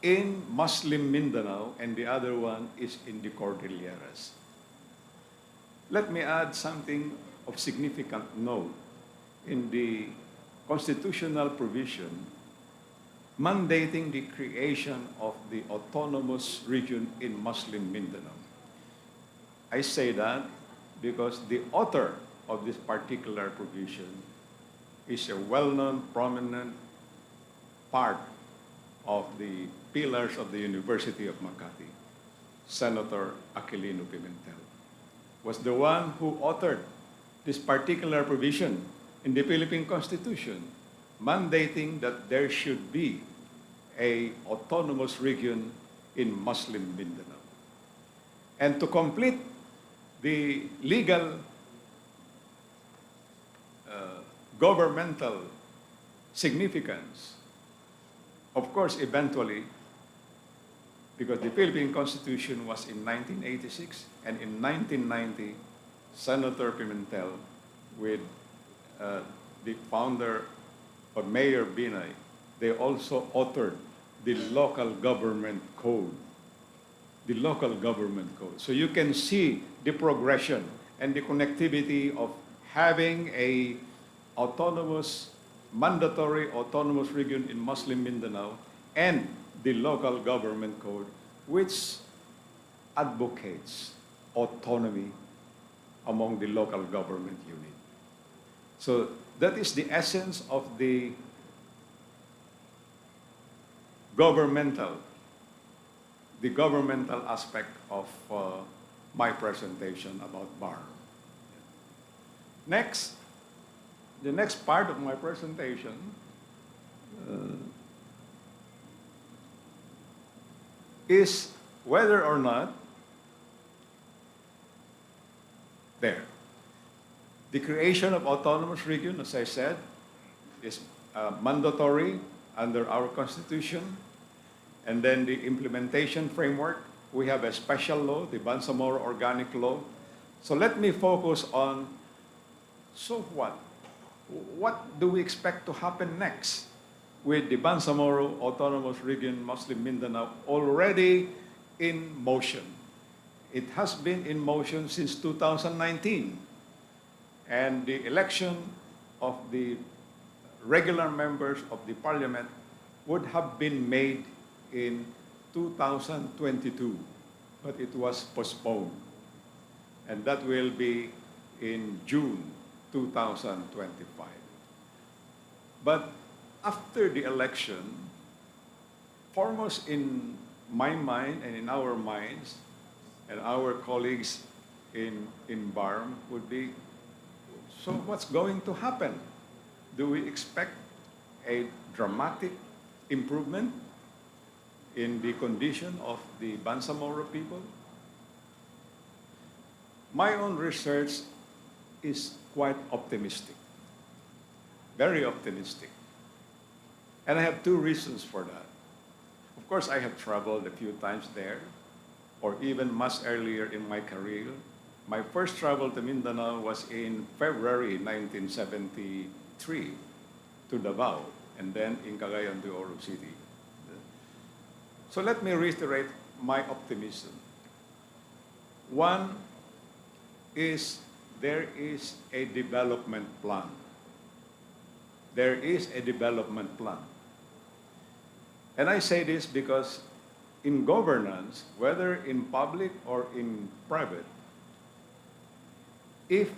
in Muslim Mindanao, and the other one is in the Cordilleras. Let me add something of significant note. In the constitutional provision mandating the creation of the autonomous region in Muslim Mindanao. I say that because the author of this particular provision is a well-known, prominent part of the pillars of the University of Makati, Senator Aquilino Pimentel, was the one who authored this particular provision in the Philippine Constitution, mandating that there should be a autonomous region in Muslim Mindanao. And to complete the legal governmental significance, of course, eventually, because the Philippine Constitution was in 1986, and in 1990, Senator Pimentel, with the founder of Mayor Binay, they also authored the local government code. The local government code. So you can see the progression and the connectivity of having a mandatory autonomous region in Muslim Mindanao and the local government code, which advocates autonomy among the local government unit. So that is the essence of the governmental aspect of my presentation about BAR. Next, the next part of my presentation is whether or not the creation of autonomous region, as I said, is mandatory under our Constitution. And then the implementation framework, we have a special law, the Bangsamoro Organic Law. So let me focus on, so what? What do we expect to happen next with the Bangsamoro Autonomous Region Muslim Mindanao already in motion? It has been in motion since 2019. And the election of the regular members of the parliament would have been made in 2022, but it was postponed. And that will be in June 2025. But after the election, foremost in my mind and in our minds, and our colleagues in BARM would be, so what's going to happen? Do we expect a dramatic improvement in the condition of the Bangsamoro people? My own research is quite optimistic, very optimistic. And I have two reasons for that. Of course, I have traveled a few times there, or even much earlier in my career. My first travel to Mindanao was in February 1973 to Davao, and then in Cagayan de Oro City. So let me reiterate my optimism. One is there is a development plan. There is a development plan. And I say this because in governance, whether in public or in private, if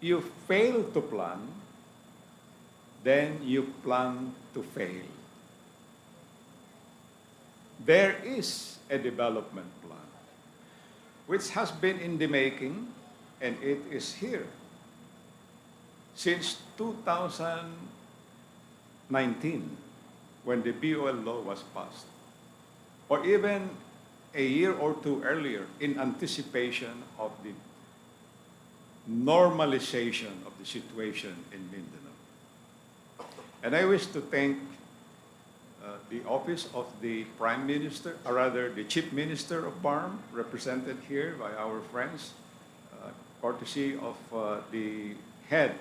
you fail to plan, then you plan to fail. There is a development plan which has been in the making, and it is here since 2019 when the BOL law was passed, or even a year or two earlier in anticipation of the normalization of the situation in Mindanao. And I wish to thank the office of the Prime Minister, or rather the Chief Minister of BARM, represented here by our friends, courtesy of the head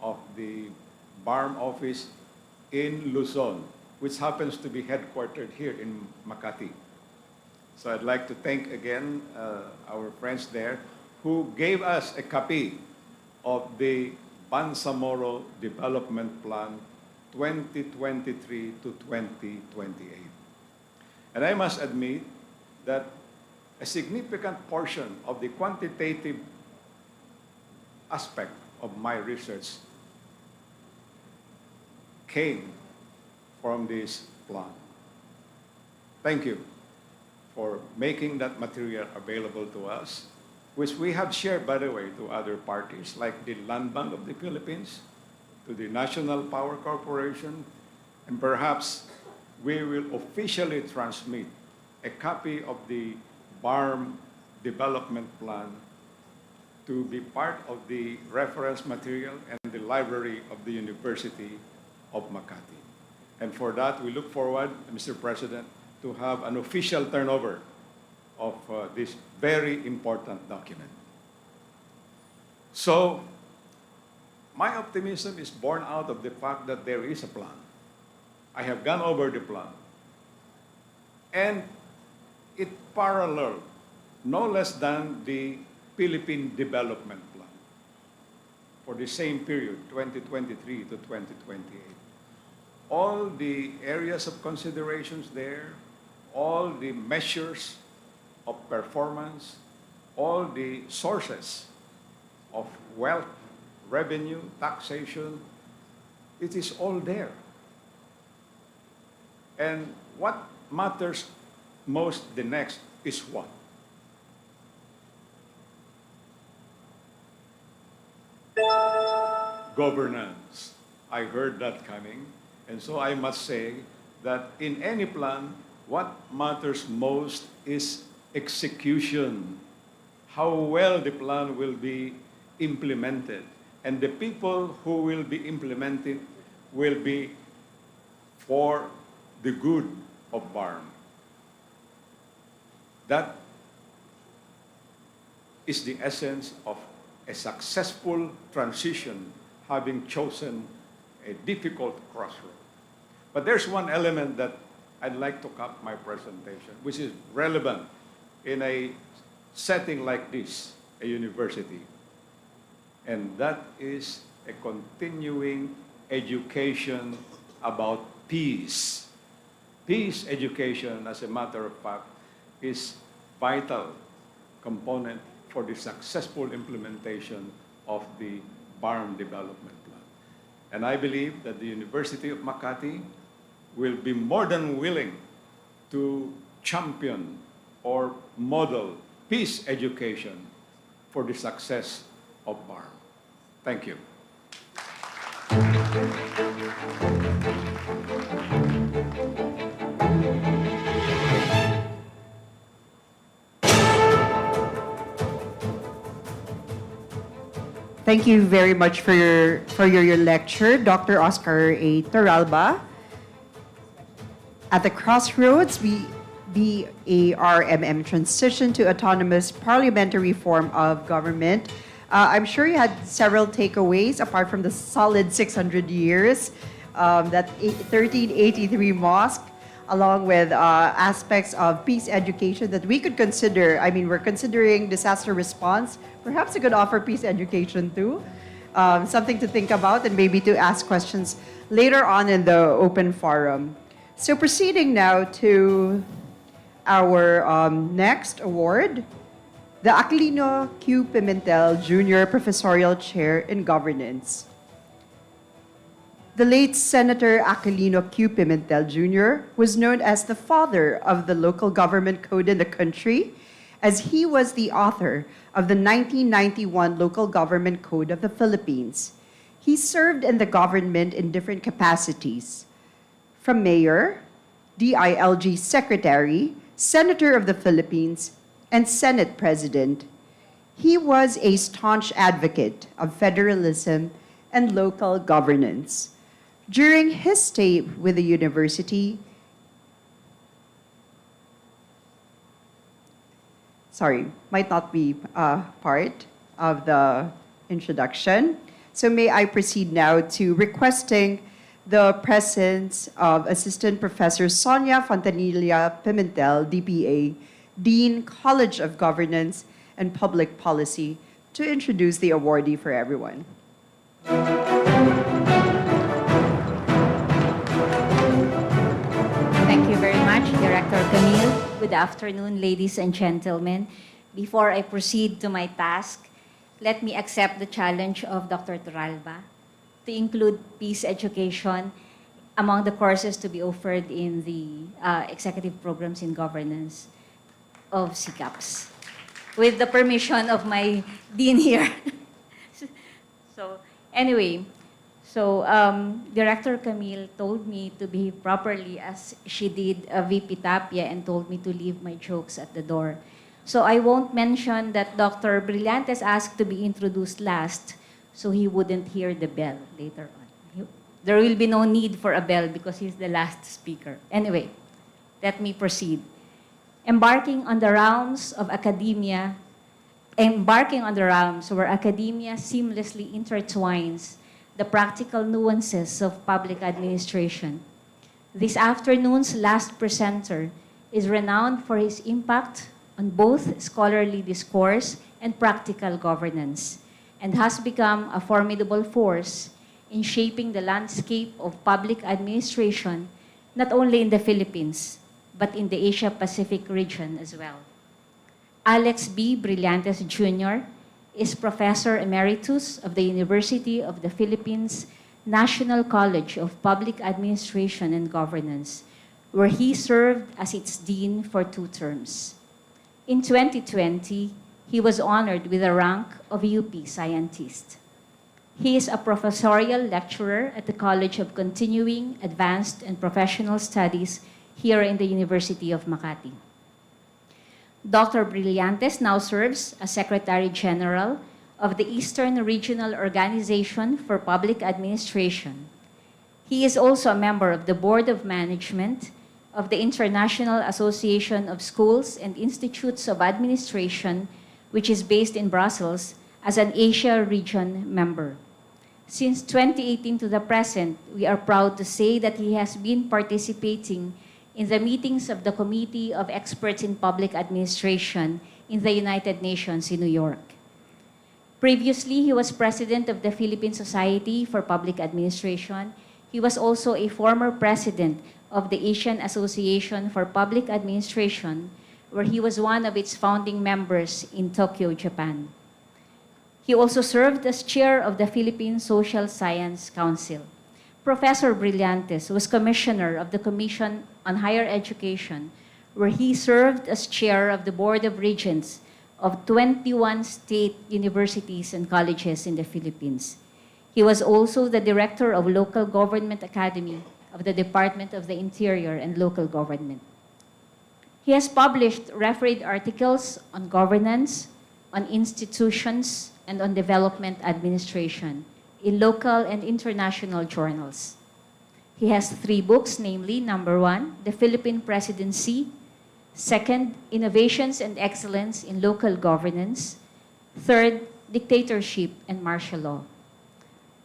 of the BARM office in Luzon, which happens to be headquartered here in Makati. So I'd like to thank again our friends there who gave us a copy of the Bangsamoro Development Plan 2023 to 2028. And I must admit that a significant portion of the quantitative aspect of my research came from this plan. Thank you for making that material available to us, which we have shared, by the way, to other parties like the Land Bank of the Philippines, to the National Power Corporation, and perhaps we will officially transmit a copy of the BARM development plan to be part of the reference material and the library of the University of Makati. And for that, we look forward, Mr. President, to have an official turnover of this very important document. So, my optimism is born out of the fact that there is a plan. I have gone over the plan. And it paralleled no less than the Philippine Development Plan for the same period, 2023 to 2028. All the areas of considerations there, all the measures of performance, all the sources of wealth, revenue, taxation, it is all there. And what matters most the next is what? Governance. I heard that coming. And so I must say that in any plan, what matters most is execution. How well the plan will be implemented. And the people who will be implementing will be for the good of BARM. That is the essence of a successful transition, having chosen a difficult crossroad. But there's one element that I'd like to cap my presentation, which is relevant in a setting like this, a university. And that is a continuing education about peace. Peace education, as a matter of fact, is vital component for the successful implementation of the BARM development plan. And I believe that the University of Makati will be more than willing to champion or model peace education for the success of BARM. Thank you. Thank you very much for your lecture, Dr. Oscar A. Torralba. At the crossroads, BARMM transition to autonomous parliamentary form of government. I'm sure you had several takeaways apart from the solid 600 years, that 1383 mosque, along with aspects of peace education that we could consider. I mean, we're considering disaster response. Perhaps we could offer peace education too. Something to think about and maybe to ask questions later on in the open forum. So proceeding now to our next award, the Aquilino Q. Pimentel Jr. Professorial Chair in Governance. The late Senator Aquilino Q. Pimentel Jr. was known as the father of the local government code in the country, as he was the author of the 1991 Local Government Code of the Philippines. He served in the government in different capacities, from mayor, DILG secretary, senator of the Philippines, and Senate president. He was a staunch advocate of federalism and local governance. During his stay with the university, might not be part of the introduction. So may I proceed now to requesting the presence of Assistant Professor Sonia Fontanilla Pimentel, DPA, Dean, College of Governance and Public Policy, to introduce the awardee for everyone. Thank you very much, Director Camille. Good afternoon, ladies and gentlemen. Before I proceed to my task, let me accept the challenge of Dr. Torralba to include peace education among the courses to be offered in the executive programs in governance of CCAPS. With the permission of my dean here. So anyway, Director Camille told me to behave properly as she did VP Tapia and told me to leave my jokes at the door. So I won't mention that Dr. Brillantes asked to be introduced last so he wouldn't hear the bell later on. There will be no need for a bell because he's the last speaker. Anyway, let me proceed. Embarking on the realms where academia seamlessly intertwines the practical nuances of public administration. This afternoon's last presenter is renowned for his impact on both scholarly discourse and practical governance, and has become a formidable force in shaping the landscape of public administration, not only in the Philippines, but in the Asia-Pacific region as well. Alex B. Brillantes Jr. is Professor Emeritus of the University of the Philippines National College of Public Administration and Governance, where he served as its dean for 2 terms. In 2020, he was honored with the rank of UP Scientist. He is a professorial lecturer at the College of Continuing, Advanced, and Professional Studies here in the University of Makati. Dr. Brillantes now serves as Secretary General of the Eastern Regional Organization for Public Administration. He is also a member of the Board of Management of the International Association of Schools and Institutes of Administration, which is based in Brussels, as an Asia region member. Since 2018 to the present, we are proud to say that he has been participating in the meetings of the Committee of Experts in Public Administration in the United Nations in New York. Previously, he was president of the Philippine Society for Public Administration. He was also a former president of the Asian Association for Public Administration, where he was one of its founding members in Tokyo, Japan. He also served as chair of the Philippine Social Science Council. Professor Brillantes was commissioner of the Commission on Higher Education, where he served as chair of the Board of Regents of 21 state universities and colleges in the Philippines. He was also the director of Local Government Academy of the Department of the Interior and Local Government. He has published refereed articles on governance, on institutions, and on development administration in local and international journals. He has 3 books, namely, number 1, The Philippine Presidency; 2nd, Innovations and Excellence in Local Governance; 3rd, Dictatorship and Martial Law.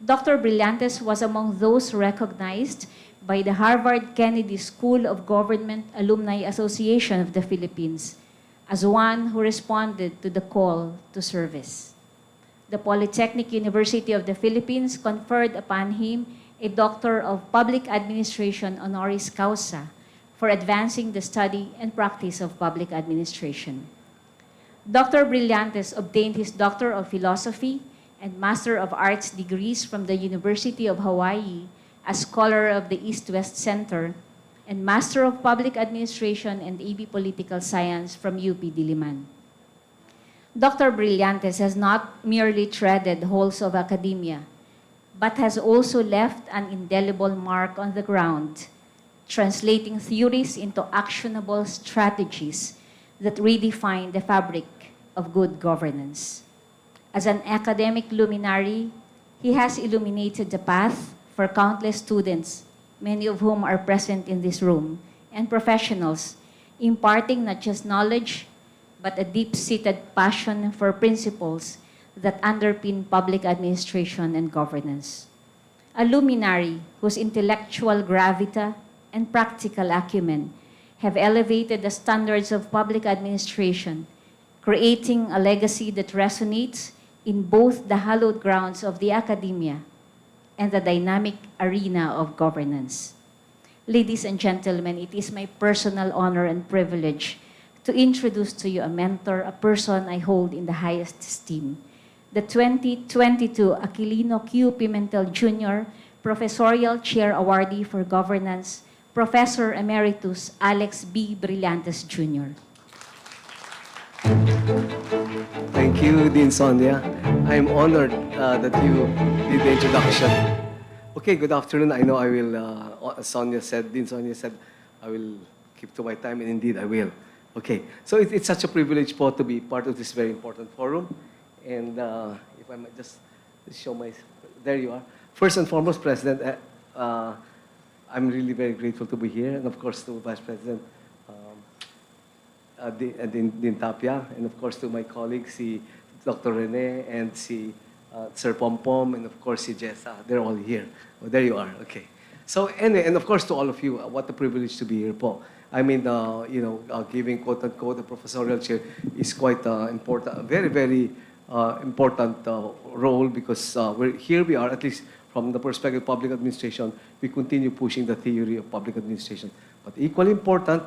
Dr. Brillantes was among those recognized by the Harvard Kennedy School of Government Alumni Association of the Philippines as one who responded to the call to service. The Polytechnic University of the Philippines conferred upon him a Doctor of Public Administration honoris causa for advancing the study and practice of public administration. Dr. Brillantes obtained his Doctor of Philosophy and Master of Arts degrees from the University of Hawaii as Scholar of the East-West Center and Master of Public Administration and AB Political Science from UP Diliman. Dr. Brillantes has not merely treaded halls of academia, but has also left an indelible mark on the ground, translating theories into actionable strategies that redefine the fabric of good governance. As an academic luminary, he has illuminated the path for countless students, many of whom are present in this room, and professionals, imparting not just knowledge, but a deep-seated passion for principles that underpin public administration and governance. A luminary whose intellectual gravita and practical acumen have elevated the standards of public administration, creating a legacy that resonates in both the hallowed grounds of the academia and the dynamic arena of governance. Ladies and gentlemen, it is my personal honor and privilege to introduce to you a mentor, a person I hold in the highest esteem, the 2022 Aquilino Q. Pimentel Jr. Professorial Chair Awardee for Governance, Professor Emeritus Alex B. Brillantes Jr. Thank you, Dean Sonia. I'm honored that you did the introduction. Okay, good afternoon. I know I will, Dean Sonia said, I will keep to my time, and indeed I will. Okay, so it's such a privilege po to be part of this very important forum. And if I might just show my, there you are. First and foremost, President, I'm really very grateful to be here. And of course, to Vice President Dean Tapia, and of course to my colleagues, si Dr. Rene, and si Sir Pompom, and of course si Jessa. They're all here. Oh, there you are. Okay. So anyway, and of course to all of you, what a privilege to be here po. I mean, giving quote-unquote the professorial chair is quite important, very, very important role, because we are, at least from the perspective of public administration, we continue pushing the theory of public administration. But equally important,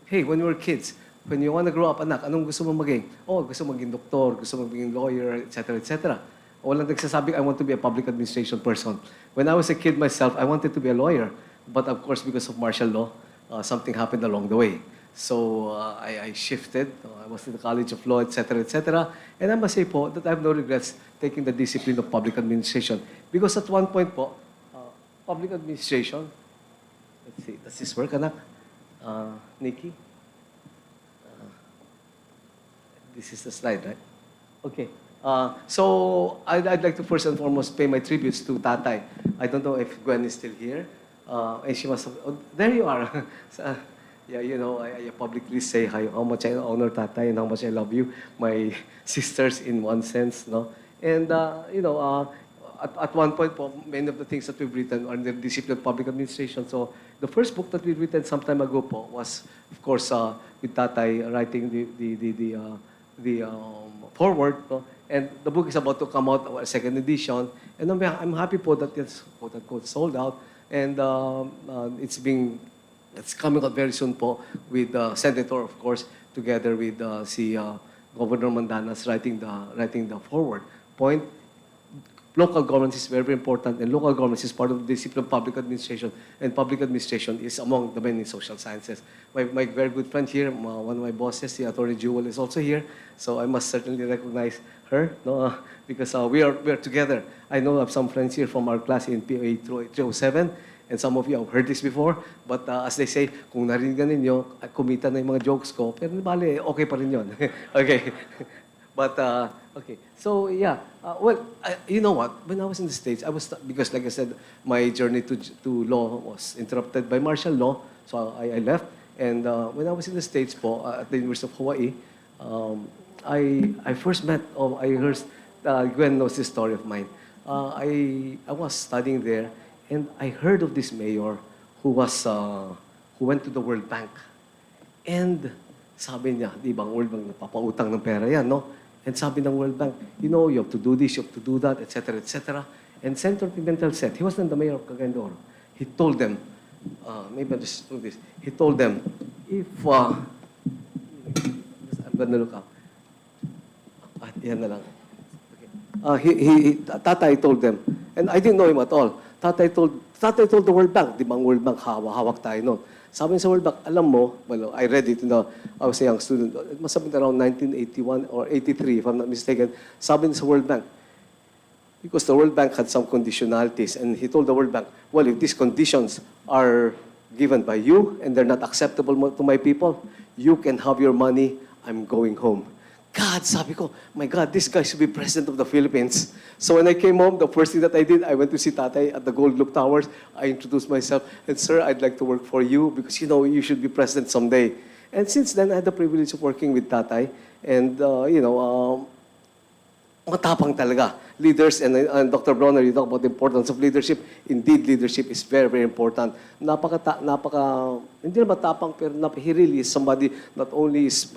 hey, when we were kids, when you want to grow up, anak, anong gusto mo maging? Oh, gusto mo maging doktor, gusto mo maging lawyer, etc., etc. Walang nagsasabi, I want to be a public administration person. When I was a kid myself, I wanted to be a lawyer. But of course, because of martial law, something happened along the way. So I shifted. I was in the College of Law, etc., etc. And I must say po that I have no regrets taking the discipline of public administration. Because at one point po, public administration, let's see, does this work, anak? Nikki? This is the slide, right? Okay. So I'd like to first and foremost pay my tributes to Tatay. I don't know if Gwen is still here. And she must have, oh, there you are. So, yeah, you know, I publicly say how much I honor Tatay and how much I love you, my sisters in one sense, no? And, at one point, many of the things that we've written are in the discipline of public administration. So the first book that we've written some time ago was, of course, with Tatay writing the forward, no? And the book is about to come out, our second edition. And I'm happy po that it's quote-unquote sold out. And it's coming out very soon po with the Senator, of course, together with Governor Mandanas writing the forward point. Local governance is very, very important, and local governance is part of the discipline of public administration, and public administration is among the many social sciences. My very good friend here, one of my bosses, the Attorney Jewel, is also here, so I must certainly recognize her, no? Because we are together. I know of some friends here from our class in POA 307, and some of you have heard this before, but as they say, kung narinig ninyo, kumita na yung mga jokes ko, pero bale, okay pa rin yun. Okay. But, okay. So, yeah. You know what? When I was in the States, because like I said, my journey to law was interrupted by martial law, so I left. And when I was in the States po, at the University of Hawaii, I first met, I heard, Gwen knows this story of mine. I was studying there, and I heard of this mayor who went to the World Bank. And sabi niya, di ba, ang World Bank, napapautang ng pera yan, no? And sabi ng World Bank, you know, you have to do this, you have to do that, etc., etc. And Senator Pimentel said, he wasn't the mayor of Cagayan de Oro. He told them, maybe I'll just do this. He told them, if, I'm gonna look up. Yan na lang. Okay. Tatay told them, and I didn't know him at all. Tatay told the World Bank, di ba ang World Bank, hawak tayo noon. Sabi sa World Bank, alam mo, well, I read it, I was a young student, it must have been around 1981 or 83, if I'm not mistaken. Sabi sa World Bank, because the World Bank had some conditionalities, and he told the World Bank, well, if these conditions are given by you and they're not acceptable to my people, you can have your money, I'm going home. God, sabi ko, my God, this guy should be president of the Philippines. So when I came home, the first thing that I did, I went to see Tatay at the Gold Loop Towers. I introduced myself, and sir, I'd like to work for you because, you know, you should be president someday. And since then, I had the privilege of working with Tatay. And, matapang talaga. Leaders, and Dr. Bronner, you talk about the importance of leadership. Indeed, leadership is very, very important. Hindi na matapang, pero he really is somebody not only is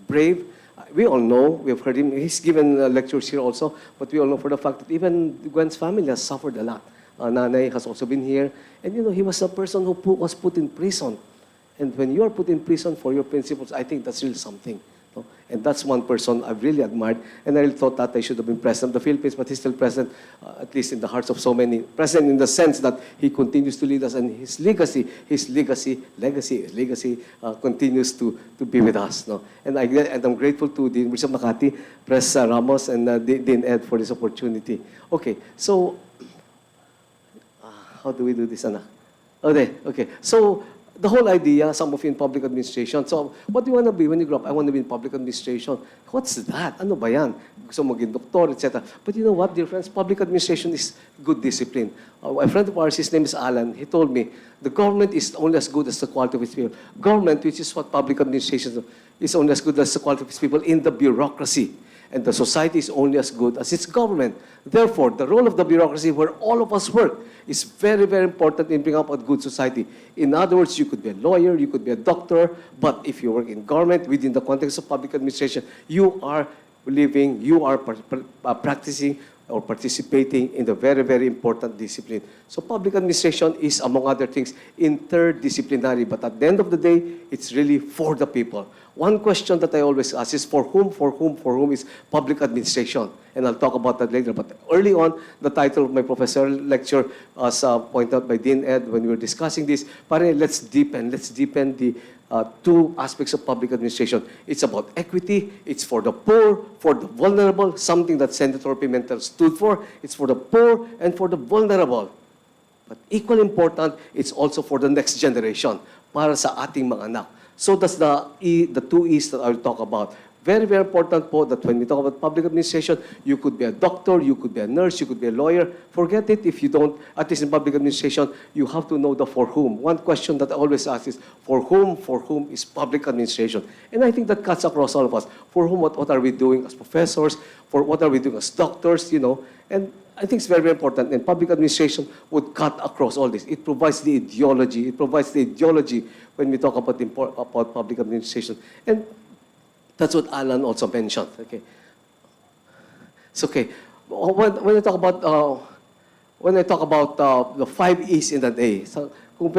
brave. We all know, we've heard him, he's given lectures here also, but we all know for the fact that even Gwen's family has suffered a lot. Nanay has also been here. And he was a person who was put in prison. And when you are put in prison for your principles, I think that's really something. No? And that's one person I've really admired. And I really thought that I should have been president of the Philippines, but he's still president, at least in the hearts of so many. President in the sense that he continues to lead us, and his legacy continues to be with us. No? And I'm grateful to the University of Makati, Pres Ramos, and Dean Ed for this opportunity. Okay, so how do we do this, anak? Okay. So, the whole idea, some of you in public administration. So, what do you want to be when you grow up? I want to be in public administration. What's that? Ano ba yan? Gusto maging doktor, etc. But you know what, dear friends? Public administration is good discipline. A friend of ours, his name is Alan, he told me, the government is only as good as the quality of its people. Government, which is what public administration is only as good as the quality of its people in the bureaucracy. And the society is only as good as its government. Therefore, the role of the bureaucracy where all of us work is very, very important in bringing up a good society. In other words, you could be a lawyer, you could be a doctor, but if you work in government, within the context of public administration, you are living, you are practicing or participating in the very, very important discipline. So public administration is, among other things, interdisciplinary, but at the end of the day, it's really for the people. One question that I always ask is for whom is public administration? And I'll talk about that later. But early on, the title of my professorial lecture, as pointed out by Dean Ed when we were discussing this, let's deepen the two aspects of public administration. It's about equity, it's for the poor, for the vulnerable, something that Senator Pimentel stood for. It's for the poor and for the vulnerable. But equally important, it's also for the next generation, para sa ating mga anak. So that's the two E's that I'll talk about. Very, very important po that when we talk about public administration, you could be a doctor, you could be a nurse, you could be a lawyer. Forget it if you don't, at least in public administration, you have to know the for whom. One question that I always ask is, for whom is public administration? And I think that cuts across all of us. For whom, what are we doing as professors? For what are we doing as doctors, And I think it's very, very important. And public administration would cut across all this. It provides the ideology. When we talk about public administration. And that's what Alan also mentioned. Okay. It's okay. When I talk about the 5 E's in that A, so kung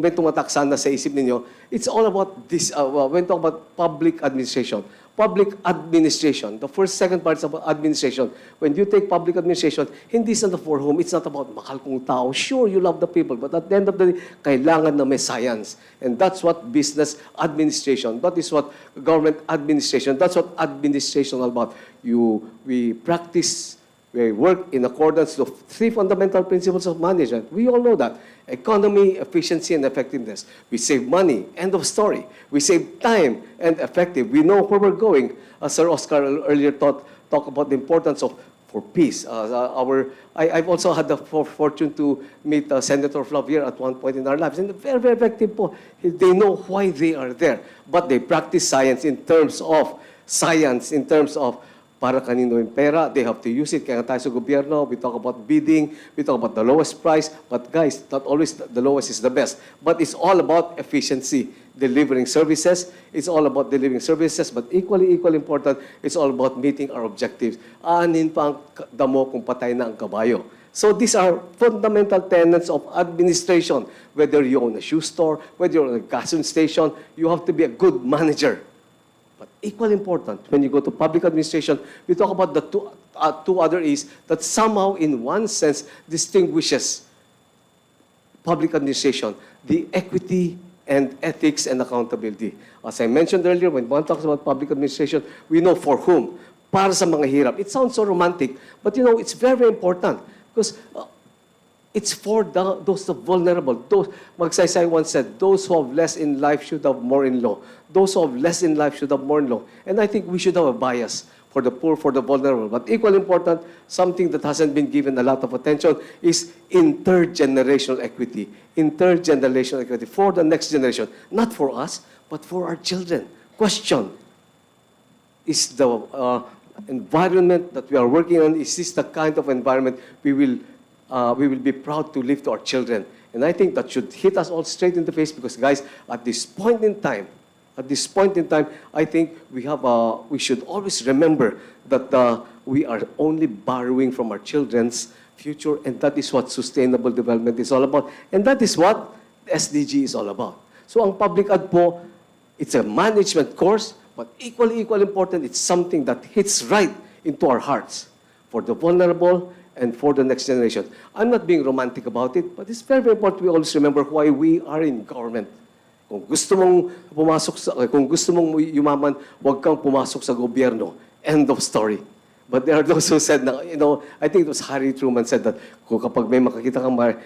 may tumatak sana sa isip ninyo, it's all about this. When we talk about public administration, the first, second part is about administration. When you take public administration, hindi sa the for whom, it's not about mahal kong tao. Sure, you love the people, but at the end of the day, kailangan na may science. And that's what business administration, that is what government administration, that's what administration is all about. We work in accordance with 3 fundamental principles of management. We all know that. Economy, efficiency, and effectiveness. We save money, end of story. We save time and effective. We know where we're going. Sir Oscar earlier talked about the importance for peace. I've also had the fortune to meet Senator Flavier at one point in our lives. And very, very effective po. They know why they are there. But they practice science in terms of para kanino yung pera, they have to use it. Kaya tayo sa gobyerno, we talk about bidding, we talk about the lowest price. But guys, not always the lowest is the best. But it's all about efficiency, delivering services. It's all about delivering services, but equally important, it's all about meeting our objectives. Anin pa ang damo kung patay na ang kabayo. So these are fundamental tenets of administration. Whether you own a shoe store, whether you own a gas station, you have to be a good manager. But equally important, when you go to public administration, we talk about the two other E's that somehow, in one sense, distinguishes public administration, the equity and ethics and accountability. As I mentioned earlier, when one talks about public administration, we know for whom. Para sa mga hirap. It sounds so romantic, but it's very, very important because it's for those vulnerable. Magsaysay once said, those who have less in life should have more in law. Those who have less in life should have more in law. And I think we should have a bias for the poor, for the vulnerable. But equally important, something that hasn't been given a lot of attention is intergenerational equity. Intergenerational equity for the next generation. Not for us, but for our children. Question, is the environment that we are working on, is this the kind of environment we will be proud to leave to our children? And I think that should hit us all straight in the face because, guys, at this point in time, I think we should always remember that we are only borrowing from our children's future, and that is what sustainable development is all about. And that is what SDG is all about. So ang public ad po, it's a management course, but equally important, it's something that hits right into our hearts for the vulnerable and for the next generation. I'm not being romantic about it, but it's very important we always remember why we are in government. Kung gusto mong yumaman, huwag kang pumasok sa gobyerno. End of story. But there are those who said, I think it was Harry Truman said that kung kapag may makakita kang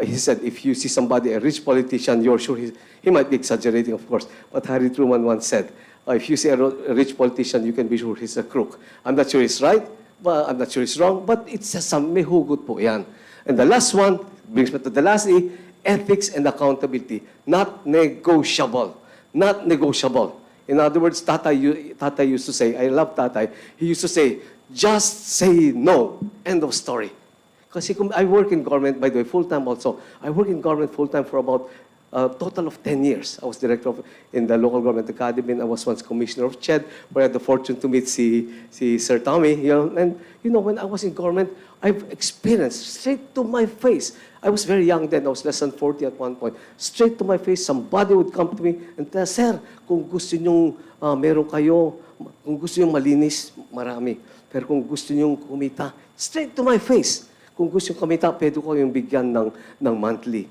he said, if you see somebody, a rich politician, you're sure he might be exaggerating, of course. But Harry Truman once said, if you see a rich politician, you can be sure he's a crook. I'm not sure he's right, but I'm not sure he's wrong, but it's some may hugot po yan. And the last one brings me to the last E, ethics and accountability. Not negotiable. Not negotiable. In other words, Tatay used to say, I love Tatay, he used to say, just say no. End of story. Kasi I work in government, by the way, full-time also. I work in government full-time for about a total of 10 years. I was director in the local government academy, and I was once commissioner of CHED, where I had the fortune to meet Sir Tommy. And when I was in government, I've experienced straight to my face. I was very young then. I was less than 40 at one point. Straight to my face, somebody would come to me and tell, Sir, kung gusto nyong meron kayo, kung gusto nyong malinis, marami. Pero kung gusto nyong kumita, straight to my face. Kung gusto nyong kumita, pwede ko yung bigyan ng monthly.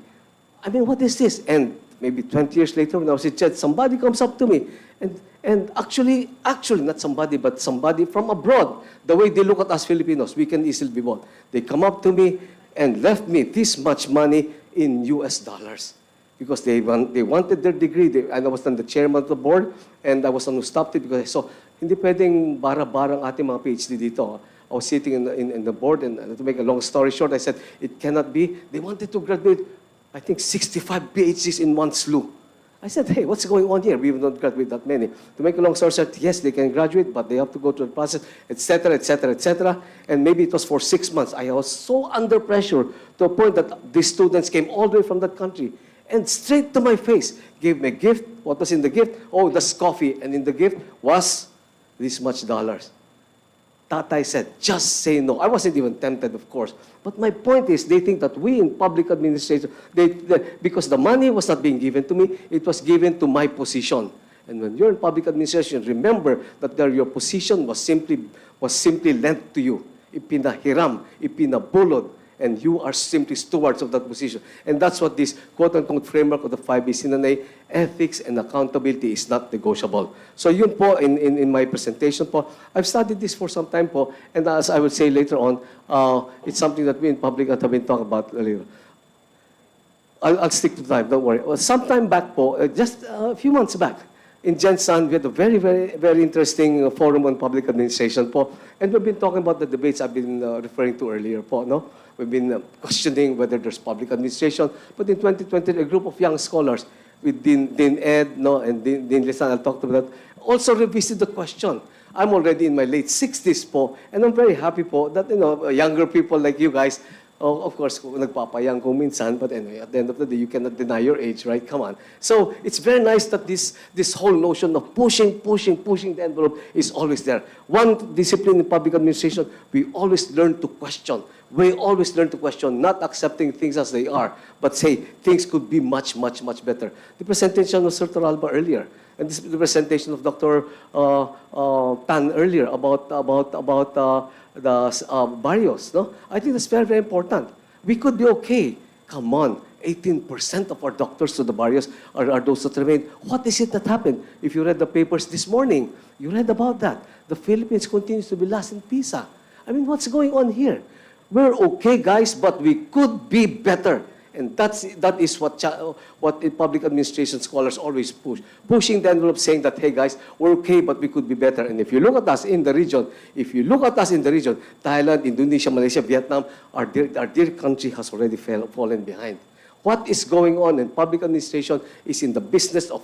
I mean, what is this? And maybe 20 years later, when I was in CHED, somebody comes up to me. And actually, not somebody, but somebody from abroad. The way they look at us Filipinos, we can easily be bought. They come up to me and left me this much money in US dollars. Because they wanted their degree. And I was then the chairman of the board, and I was the one who stopped it because I saw, hindi pwedeng bara-barang ating mga PhD dito. I was sitting in the board, and to make a long story short, I said, it cannot be. They wanted to graduate, I think, 65 PhDs in one slew. I said, hey, what's going on here? We will not graduate that many. To make a long story short, yes, they can graduate, but they have to go through the process, etc., etc., etc. And maybe it was for 6 months. I was so under pressure to a point that these students came all the way from that country and straight to my face gave me a gift. What was in the gift? Oh, that's coffee. And in the gift was this much dollars. Tatay said, just say no. I wasn't even tempted, of course. But my point is, they think that we in public administration, because the money was not being given to me, it was given to my position. And when you're in public administration, remember that your position was simply lent to you. Ipinahiram, ipinabulod, and you are simply stewards of that position. And that's what this quote-unquote framework of the 5 B's sinanay, ethics and accountability is not negotiable. So yun po, in my presentation po, I've studied this for some time po, and as I will say later on, it's something that we in public have been talking about earlier. I'll stick to time, don't worry. Some time back po, just a few months back, in Jensen, we had a very, very, very interesting forum on public administration po, and we've been talking about the debates I've been referring to earlier po, no? We've been questioning whether there's public administration. But in 2020, a group of young scholars with Dean Ed and Dean Lisan, I'll talk to that, also revisited the question. I'm already in my late 60s po, and I'm very happy po that younger people like you guys, of course, nagpapayang ko minsan, but anyway, at the end of the day, you cannot deny your age, right? Come on. So it's very nice that this whole notion of pushing the envelope is always there. One discipline in public administration, we always learn to question. We always learn to question, not accepting things as they are, but say things could be much, much, much better. The presentation of Sir Toralba earlier, and the presentation of Dr. Tan earlier about the barrios, no? I think that's very, very important. We could be okay. Come on, 18% of our doctors to the barrios are those that remain. What is it that happened? If you read the papers this morning, you read about that. The Philippines continues to be last in PISA. I mean, what's going on here? We're okay, guys, but we could be better. And that is what public administration scholars always push. Pushing the envelope, saying that, hey guys, we're okay, but we could be better. And if you look at us in the region, Thailand, Indonesia, Malaysia, Vietnam, our dear country has already fallen behind. What is going on in public administration is in the business of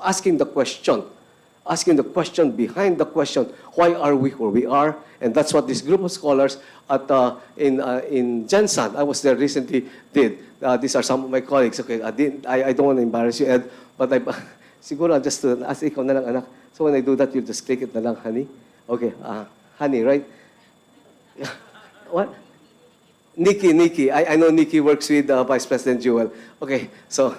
asking the question behind the question, why are we where we are? And that's what this group of scholars in Jensen, I was there recently, did. These are some of my colleagues. Okay, I don't want to embarrass you, Ed, but siguro I'll just ask ikaw na lang, anak. So when I do that, you'll just click it na lang, honey. Okay, honey, right? What? Nikki. I know Nikki works with Vice President Jewel. Okay, so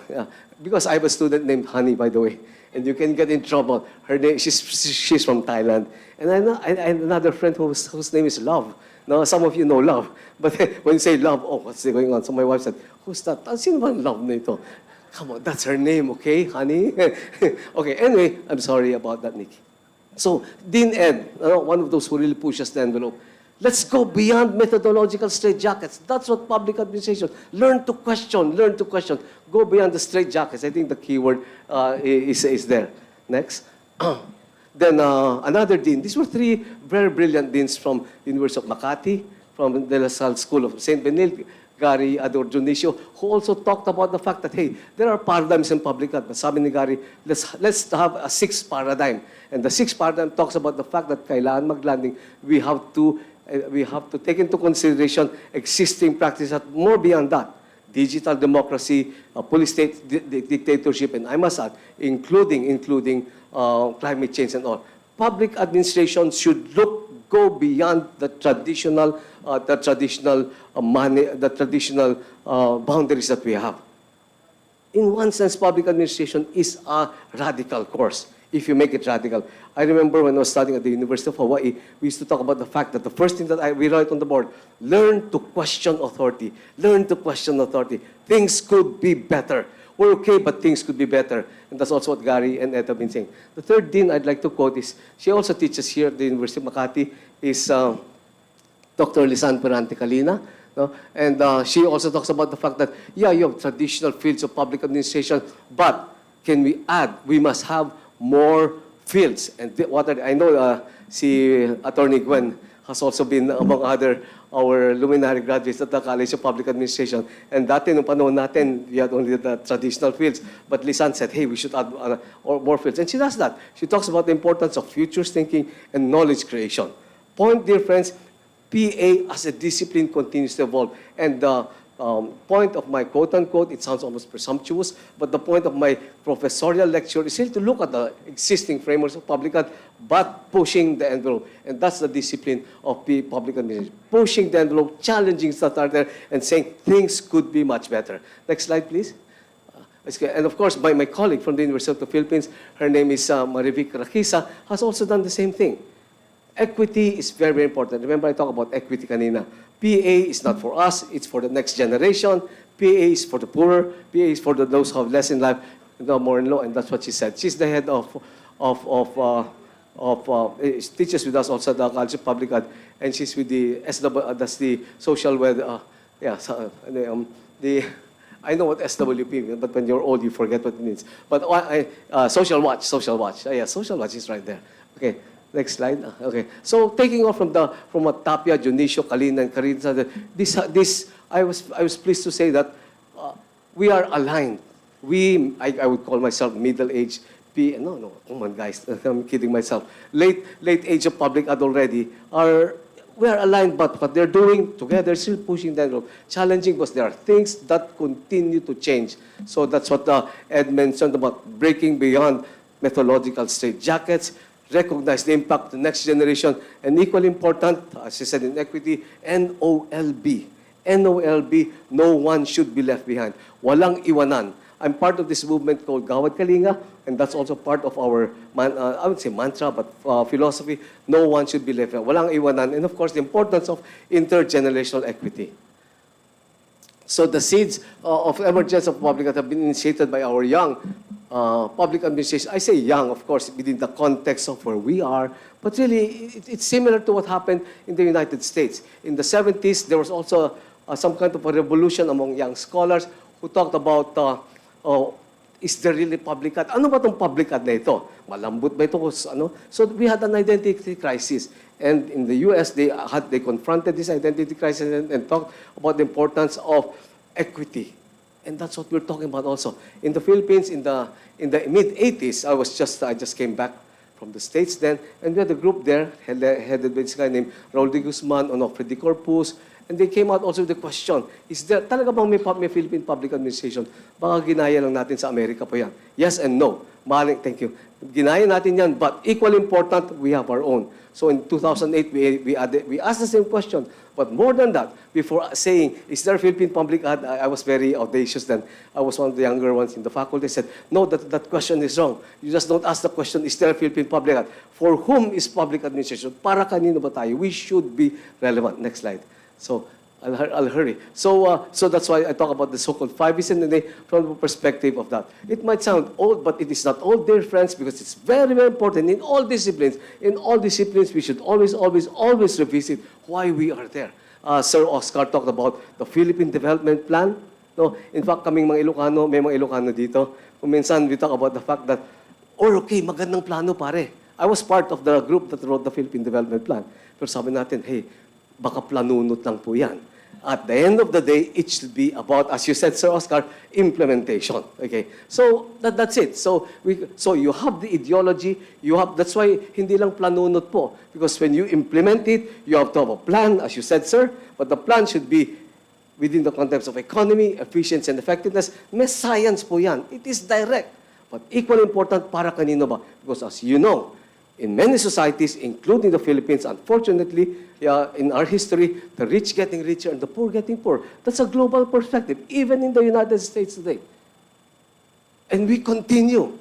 because I have a student named Honey, by the way, and you can get in trouble. Her name, she's from Thailand, and I know another friend whose name is Love. No, some of you know Love, but when you say Love, oh, what's going on? So my wife said, "Who's that? Sino ba Love nito?" Come on, that's her name, okay, honey? Okay, anyway, I'm sorry about that, Nikki. So, Dean Ed, one of those who really pushes the envelope. Let's go beyond methodological straitjackets. That's what public administration. Learn to question. Go beyond the straitjackets. I think the key word is there. Next. Then another dean. These were three very brilliant deans from University of Makati, from De La Salle School of St. Benil, Gary Ador Junicio, who also talked about the fact that, hey, there are paradigms in public art. But sabi ni Gary, let's have a sixth paradigm. And the sixth paradigm talks about the fact that kailangan maglanding, we have to take into consideration existing practices, more beyond that. Digital democracy, police state dictatorship, and I must add, including climate change and all. Public administration should go beyond the traditional boundaries that we have. In one sense, public administration is a radical course, if you make it radical. I remember when I was studying at the University of Hawaii, we used to talk about the fact that the first thing that we write on the board, learn to question authority. Learn to question authority. Things could be better. We're okay, but things could be better. And that's also what Gary and Ed have been saying. The third dean I'd like to quote is, she also teaches here at the University of Makati, is Dr. Lisan Perante Calina. No? And she also talks about the fact that, yeah, you have traditional fields of public administration, but can we add, we must have more fields. And I know si Attorney Gwen has also been among our luminary graduates at the College of Public Administration. And dati, nung panahon natin, we had only the traditional fields. But Lisan said, hey, we should add more fields. And she does that. She talks about the importance of futures thinking and knowledge creation. Point, dear friends, PA as a discipline continues to evolve. And the point of my quote-unquote, it sounds almost presumptuous, but the point of my professorial lecture is really to look at the existing frameworks of public art, but pushing the envelope. And that's the discipline of public administration. Pushing the envelope, challenging stuff out there, and saying things could be much better. Next slide, please. And of course, my colleague from the University of the Philippines, her name is Marivic Rakisa, has also done the same thing. Equity is very, very important. Remember, I talked about equity kanina. PA is not for us, it's for the next generation. PA is for the poorer. PA is for those who have less in life, more in law, and that's what she said. She's the head of teaches with us also at the College of Public Art, and she's with the SW, that's the social weather, I know what SWP means, but when you're old, you forget what it means. But Social Watch. Yeah, Social Watch is right there. Okay. Next slide. Okay. So taking off from Tapia, Junicio, Kalina, and Carita, I was pleased to say that we are aligned. I would call myself middle-aged. No, come on, guys. I'm kidding myself. Late age of public ad already we are aligned, but what they're doing together, still pushing the envelope, challenging, because there are things that continue to change. So that's what Ed mentioned about breaking beyond methodological straitjackets, recognize the impact of the next generation, and equally important, as I said in equity, NOLB. NOLB, no one should be left behind. Walang iwanan. I'm part of this movement called Gawad Kalinga, and that's also part of our, I would say mantra, but philosophy. No one should be left behind. Walang iwanan. And of course, the importance of intergenerational equity. So the seeds of emergence of public art have been initiated by our young public administration. I say young, of course, within the context of where we are, but really it's similar to what happened in the United States. In the 70s, there was also some kind of a revolution among young scholars who talked about, is there really public ad? Ano ba itong public ad na ito? Malambot ba ito? Ano? So we had an identity crisis. And in the US, they confronted this identity crisis and talked about the importance of equity. And that's what we're talking about also. In the Philippines, in the mid-80s, I just came back from the States then, and we had a group there, headed by this guy named Raul de Guzman, Onofre de Corpus, and they came out also with the question, is there, talaga bang may Philippine public administration? Baka ginaya lang natin sa Amerika po yan. Yes and no. Mahaling, thank you. Ginaya natin yan, but equally important, we have our own. So in 2008, we asked the same question. But more than that, before saying, is there a Philippine public ad? I was very audacious then. I was one of the younger ones in the faculty. I said, no, that question is wrong. You just don't ask the question, is there a Philippine public ad? For whom is public administration? Para kanino ba tayo? We should be relevant. Next slide. So I'll hurry. So that's why I talk about the so-called 5 E's in the day from the perspective of that. It might sound old, but it is not old, dear friends, because it's very, very important in all disciplines. In all disciplines, we should always revisit why we are there. Sir Oscar talked about the Philippine Development Plan. No, in fact, kaming mga Ilocano, may mga Ilocano dito. Kung minsan, we talk about the fact that, okay, magandang plano pare. I was part of the group that wrote the Philippine Development Plan. Pero sabi natin, hey, baka planunot lang po yan. At the end of the day, it should be about, as you said, Sir Oscar, implementation. Okay, so that's it. So you have the ideology. That's why hindi lang planunot po, because when you implement it, you have to have a plan, as you said, sir. But the plan should be within the context of economy, efficiency, and effectiveness. May science po yan. It is direct, but equally important para kanino ba? Because as you know, in many societies, including the Philippines, unfortunately, in our history, the rich getting richer and the poor getting poor. That's a global perspective, even in the United States today. And we continue.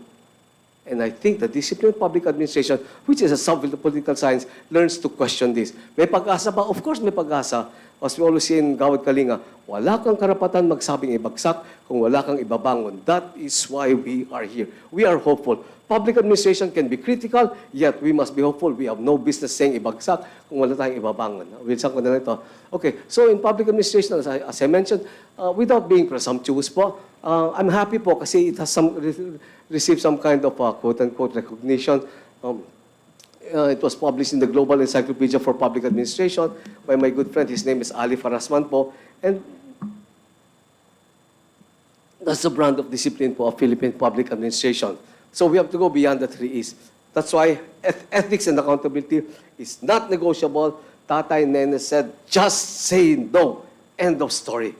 And I think the discipline of public administration, which is a subfield of political science, learns to question this. May pag-asa ba? Of course may pag-asa. As we always say in Gawad Kalinga, wala kang karapatan magsabing ibagsak kung wala kang ibabangon. That is why we are here. We are hopeful. Public administration can be critical, yet we must be hopeful. We have no business saying ibagsak kung wala tayong ibabangon. Wilson ko na ito. Okay, so in public administration, as I mentioned, without being presumptuous po, I'm happy po kasi it has received some kind of quote-unquote recognition. It was published in the Global Encyclopedia for Public Administration by my good friend. His name is Ali Farasman po. And that's the brand of discipline po of Philippine public administration. So we have to go beyond the 3 E's. That's why ethics and accountability is not negotiable. Tatay Nene said, just say no. End of story.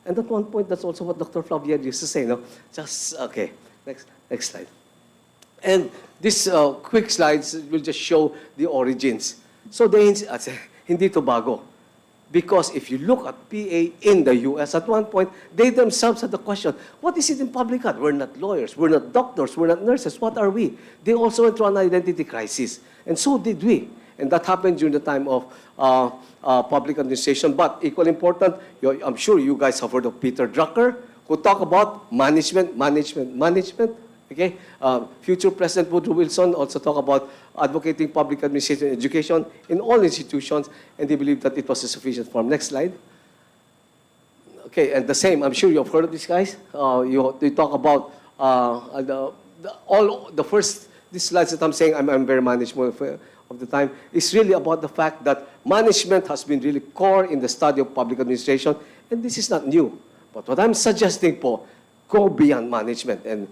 And at one point, that's also what Dr. Flavier used to say, no? Just, okay, next slide. And these quick slides will just show the origins. So hindi to bago. Because if you look at PA in the US, at one point, they themselves had the question, what is it in public ad? We're not lawyers, we're not doctors, we're not nurses, what are we? They also went through an identity crisis. And so did we. And that happened during the time of public administration. But equally important, I'm sure you guys have heard of Peter Drucker, who talked about management. Okay? Future President Woodrow Wilson also talked about advocating public administration and education in all institutions, and he believed that it was a sufficient form. Next slide. Okay, and the same, I'm sure you have heard of these guys. You talk about these slides that I'm saying, I'm very management of the time, is really about the fact that management has been really core in the study of public administration, and this is not new. But what I'm suggesting po, go beyond management. And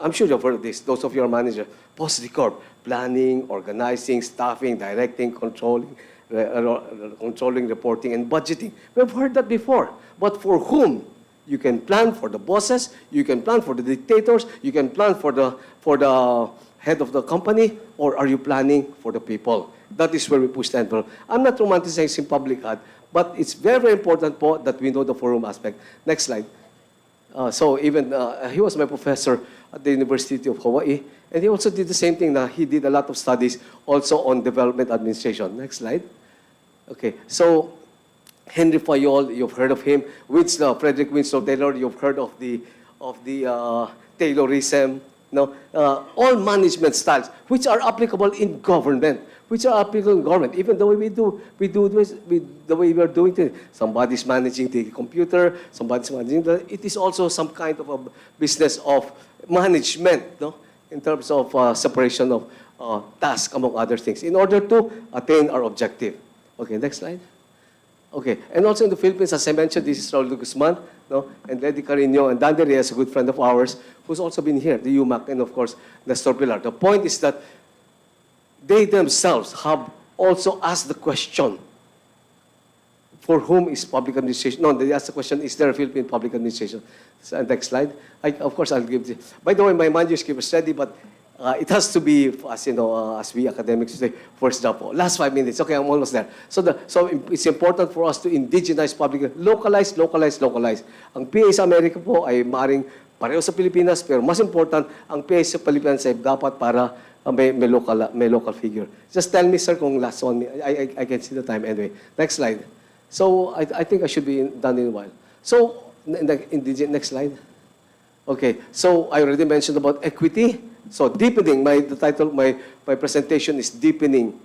I'm sure you've heard of this, those of you who are managers, post-record, planning, organizing, staffing, directing, controlling, reporting, and budgeting. We've heard that before. But for whom? You can plan for the bosses, you can plan for the dictators, you can plan for the head of the company, or are you planning for the people? That is where we push the envelope. I'm not romanticizing public ad, but it's very, very important po that we know the forum aspect. Next slide. So even, he was my professor at the University of Hawaii, and he also did the same thing. He did a lot of studies also on development administration. Next slide. Okay, so Henry Fayol, you've heard of him. Frederick Winslow Taylor, you've heard of the Taylorism. no, all management styles, which are applicable in government, even the way the way we are doing things. Somebody's managing the computer, somebody's managing it is also some kind of a business of management, no, in terms of separation of tasks, among other things, in order to attain our objective. Okay, next slide. Okay, and also in the Philippines, as I mentioned, this is Raul Guzman, no, and Lady Carino, and Dan Reyes, a good friend of ours, who's also been here, the UMak, and of course, Nestor Pilar. The point is that they themselves have also asked the question, for whom is public administration? No, they asked the question, is there a Philippine public administration? So, next slide. Of course, I'll give this. By the way, my manuscript is ready, but it has to be, as you know, as we academics say, first draft. Last 5 minutes. Okay, I'm almost there. So it's important for us to indigenize public, localize. Ang PA sa Amerika po ay maaaring pareho sa Pilipinas, pero mas important, ang PA sa Pilipinas ay dapat para may local figure. Just tell me, sir, kung last 1 minute. I can see the time anyway. Next slide. So I think I should be done in a while. So, next slide. Okay, so I already mentioned about equity. So deepening, the title, my presentation is deepening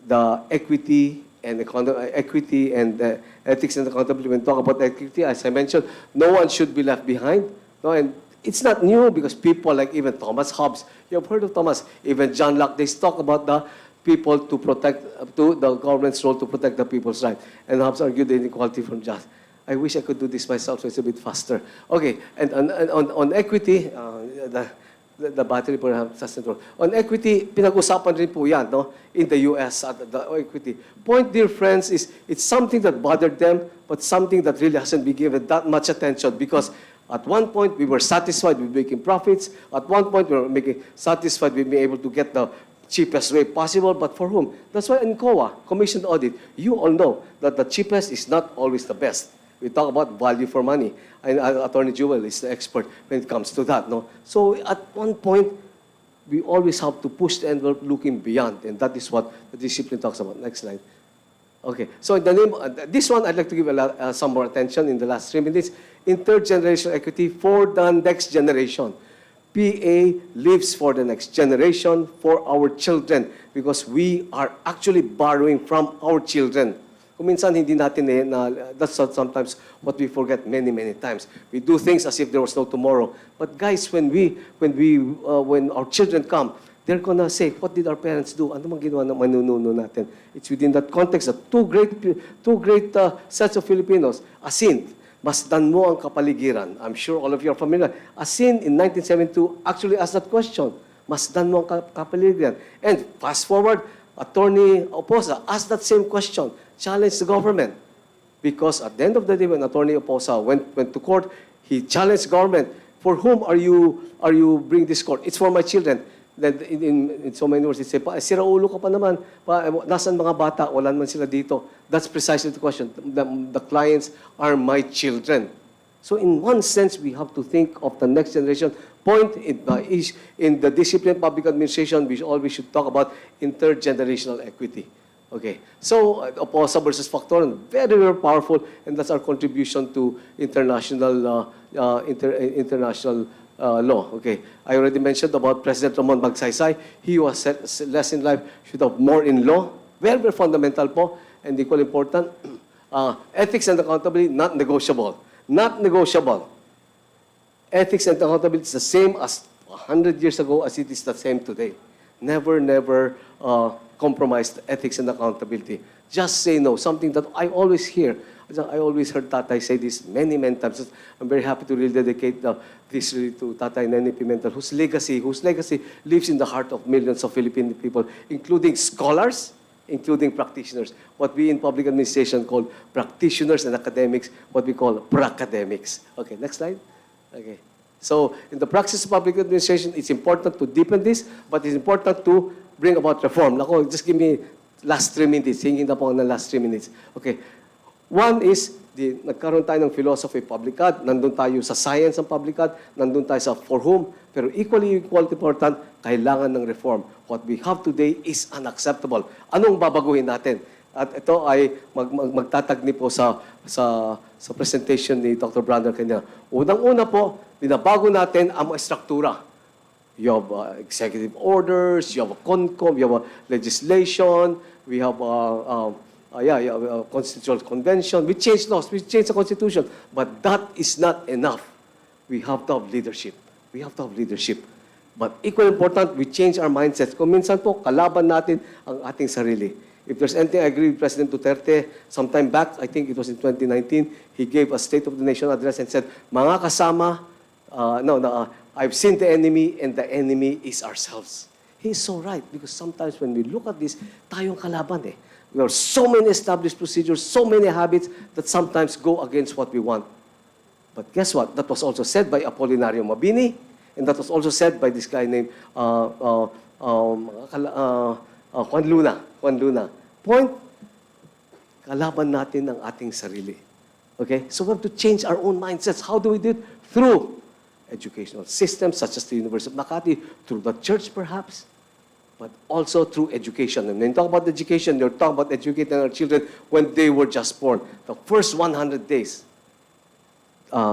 the equity and ethics and accountability. When we talk about equity, as I mentioned, no one should be left behind. No, and it's not new because people like even Thomas Hobbes, you have heard of Thomas, even John Locke, they talk about the people to protect, to the government's role to protect the people's right. And Hobbes argued the inequality from just. I wish I could do this myself so it's a bit faster. Okay, and on equity, the battery perhaps doesn't work. On equity, pinag-usapan rin po yan, no? In the US, the equity. Point, dear friends, is it's something that bothered them, but something that really hasn't been given that much attention because at one point, we were satisfied with making profits. At one point, we were satisfied with being able to get the cheapest way possible, but for whom? That's why in COA, Commissioned Audit, you all know that the cheapest is not always the best. We talk about value for money. And Attorney Jewel is the expert when it comes to that. No? So at one point, we always have to push the envelope looking beyond, and that is what the discipline talks about. Next slide. Okay, so in the name, this one I'd like to give some more attention in the last 3 minutes. In third generation equity for the next generation. PA lives for the next generation, for our children, because we are actually borrowing from our children. Kung minsan hindi natin that's sometimes what we forget many times. We do things as if there was no tomorrow. But guys, when our children come, they're gonna say, what did our parents do? Ano mang ginawa ng manununo natin? It's within that context that two great sets of Filipinos, Asin, masdan mo ang kapaligiran. I'm sure all of you are familiar. Asin in 1972 actually asked that question. Masdan mo ang kapaligiran. And fast forward, Attorney Oposa asked that same question, challenged the government. Because at the end of the day, when Attorney Oposa went to court, he challenged government. For whom are you bring this court? It's for my children. Then in so many words, they say, sira ulo ka pa naman. Nasaan mga bata? Wala naman sila dito. That's precisely the question. The clients are my children. So in one sense, we have to think of the next generation. Point in the discipline public administration, we always should talk about intergenerational equity. Okay, so Oposa versus Factoran, very powerful, and that's our contribution to international law. Okay, I already mentioned about President Ramon Magsaysay. He was less in life, should have more in law. Very fundamental po, and equally important. Ethics and accountability, not negotiable. Not negotiable. Ethics and accountability is the same as 100 years ago as it is the same today. Never compromise ethics and accountability. Just say no. Something that I always hear. I always heard Tatay say this many times. I'm very happy to really dedicate this really to Tatay Nene Pimentel, whose legacy lives in the heart of millions of Filipino people, including scholars, including practitioners. What we in public administration call practitioners and academics, what we call pracademics. Okay, next slide. Okay. So in the practice of public administration, it's important to deepen this, but it's important to bring about reform. Nako, just give me last 3 minutes. Hingin na po ng last 3 minutes. Okay. One is, nagkaroon tayo ng philosophy public ad, nandun tayo sa science ng public ad, nandun tayo sa for whom, pero equally important, kailangan ng reform. What we have today is unacceptable. Anong babaguhin natin? At ito ay magtatagni po sa presentation ni Dr. Brander kanina. Unang-una po, binabago natin ang mga struktura. You have executive orders, you have a CONCOM, you have a legislation, we have a constitutional convention. We change laws, we change the constitution. But that is not enough. We have to have leadership. We have to have leadership. But equally important, we change our mindsets. Kung minsan po, kalaban natin ang ating sarili. If there's anything I agree with President Duterte, sometime back, I think it was in 2019, he gave a State of the Nation address and said, mga kasama, I've seen the enemy and the enemy is ourselves. He's so right because sometimes when we look at this, tayong kalaban eh. We have so many established procedures, so many habits that sometimes go against what we want. But guess what? That was also said by Apolinario Mabini, and that was also said by this guy named Juan Luna. Point, kalaban natin ang ating sarili. Okay? So we have to change our own mindsets. How do we do it? Through educational systems such as the University of Makati, through the church perhaps, but also through education. And when you talk about education, you're talking about educating our children when they were just born. The first 100 days.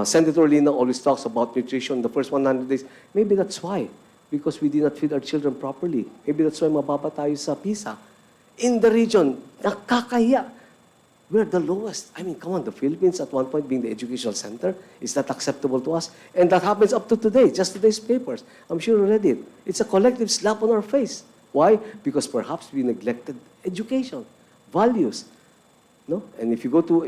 Senator Lina always talks about nutrition the first 100 days. Maybe that's why. Because we did not feed our children properly. Maybe that's why mababa tayo sa PISA. In the region, nakakahiya. We're the lowest. I mean, come on, the Philippines at one point being the educational center, is that acceptable to us? And that happens up to today, just today's papers. I'm sure you read it. It's a collective slap on our face. Why? Because perhaps we neglected education, values. No? And if you go to,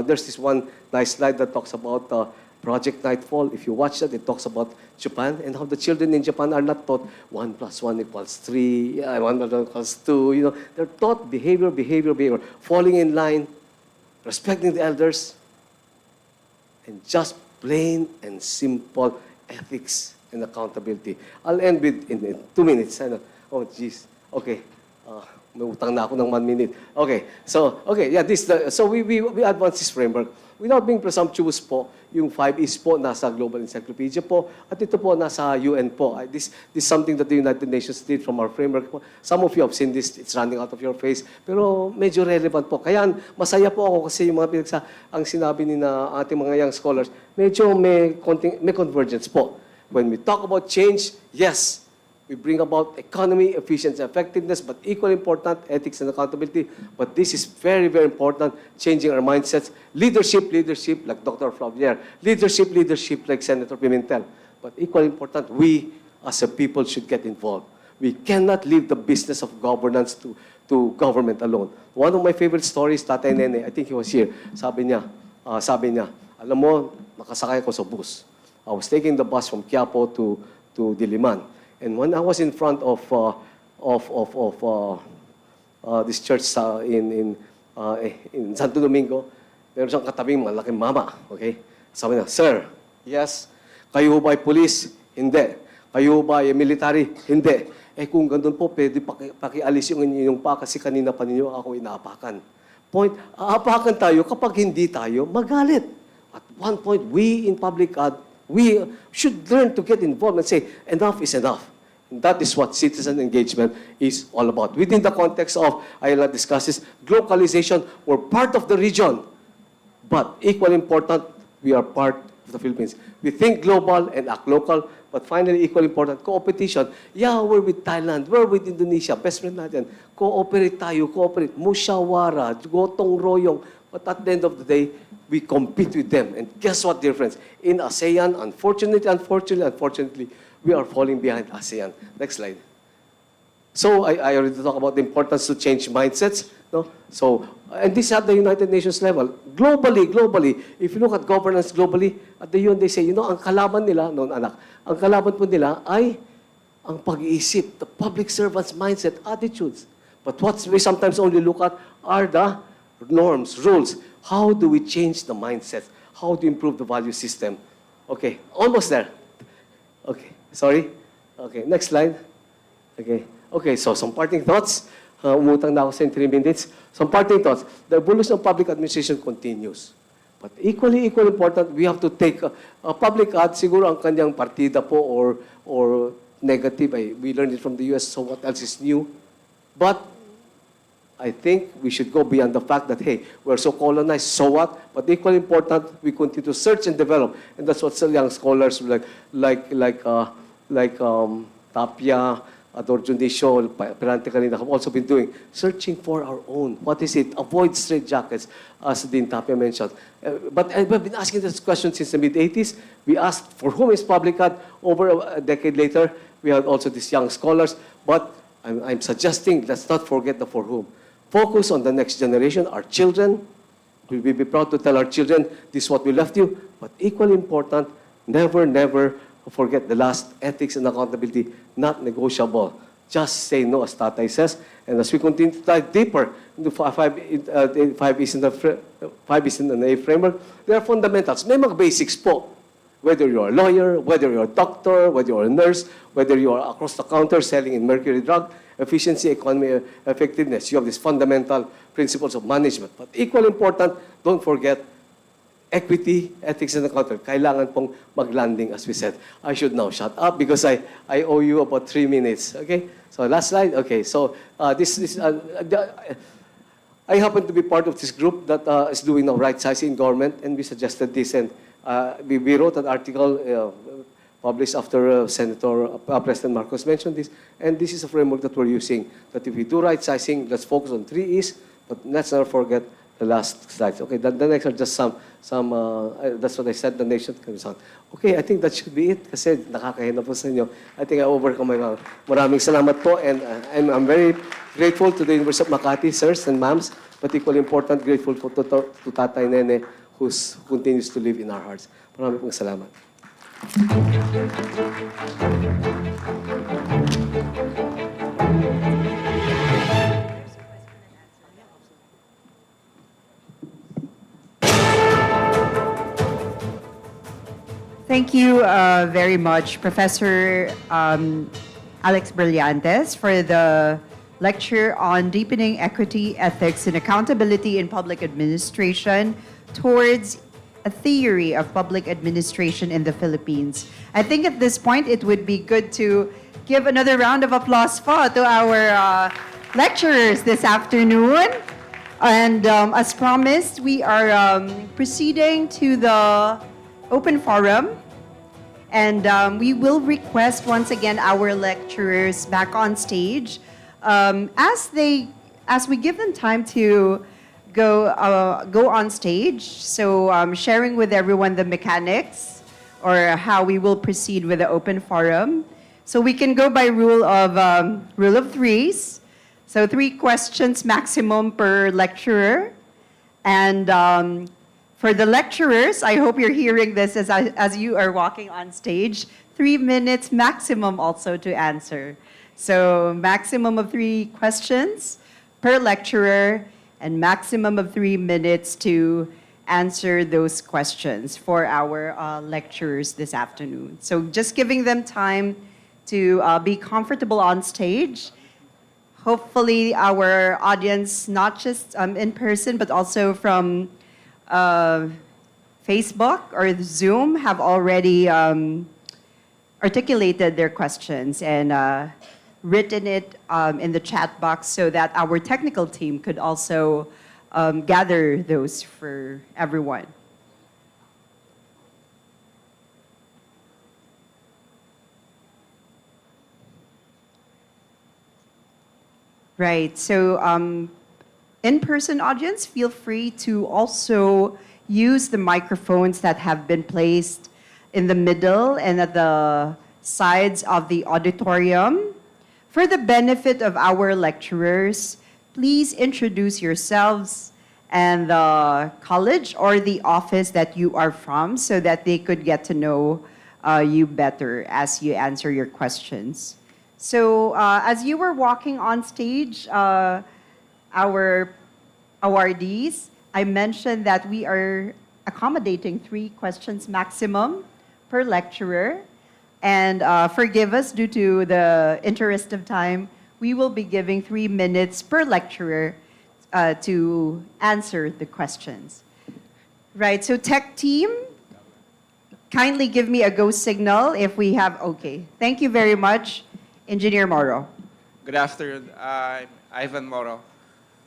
there's this one nice slide that talks about Project Nightfall. If you watch that, it talks about Japan and how the children in Japan are not taught 1 + 1 = 3, 1 + 1 = 2. You know, they're taught behavior, falling in line, respecting the elders, and just plain and simple ethics and accountability. I'll end with in 2 minutes. Oh, geez. Okay. May utang na ako ng 1 minute. Okay. So, we advance this framework. Without being presumptuous po, yung 5 is po nasa Global Encyclopedia po, at ito po nasa UN po. This is something that the United Nations did from our framework po. Some of you have seen this, it's running out of your face, pero medyo relevant po. Kaya masaya po ako kasi yung mga ang sinabi ni na ating mga young scholars, medyo may convergence po. When we talk about change, yes, we bring about economy, efficiency, effectiveness, but equally important, ethics and accountability. But this is very, very important, changing our mindsets. Leadership, like Dr. Flavier. Leadership, like Senator Pimentel. But equally important, we as a people should get involved. We cannot leave the business of governance to government alone. One of my favorite stories, Tatay Nene, I think he was here, sabi niya, alam mo, nakasakay ko sa bus. I was taking the bus from Quiapo to Diliman. And when I was in front of this church in Santo Domingo, meron siyang katabing malaking mama. Okay? Sabi niya, Sir, yes. Kayo ba ay police? Hindi. Kayo ba ay military? Hindi. Kung ganun po, pwede pakialis yung inyong pa kasi kanina pa ninyo ako inaapakan. Point, aapakan tayo kapag hindi tayo magalit. At one point, we in public we should learn to get involved and say, enough is enough. And that is what citizen engagement is all about. Within the context of, Ayala discusses, globalization, we're part of the region. But equally important, we are part of the Philippines. We think global and act local, but finally, equally important, competition. Yeah, we're with Thailand, we're with Indonesia, best friend natin. Cooperate tayo, musyawara, gotong royong. But at the end of the day, we compete with them. And guess what difference? In ASEAN, unfortunately, we are falling behind ASEAN. Next slide. So I already talked about the importance to change mindsets. No? So, and this at the United Nations level. Globally, if you look at governance globally, at the UN they say, ang kalaban nila, ang kalaban po nila ay ang pag-iisip, the public servants' mindset, attitudes. But what we sometimes only look at are the norms, rules. How do we change the mindset? How to improve the value system? Okay, almost there. Okay, sorry. Okay, next slide. Okay, so some parting thoughts. Umutang na ako sa 3 minutes. Some parting thoughts. The evolution of public administration continues. But equally important, we have to take a public ad, siguro ang kanyang partida po or negative. We learned it from the US, so what else is new? But I think we should go beyond the fact that, hey, we're so colonized, so what? But equally important, we continue to search and develop. And that's what some young scholars like like Tapia, Ador Judicial, Perante kanina have also been doing, searching for our own. What is it? Avoid straitjackets, as Dean Tapia mentioned. But I've been asking this question since the mid-80s. We asked for whom is public art. Over a decade later, we had also these young scholars. But I'm suggesting let's not forget the for whom. Focus on the next generation, our children. We will be proud to tell our children, this is what we left you. But equally important, never forget the last, ethics and accountability, not negotiable. Just say no, as Tatay says. And as we continue to dive deeper into five is in the A framework, there are fundamentals. May mga basics po. Whether you're a lawyer, whether you're a doctor, whether you're a nurse, whether you are across the counter selling in mercury drug, efficiency, economy, effectiveness. You have these fundamental principles of management. But equally important, don't forget equity, ethics, and accountability. Kailangan pong mag-landing, as we said. I should now shut up because I owe you about 3 minutes. Okay? So last slide. Okay. So I happen to be part of this group that is doing now right-sizing government, and we suggested this, and we wrote an article published after President Marcos mentioned this, and this is a framework that we're using, that if we do right-sizing, let's focus on 3 E's, but let's not forget the last slides. Okay, the next are just some that's what I said, the nation comes on. Okay, I think that should be it, kasi nakakahiya na po sa inyo. I think I overcome my mouth. Maraming salamat po, and I'm very grateful to the University of Makati, sirs and ma'ams, but equally important, grateful for to Tatay Nene, who continues to live in our hearts. Maraming pong salamat. Thank you very much, Professor Alex Brillantes, for the lecture on deepening equity, ethics, and accountability in public administration towards a theory of public administration in the Philippines. I think at this point it would be good to give another round of applause to our lecturers this afternoon. And as promised, we are proceeding to the open forum. And we will request once again our lecturers back on stage as we give them time to go on stage. So sharing with everyone the mechanics or how we will proceed with the open forum. So we can go by rule of threes. So 3 questions maximum per lecturer. And for the lecturers, I hope you're hearing this as you are walking on stage. 3 minutes maximum also to answer. So maximum of 3 questions per lecturer and maximum of 3 minutes to answer those questions for our lecturers this afternoon. So just giving them time to be comfortable on stage. Hopefully our audience, not just in person, but also from Facebook or Zoom, have already articulated their questions and written it in the chat box so that our technical team could also gather those for everyone. Right, so in-person audience, feel free to also use the microphones that have been placed in the middle and at the sides of the auditorium. For the benefit of our lecturers, please introduce yourselves and the college or the office that you are from so that they could get to know you better as you answer your questions. So as you were walking on stage, our awardees, I mentioned that we are accommodating 3 questions maximum per lecturer. And forgive us, due to the interest of time, we will be giving 3 minutes per lecturer to answer the questions. Right, so tech team, kindly give me a go signal if we have, okay. Thank you very much, Engineer Moro. Good afternoon. I'm Ivan Moro,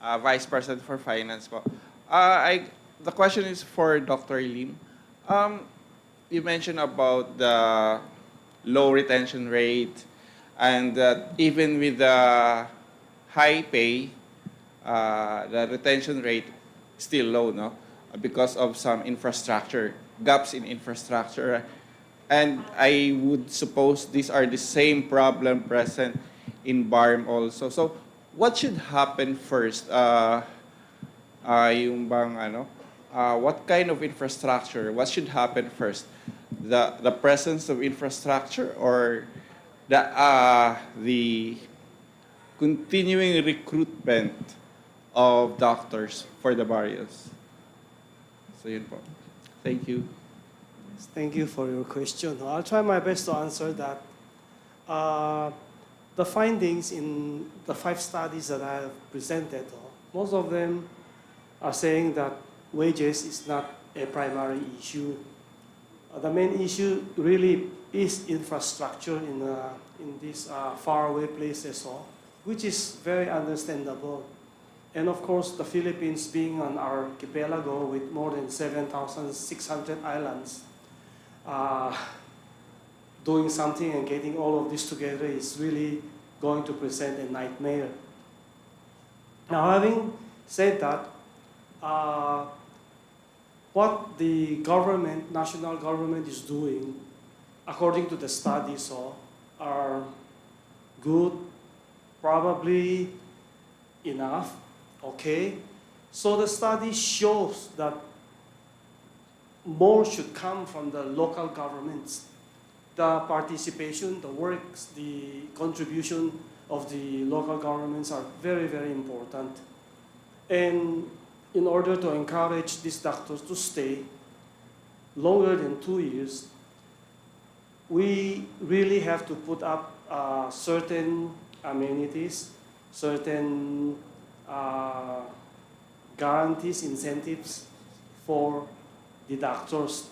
Vice President for Finance. The question is for Dr. Lim. You mentioned about the low retention rate, and even with the high pay, the retention rate is still low, no? Because of some infrastructure, gaps in infrastructure. And I would suppose these are the same problem present in BARM also. So what should happen first? Yung bang ano? What kind of infrastructure? What should happen first? The presence of infrastructure or the continuing recruitment of doctors for the barrios? So yun po. Thank you. Thank you for your question. I'll try my best to answer that. The findings in the 5 studies that I have presented, most of them are saying that wages is not a primary issue. The main issue really is infrastructure in these faraway places, which is very understandable. And of course, the Philippines being an archipelago with more than 7,600 islands, doing something and getting all of this together is really going to present a nightmare. Now, having said that, what the government, national government is doing, according to the studies, are good, probably enough, okay? So the study shows that more should come from the local governments. The participation, the works, the contribution of the local governments are very, very important. And in order to encourage these doctors to stay longer than 2 years, we really have to put up certain amenities, certain guarantees, incentives for the doctors.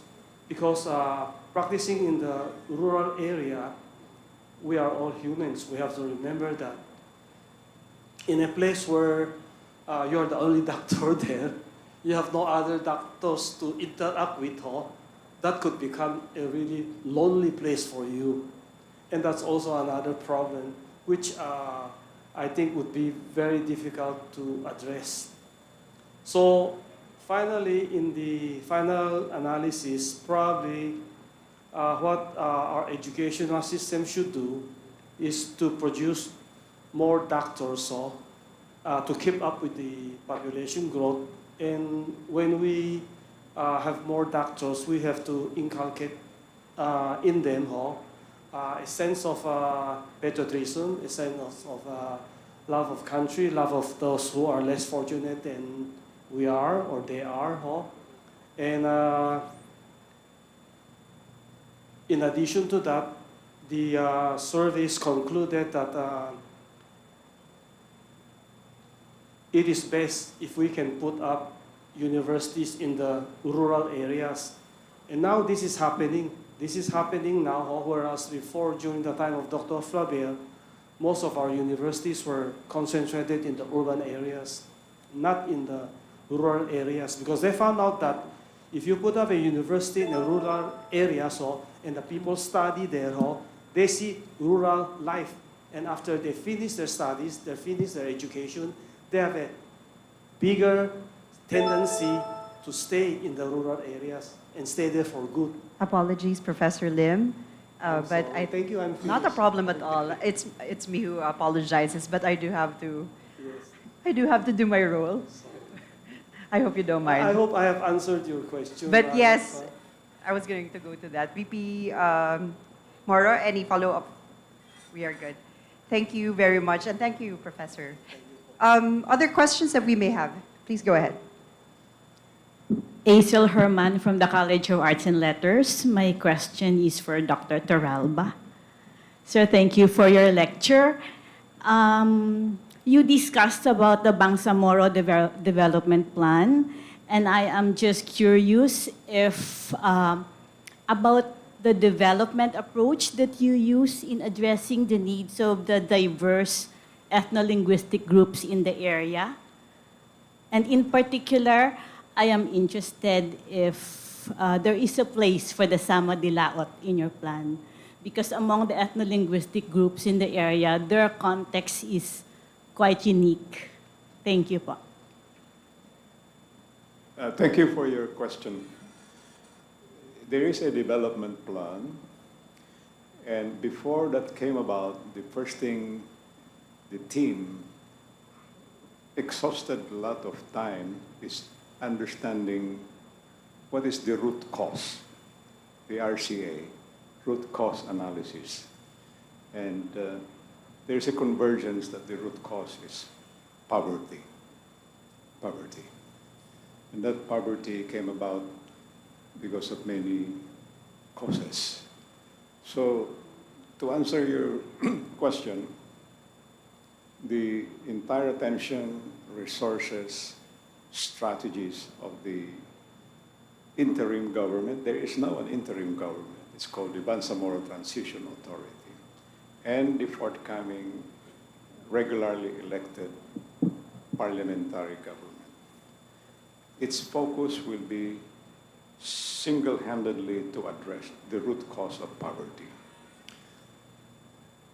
Because practicing in the rural area, we are all humans. We have to remember that. In a place where you're the only doctor there, you have no other doctors to interact with, that could become a really lonely place for you. And that's also another problem, which I think would be very difficult to address. So finally, in the final analysis, probably what our educational system should do is to produce more doctors to keep up with the population growth. And when we have more doctors, we have to inculcate in them a sense of patriotism, a sense of love of country, love of those who are less fortunate than we are or they are. And in addition to that, the surveys concluded that it is best if we can put up universities in the rural areas. And now this is happening. This is happening now, whereas before, during the time of Dr. Flavier, most of our universities were concentrated in the urban areas, not in the rural areas, because they found out that if you put up a university in a rural area, and the people study there, they see rural life. And after they finish their studies, they finish their education, they have a bigger tendency to stay in the rural areas and stay there for good. Apologies, Professor Lim. But I thank you. I'm not a finished. problem at all. It's me who apologizes, but I do have to. Yes. I do have to do my role. I hope you don't mind. I hope I have answered your question. But yes, I was going to go to that. VP Moro, any follow-up? We are good. Thank you very much, and thank you, Professor. Other questions that we may have, please go ahead. Aisel Herman from the College of Arts and Letters. My question is for Dr. Torralba. Sir, thank you for your lecture. You discussed about the Bangsamoro Development Plan, and I am just curious if about the development approach that you use in addressing the needs of the diverse ethno-linguistic groups in the area. And in particular, I am interested if there is a place for the Sama Dilaot in your plan, because among the ethno-linguistic groups in the area, their context is quite unique. Thank you po. Thank you for your question. There is a development plan, and before that came about, the first thing the team exhausted a lot of time is understanding what is the root cause, the RCA, root cause analysis. And there's a convergence that the root cause is poverty. Poverty. And that poverty came about because of many causes. So, to answer your question, the entire attention, resources, strategies of the interim government, there is now an interim government. It's called the Bangsamoro Transition Authority, and the forthcoming regularly elected parliamentary government. Its focus will be single-handedly to address the root cause of poverty.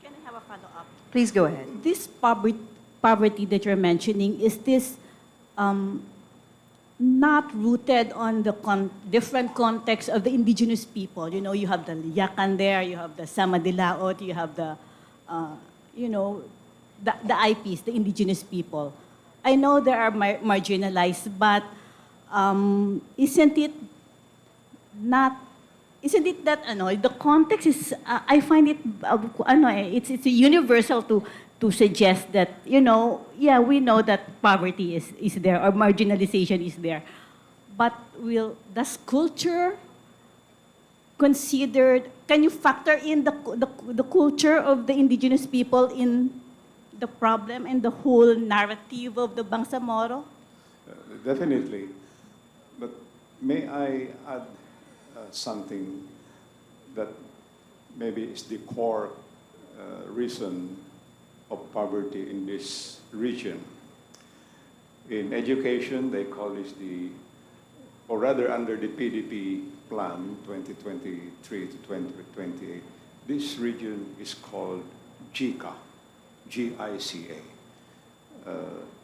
Can I have a follow-up? Please go ahead. This poverty that you're mentioning, is this not rooted on the different contexts of the indigenous people? You know, you have the Yakan there, you have the Samadilaot, you have the, the IPs, the indigenous people. I know they are marginalized, but isn't it that the context is, I find it, it's universal to suggest that, we know that poverty is there or marginalization is there. But does culture considered, can you factor in the culture of the indigenous people in the problem and the whole narrative of the Bangsamoro? Definitely. But may I add something that maybe is the core reason of poverty in this region. In education, they call this or rather under the PDP plan 2023 to 2028, this region is called GICA, G-I-C-A.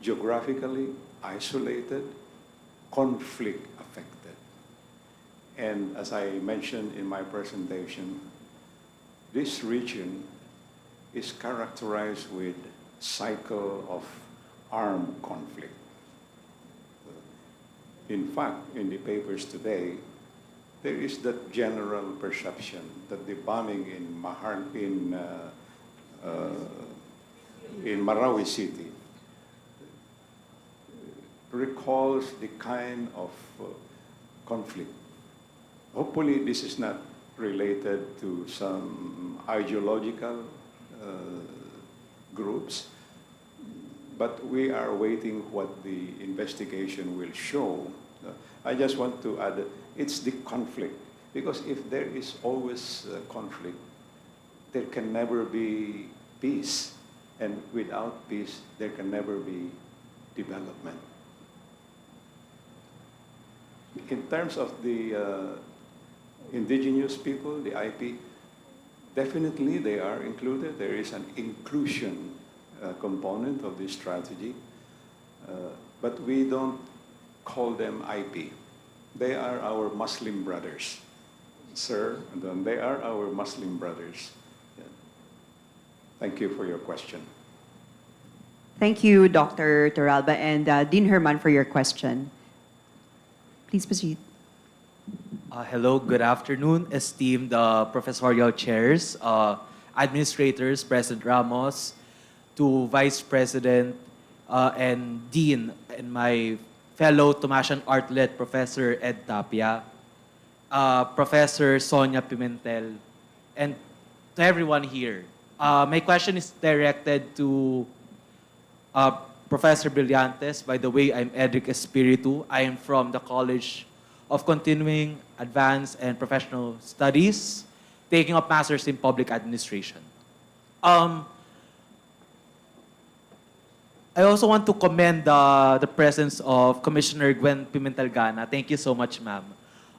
Geographically isolated, conflict affected. And as I mentioned in my presentation, this region is characterized with cycle of armed conflict. In fact, in the papers today, there is that general perception that the bombing in Marawi City recalls the kind of conflict. Hopefully, this is not related to some ideological groups, but we are waiting what the investigation will show. I just want to add, it's the conflict, because if there is always conflict, there can never be peace, and without peace, there can never be development. In terms of the indigenous people, the IP, definitely they are included. There is an inclusion component of this strategy, but we don't call them IP. They are our Muslim brothers, sir, and then they are our Muslim brothers. Yeah. Thank you for your question. Thank you, Dr. Torralba, and Dean Herman for your question. Please proceed. Hello, good afternoon, esteemed professorial chairs, administrators, President Ramos, to Vice President and Dean, and my fellow Tomasian Artlet Professor Ed Tapia, Professor Sonia Pimentel, and to everyone here. My question is directed to Professor Brillantes. By the way, I'm Edric Espiritu. I am from the College of Continuing Advanced and Professional Studies, taking up Masters in Public Administration. I also want to commend the presence of Commissioner Gwen Pimentel-Gana. Thank you so much, ma'am.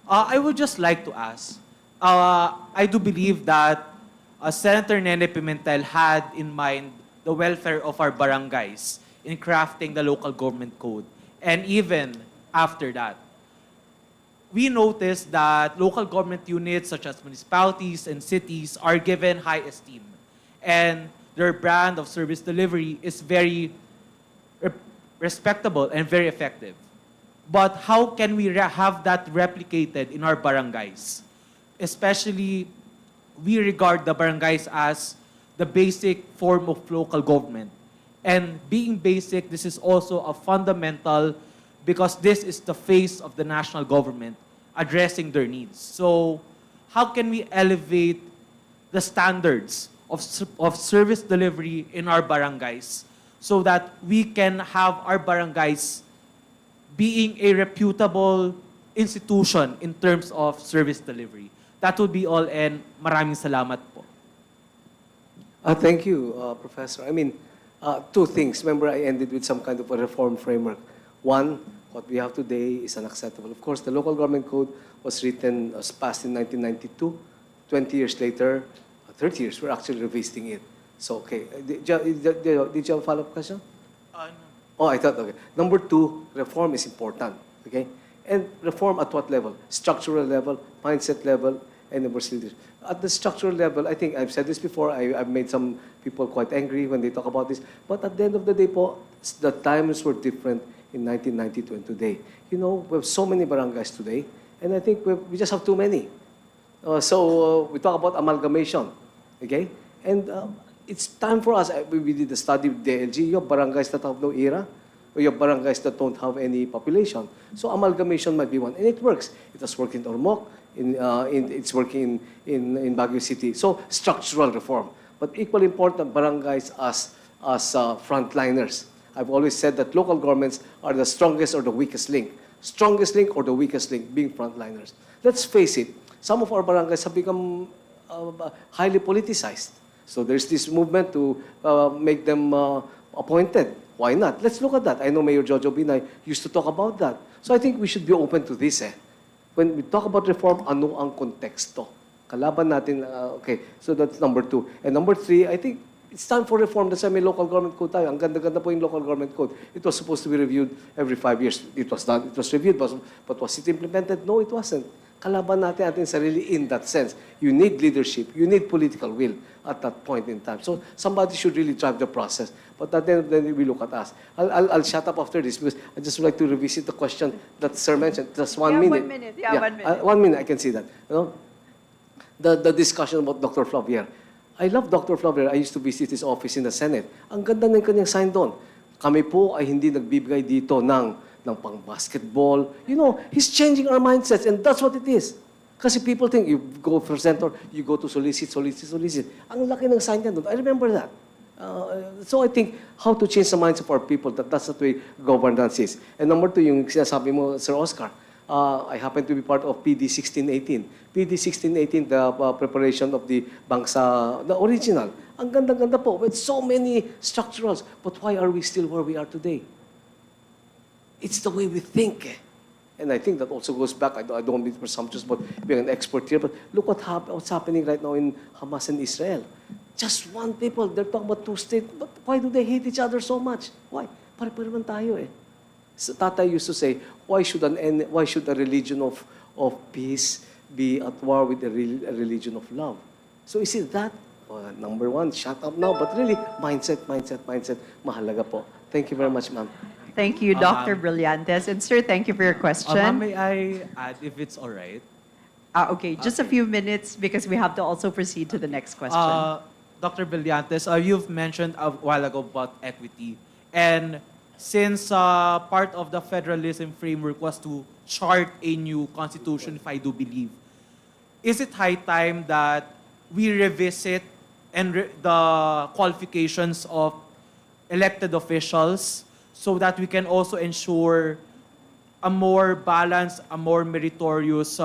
I would just like to ask, I do believe that Senator Nene Pimentel had in mind the welfare of our barangays in crafting the local government code. And even after that, we noticed that local government units such as municipalities and cities are given high esteem. And their brand of service delivery is very respectable and very effective. But how can we have that replicated in our barangays? Especially, we regard the barangays as the basic form of local government. And being basic, this is also a fundamental because this is the face of the national government addressing their needs. So how can we elevate the standards of service delivery in our barangays so that we can have our barangays being a reputable institution in terms of service delivery? That would be all, and maraming salamat po. Thank you, Professor. I mean, two things. Remember, I ended with some kind of a reform framework. One, what we have today is unacceptable. Of course, the local government code was written, was passed in 1992. 20 years later, 30 years, we're actually revisiting it. So, okay. Did you have a follow-up question? No. Oh, I thought, okay. Number two, reform is important, okay? And reform at what level? Structural level, mindset level, and university. At the structural level, I think I've said this before, I've made some people quite angry when they talk about this, but at the end of the day po, the times were different in 1992 and today. You know, we have so many barangays today, and I think we just have too many. So we talk about amalgamation, okay? And it's time for us, we did a study with DLG, you have barangays that have no era, or you have barangays that don't have any population. So amalgamation might be one, and it works. It has worked in Ormoc, it's working in Baguio City. So structural reform. But equally important, barangays as frontliners. I've always said that local governments are the strongest or the weakest link. Strongest link or the weakest link being frontliners. Let's face it, some of our barangays have become highly politicized. So there's this movement to make them appointed. Why not? Let's look at that. I know Mayor Jojo Binay used to talk about that. So I think we should be open to this. When we talk about reform, ano ang konteksto? Kalaban natin, okay. So that's number two. And number three, I think it's time for reform. That's why may local government code tayo. Ang ganda-ganda po yung local government code. It was supposed to be reviewed every 5 years. It was done. It was reviewed. But was it implemented? No, it wasn't. Kalaban natin ating sarili in that sense. You need leadership. You need political will at that point in time. So somebody should really drive the process. But then we look at us. I'll shut up after this because I just would like to revisit the question that Sir mentioned. Just 1 minute. 1 minute. Yeah, 1 minute. 1 minute, I can see that. You know? The discussion about Dr. Flavier. I love Dr. Flavier. I used to visit his office in the Senate. Ang ganda ng kanyang sign doon. Kami po ay hindi nagbibigay dito ng pang-basketball. You know, he's changing our mindsets, and that's what it is. Kasi people think, you go for center, you go to solicit. Ang laki ng sign niya doon. I remember that. So I think how to change the minds of our people, that's the way governance is. And number two, yung sinasabi mo, Sir Oscar, I happen to be part of PD 1618. PD 1618, the preparation of the Bangsa, the original. Ang ganda-ganda po, with so many structurals. But why are we still where we are today? It's the way we think. And I think that also goes back, I don't want to be presumptuous about being an expert here, but look what's happening right now in Hamas and Israel. Just one people, they're talking about two states, but why do they hate each other so much? Why? Pare-pare man tayo So Tata used to say, why should a religion of peace be at war with a religion of love? So is it that? Number one, shut up now, but really, mindset, mahalaga po. Thank you very much, ma'am. Thank you, Dr. Brillantes. And sir, thank you for your question. Ma'am, may I add if it's all right? Okay, just a few minutes because we have to also proceed to the next question. Dr. Brillantes, you've mentioned a while ago about equity. And since part of the federalism framework was to chart a new constitution, if I do believe, is it high time that we revisit the qualifications of elected officials so that we can also ensure a more balanced, a more meritorious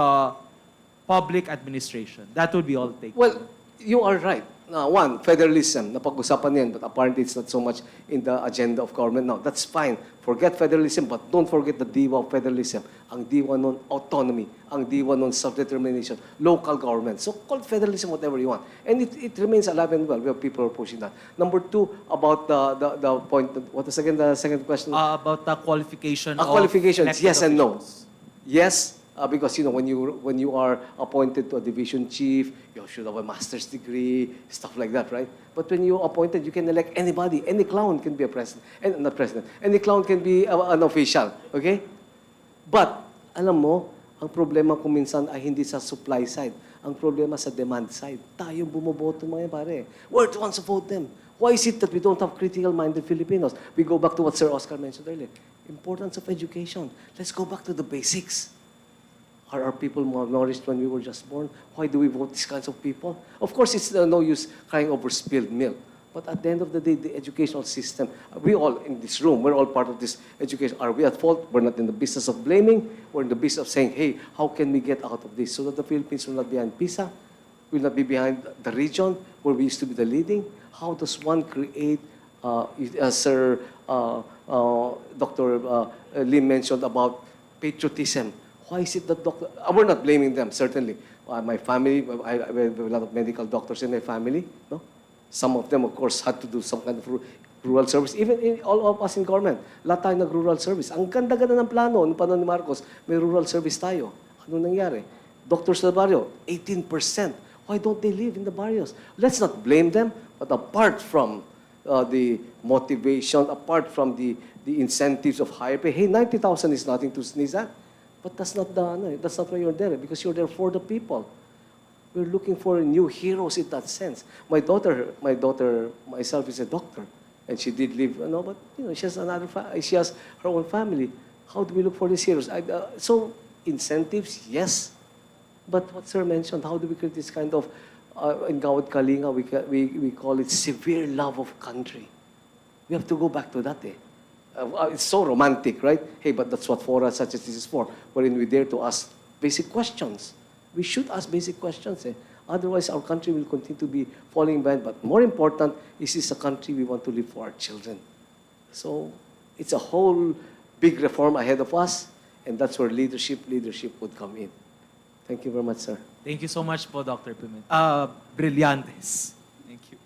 public administration? That would be all. Well, you are right. One, federalism, napag-usapan yan, but apparently it's not so much in the agenda of government now. That's fine. Forget federalism, but don't forget the diwa of federalism. Ang diwa nun, autonomy. Ang diwa nun, self-determination, local government. So call federalism whatever you want. And it remains alive and well. We have people who are pushing that. Number two, about the point, what was again the second question? About the qualification of Qualifications, elected yes and no. officials. Yes, because when you are appointed to a division chief, you should have a master's degree, stuff like that, right? But when you're appointed, you can elect anybody. Any clown can be a president, and not president. Any clown can be an official, okay? But alam mo, ang problema kung minsan ay hindi sa supply side. Ang problema sa demand side. Tayong bumoboto mga pare. We're the ones who vote them. Why is it that we don't have critical-minded Filipinos? We go back to what Sir Oscar mentioned earlier. Importance of education. Let's go back to the basics. Are our people malnourished when we were just born? Why do we vote these kinds of people? Of course, it's no use crying over spilled milk. But at the end of the day, the educational system, we all in this room, we're all part of this education. Are we at fault? We're not in the business of blaming. We're in the business of saying, hey, how can we get out of this so that the Philippines will not be behind PISA, will not be behind the region where we used to be the leading? How does one create, Sir Dr. Lim mentioned about patriotism? Why is it that we're not blaming them, certainly. My family, I have a lot of medical doctors in my family. No? Some of them, of course, had to do some kind of rural service. Even all of us in government, lahat tayo nag-rural service. Ang ganda-ganda ng plano, noong panahon ni Marcos, may rural service tayo. Ano nangyari? Doctors sa barrio, 18%. Why don't they live in the barrios? Let's not blame them, but apart from the motivation, apart from the incentives of higher pay, hey, 90,000 is nothing to sneeze at. But that's not why you're there, because you're there for the people. We're looking for new heroes in that sense. My daughter, myself is a doctor, and she did live, but she has her own family. How do we look for these heroes? So incentives, yes, but what Sir mentioned, how do we create this kind of in Gawad Kalinga, we call it severe love of country. We have to go back to that. It's so romantic, right? Hey, but that's what fora such as this is for, wherein we dare to ask basic questions. We should ask basic questions. Otherwise, our country will continue to be falling behind. But more important, is this a country we want to live for our children? So it's a whole big reform ahead of us, and that's where leadership would come in. Thank you very much, sir. Thank you so much po, Dr. Pimentel. Brillantes. Thank you.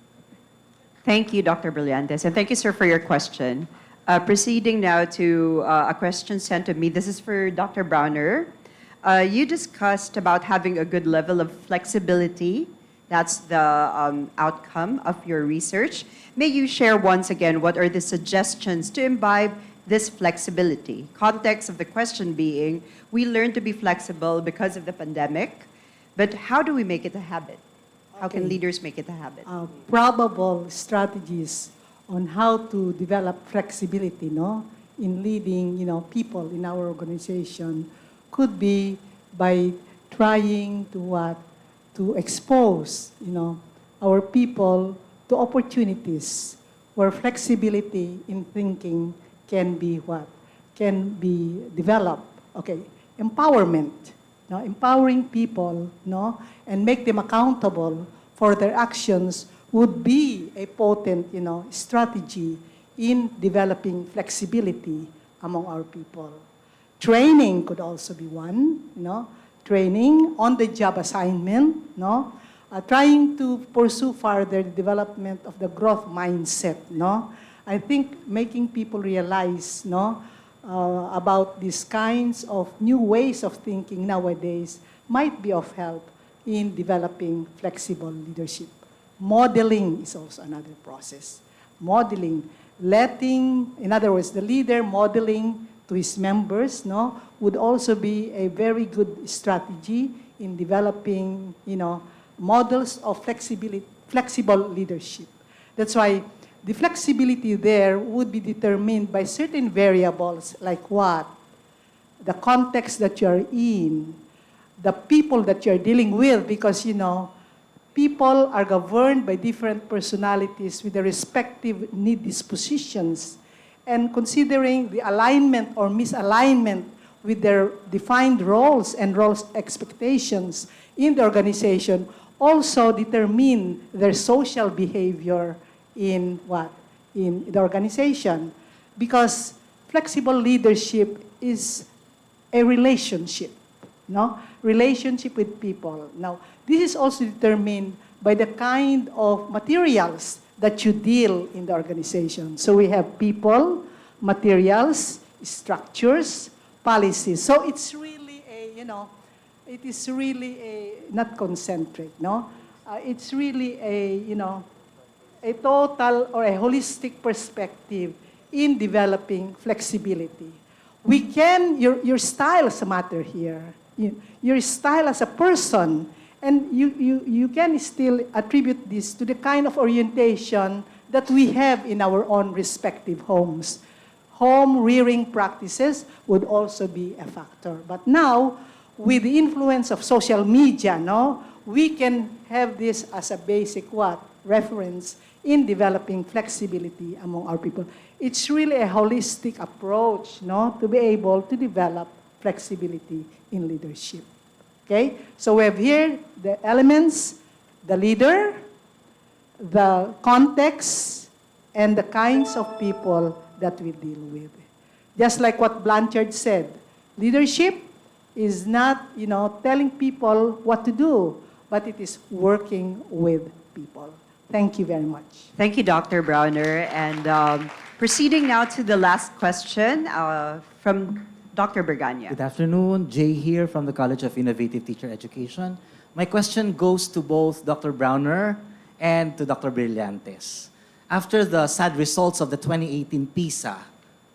Thank you, Dr. Brillantes, and thank you, sir, for your question. Proceeding now to a question sent to me. This is for Dr. Browner. You discussed about having a good level of flexibility. That's the outcome of your research. May you share once again what are the suggestions to imbibe this flexibility? Context of the question being, we learned to be flexible because of the pandemic, but how do we make it a habit? How can leaders make it a habit? Probable strategies on how to develop flexibility, in leading, people in our organization could be by trying to expose, our people to opportunities where flexibility in thinking can be developed. Okay, empowerment, empowering people, and make them accountable for their actions would be a potent, strategy in developing flexibility among our people. Training could also be one, training, on-the-job assignment, trying to pursue further the development of the growth mindset, I think making people realize, about these kinds of new ways of thinking nowadays might be of help in developing flexible leadership. Modeling is also another process. Modeling, in other words, the leader modeling to his members, would also be a very good strategy in developing, models of flexible leadership. That's why the flexibility there would be determined by certain variables like what? The context that you're in, the people that you're dealing with, because, people are governed by different personalities with their respective need dispositions. And considering the alignment or misalignment with their defined roles and roles expectations in the organization also determine their social behavior in what? In the organization. Because flexible leadership is a relationship, no? Relationship with people. Now, this is also determined by the kind of materials that you deal in the organization. So we have people, materials, structures, policies. So it's really a, it is really a, not concentric, no? It's really a, a total or a holistic perspective in developing flexibility. We can, your styles matter here. Your style as a person, and you can still attribute this to the kind of orientation that we have in our own respective homes. Home rearing practices would also be a factor. But now, with the influence of social media, no, we can have this as a basic reference in developing flexibility among our people. It's really a holistic approach, no, to be able to develop flexibility in leadership. Okay? So we have here the elements, the leader, the context, and the kinds of people that we deal with. Just like what Blanchard said, leadership is not, telling people what to do, but it is working with people. Thank you very much. Thank you, Dr. Browner. And proceeding now to the last question from Dr. Berganya. Good afternoon. Jay here from the College of Innovative Teacher Education. My question goes to both Dr. Browner and to Dr. Brillantes. After the sad results of the 2018 PISA,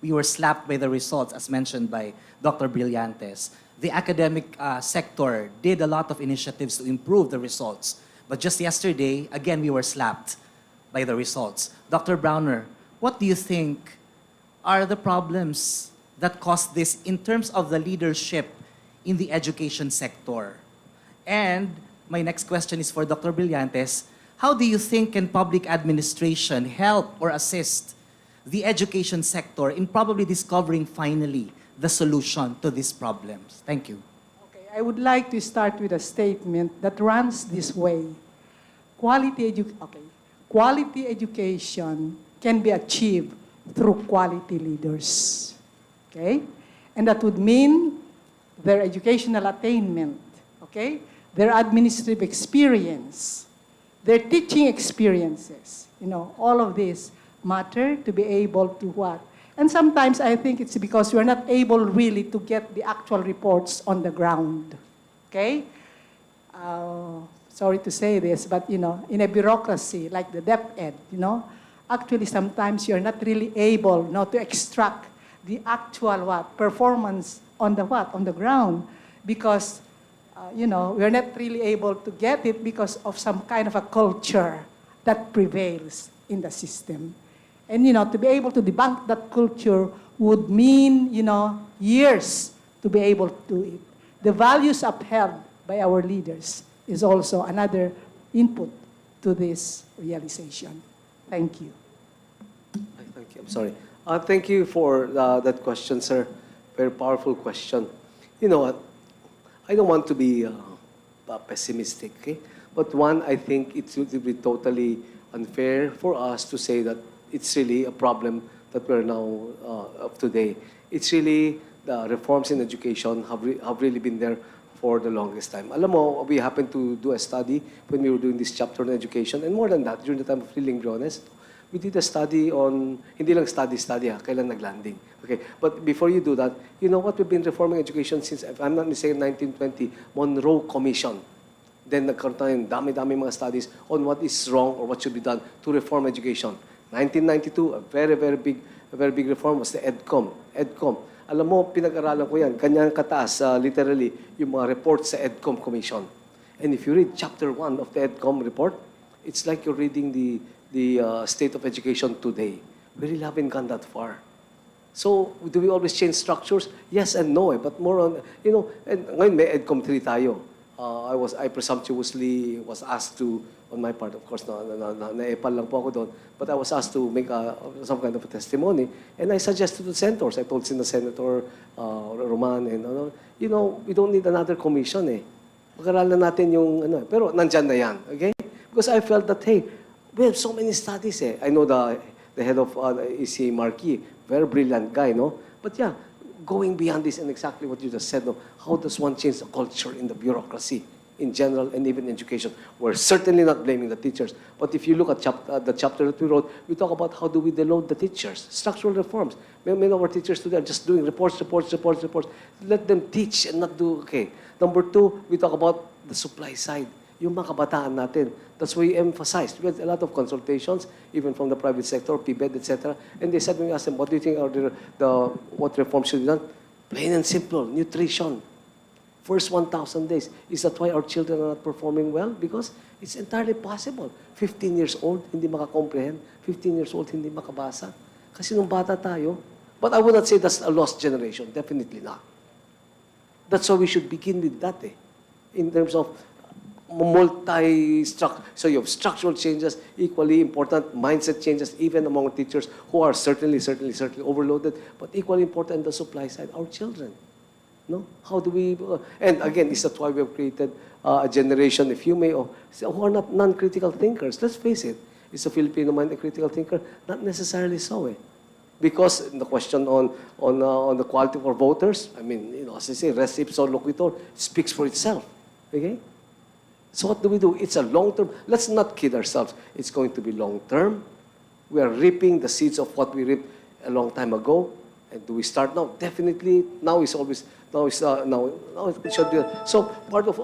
we were slapped by the results, as mentioned by Dr. Brillantes. The academic sector did a lot of initiatives to improve the results. But just yesterday, again, we were slapped by the results. Dr. Browner, what do you think are the problems that caused this in terms of the leadership in the education sector? And my next question is for Dr. Brillantes. How do you think can public administration help or assist the education sector in probably discovering finally the solution to these problems? Thank you. Okay, I would like to start with a statement that runs this way. Quality education can be achieved through quality leaders. Okay? And that would mean their educational attainment, okay? Their administrative experience, their teaching experiences, all of this matter to be able to what? And sometimes I think it's because we're not able really to get the actual reports on the ground, okay? Sorry to say this, but in a bureaucracy like the DepEd, actually sometimes you're not really able to extract the actual performance on the ground, because we're not really able to get it because of some kind of a culture that prevails in the system. And to be able to debunk that culture would mean years to be able to do it. The values upheld by our leaders is also another input to this realization. Thank you. Thank you. I'm sorry. Thank you for that question, sir. Very powerful question. You know what? I don't want to be pessimistic, okay? But one, I think it would be totally unfair for us to say that it's really a problem that we're now of today. It's really the reforms in education have really been there for the longest time. Alam mo, we happened to do a study when we were doing this chapter on education, and more than that, during the time of Liling Briones, we did a study on, hindi lang study kailan naglanding. Okay, but before you do that, you know what, we've been reforming education since, if I'm not mistaken, 1920, Monroe Commission. Then nagkaroon tayo ng dami-dami mga studies on what is wrong or what should be done to reform education. 1992, a very big reform was the EDCOM. Alam mo, pinag-aralan ko yan, kanyang kataas, literally, yung mga reports sa EDCOM Commission. And if you read chapter 1 of the EDCOM report, it's like you're reading the state of education today. We really haven't gone that far. So, do we always change structures? Yes and no, but more on, and ngayon may EDCOM 3 tayo. I presumptuously was asked to, on my part, of course, naepal lang po ako doon, but I was asked to make some kind of a testimony, and I suggested to the senators, I told Senator Roman, and we don't need another commission, eh. Pag-aralan natin yung ano. Pero nandyan na yan. Okay? Because I felt that, hey, we have so many studies eh. I know the head of ECA Marquis, very brilliant guy, no? But yeah, going beyond this and exactly what you just said, no? How does one change the culture in the bureaucracy in general and even education? We're certainly not blaming the teachers. But if you look at the chapter that we wrote, we talk about how do we deload the teachers, structural reforms. Many of our teachers today are just doing reports. Let them teach and not do, okay. Number two, we talk about the supply side. Yung mga kabataan natin. That's why we emphasized. We had a lot of consultations, even from the private sector, PBED, etc. And they said, when we asked them, what do you think are what reforms should be done? Plain and simple, nutrition. First 1,000 days. Is that why our children are not performing well? Because it's entirely possible. 15 years old, hindi makakomprehend. 15 years old, hindi makabasa. Kasi nung bata tayo, but I would not say that's a lost generation. Definitely not. That's why we should begin with that in terms of so you have structural changes, equally important mindset changes, even among teachers who are certainly overloaded, but equally important the supply side, our children. No? How do we, and again, is that why we have created a generation, if you may, who are not non-critical thinkers. Let's face it. Is a Filipino mind a critical thinker? Not necessarily so Because the question on the quality of our voters, I mean, as I say, res ipsa loquitur, speaks for itself. Okay? So what do? It's a long-term. Let's not kid ourselves. It's going to be long-term. We are reaping the seeds of what we reaped a long time ago. And do we start now? Definitely. Now it should be. So part of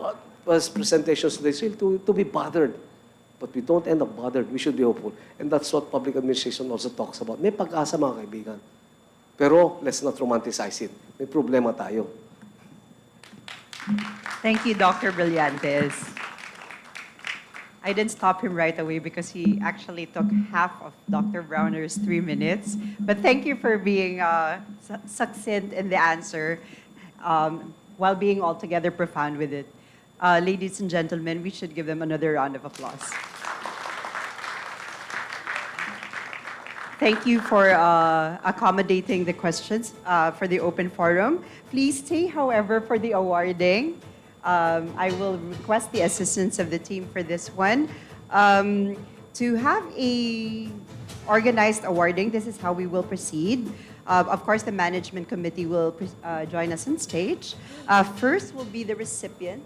us presentations today is really to be bothered. But we don't end up bothered. We should be hopeful. And that's what public administration also talks about. May pag-asa, mga kaibigan. Pero let's not romanticize it. May problema tayo. Thank you, Dr. Brillantes. I didn't stop him right away because he actually took half of Dr. Browner's 3 minutes. But thank you for being succinct in the answer while being altogether profound with it. Ladies and gentlemen, we should give them another round of applause. Thank you for accommodating the questions for the open forum. Please stay, however, for the awarding. I will request the assistance of the team for this one. To have a organized awarding, this is how we will proceed. Of course, the management committee will join us on stage. First will be the recipient.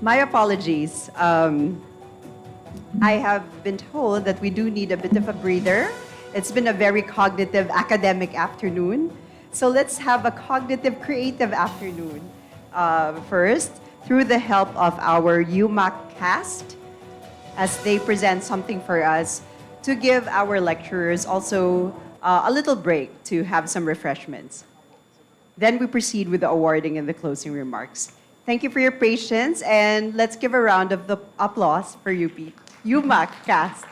My apologies. I have been told that we do need a bit of a breather. It's been a very cognitive academic afternoon. So let's have a cognitive creative afternoon first through the help of our UMak cast as they present something for us to give our lecturers also a little break to have some refreshments. Then we proceed with the awarding and the closing remarks. Thank you for your patience, and let's give a round of the applause for UMak cast.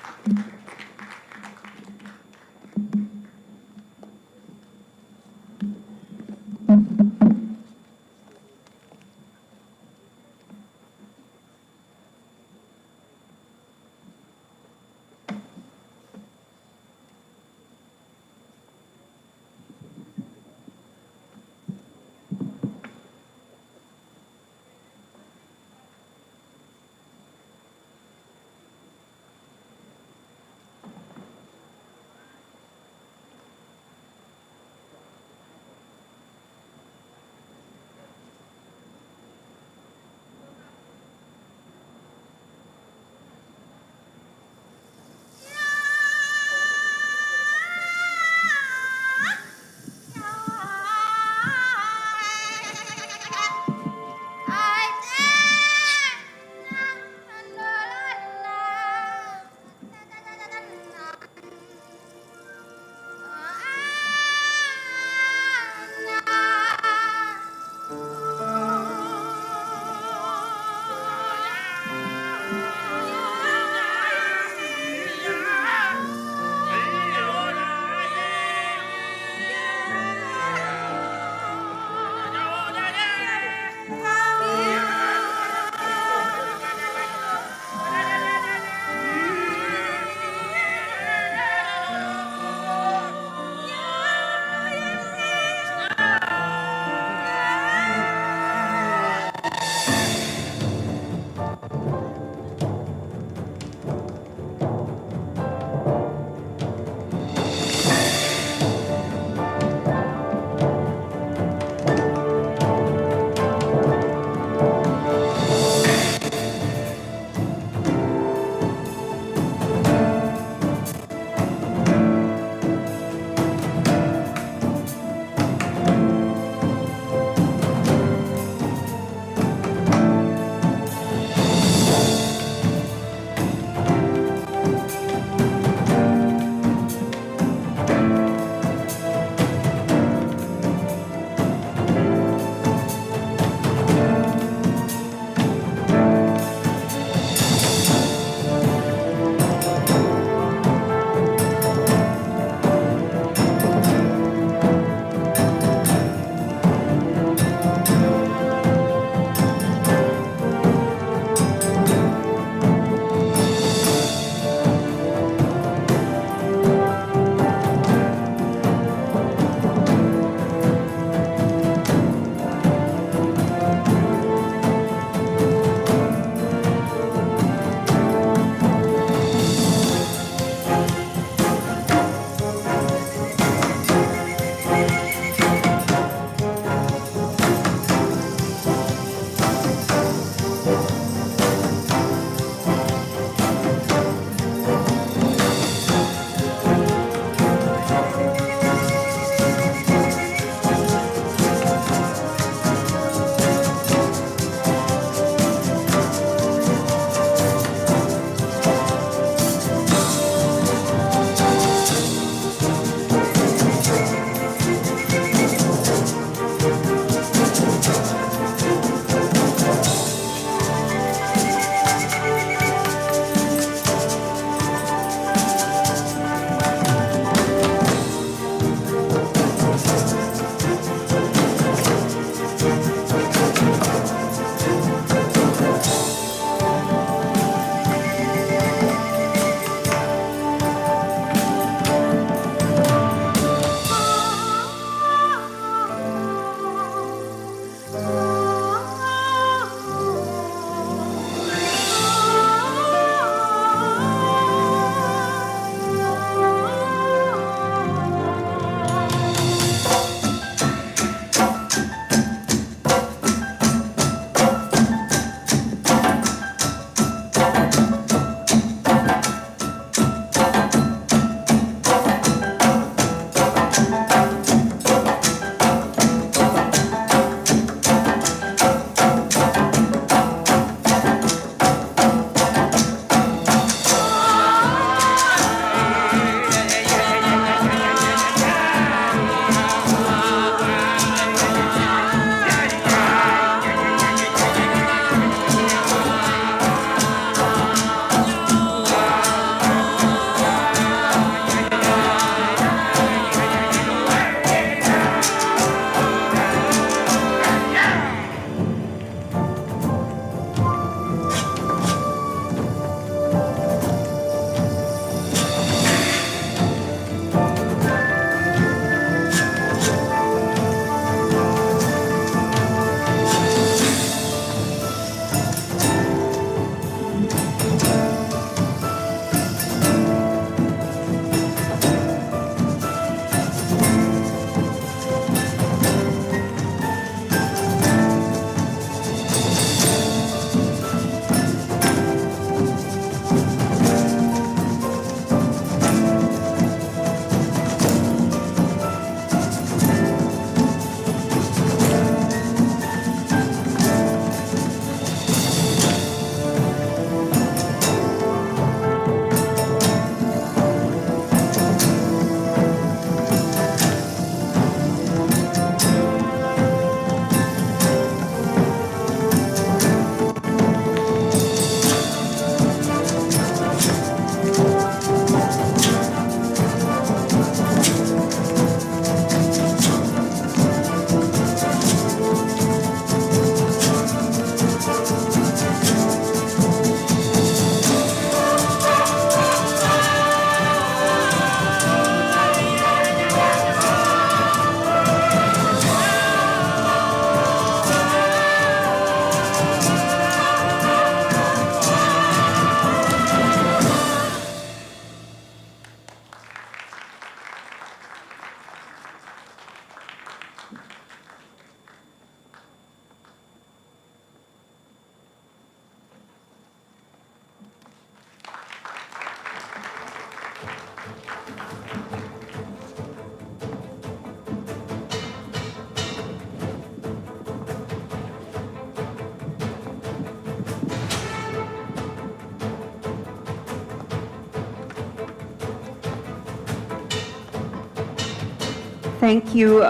Thank you,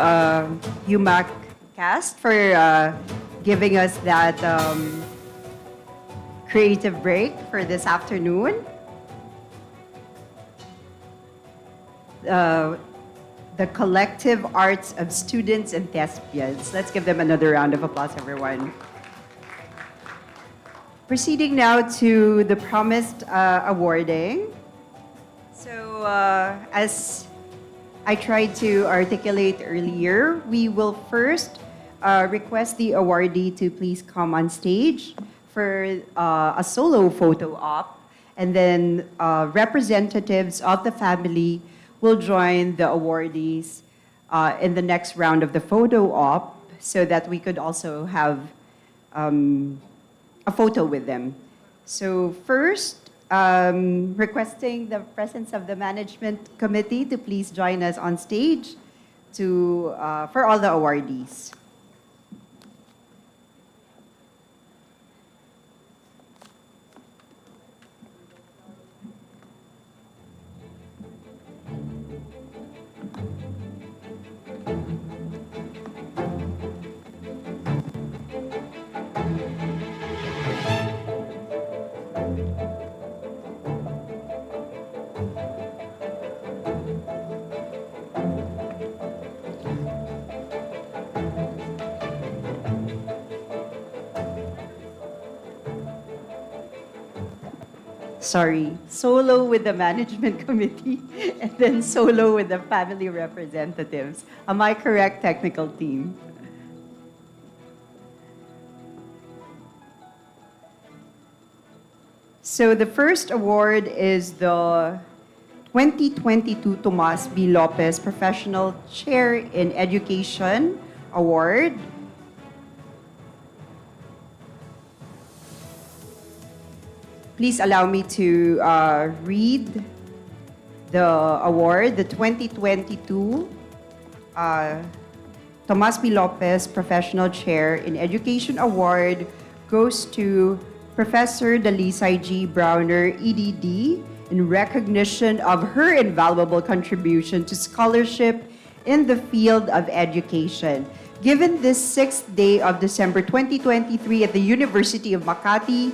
UMak cast, for giving us that creative break for this afternoon. The collective arts of students and thespians. Let's give them another round of applause, everyone. Proceeding now to the promised awarding. So, as I tried to articulate earlier, we will first request the awardee to please come on stage for a solo photo op, and then representatives of the family will join the awardees in the next round of the photo op so that we could also have a photo with them. So first, requesting the presence of the management committee to please join us on stage for all the awardees. Sorry, solo with the management committee and then solo with the family representatives. Am I correct, technical team? So the first award is the 2022 Tomas B. Lopez Professional Chair in Education Award. Please allow me to read the award. The 2022 Tomas B. Lopez Professional Chair in Education Award goes to Professor Dalisay G. Browner, EDD, in recognition of her invaluable contribution to scholarship in the field of education. Given this 6th day of December 2023 at the University of Makati,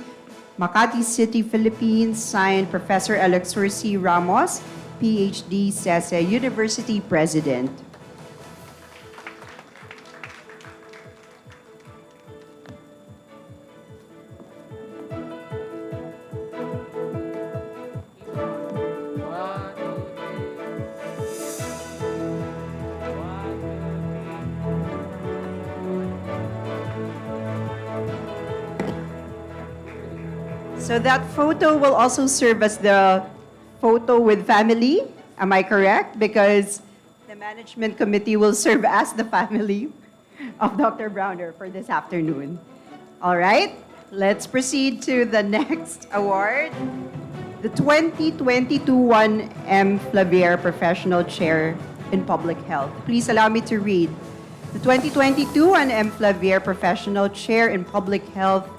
Makati City, Philippines, signed Professor Alexor C. Ramos, PhD, SESE, University President. So that photo will also serve as the photo with family. Am I correct? Because the management committee will serve as the family of Dr. Browner for this afternoon. All right, let's proceed to the next award. The 2022 1M Flavier Professional Chair in Public Health. Please allow me to read. The 2022 1M Flavier Professional Chair in Public Health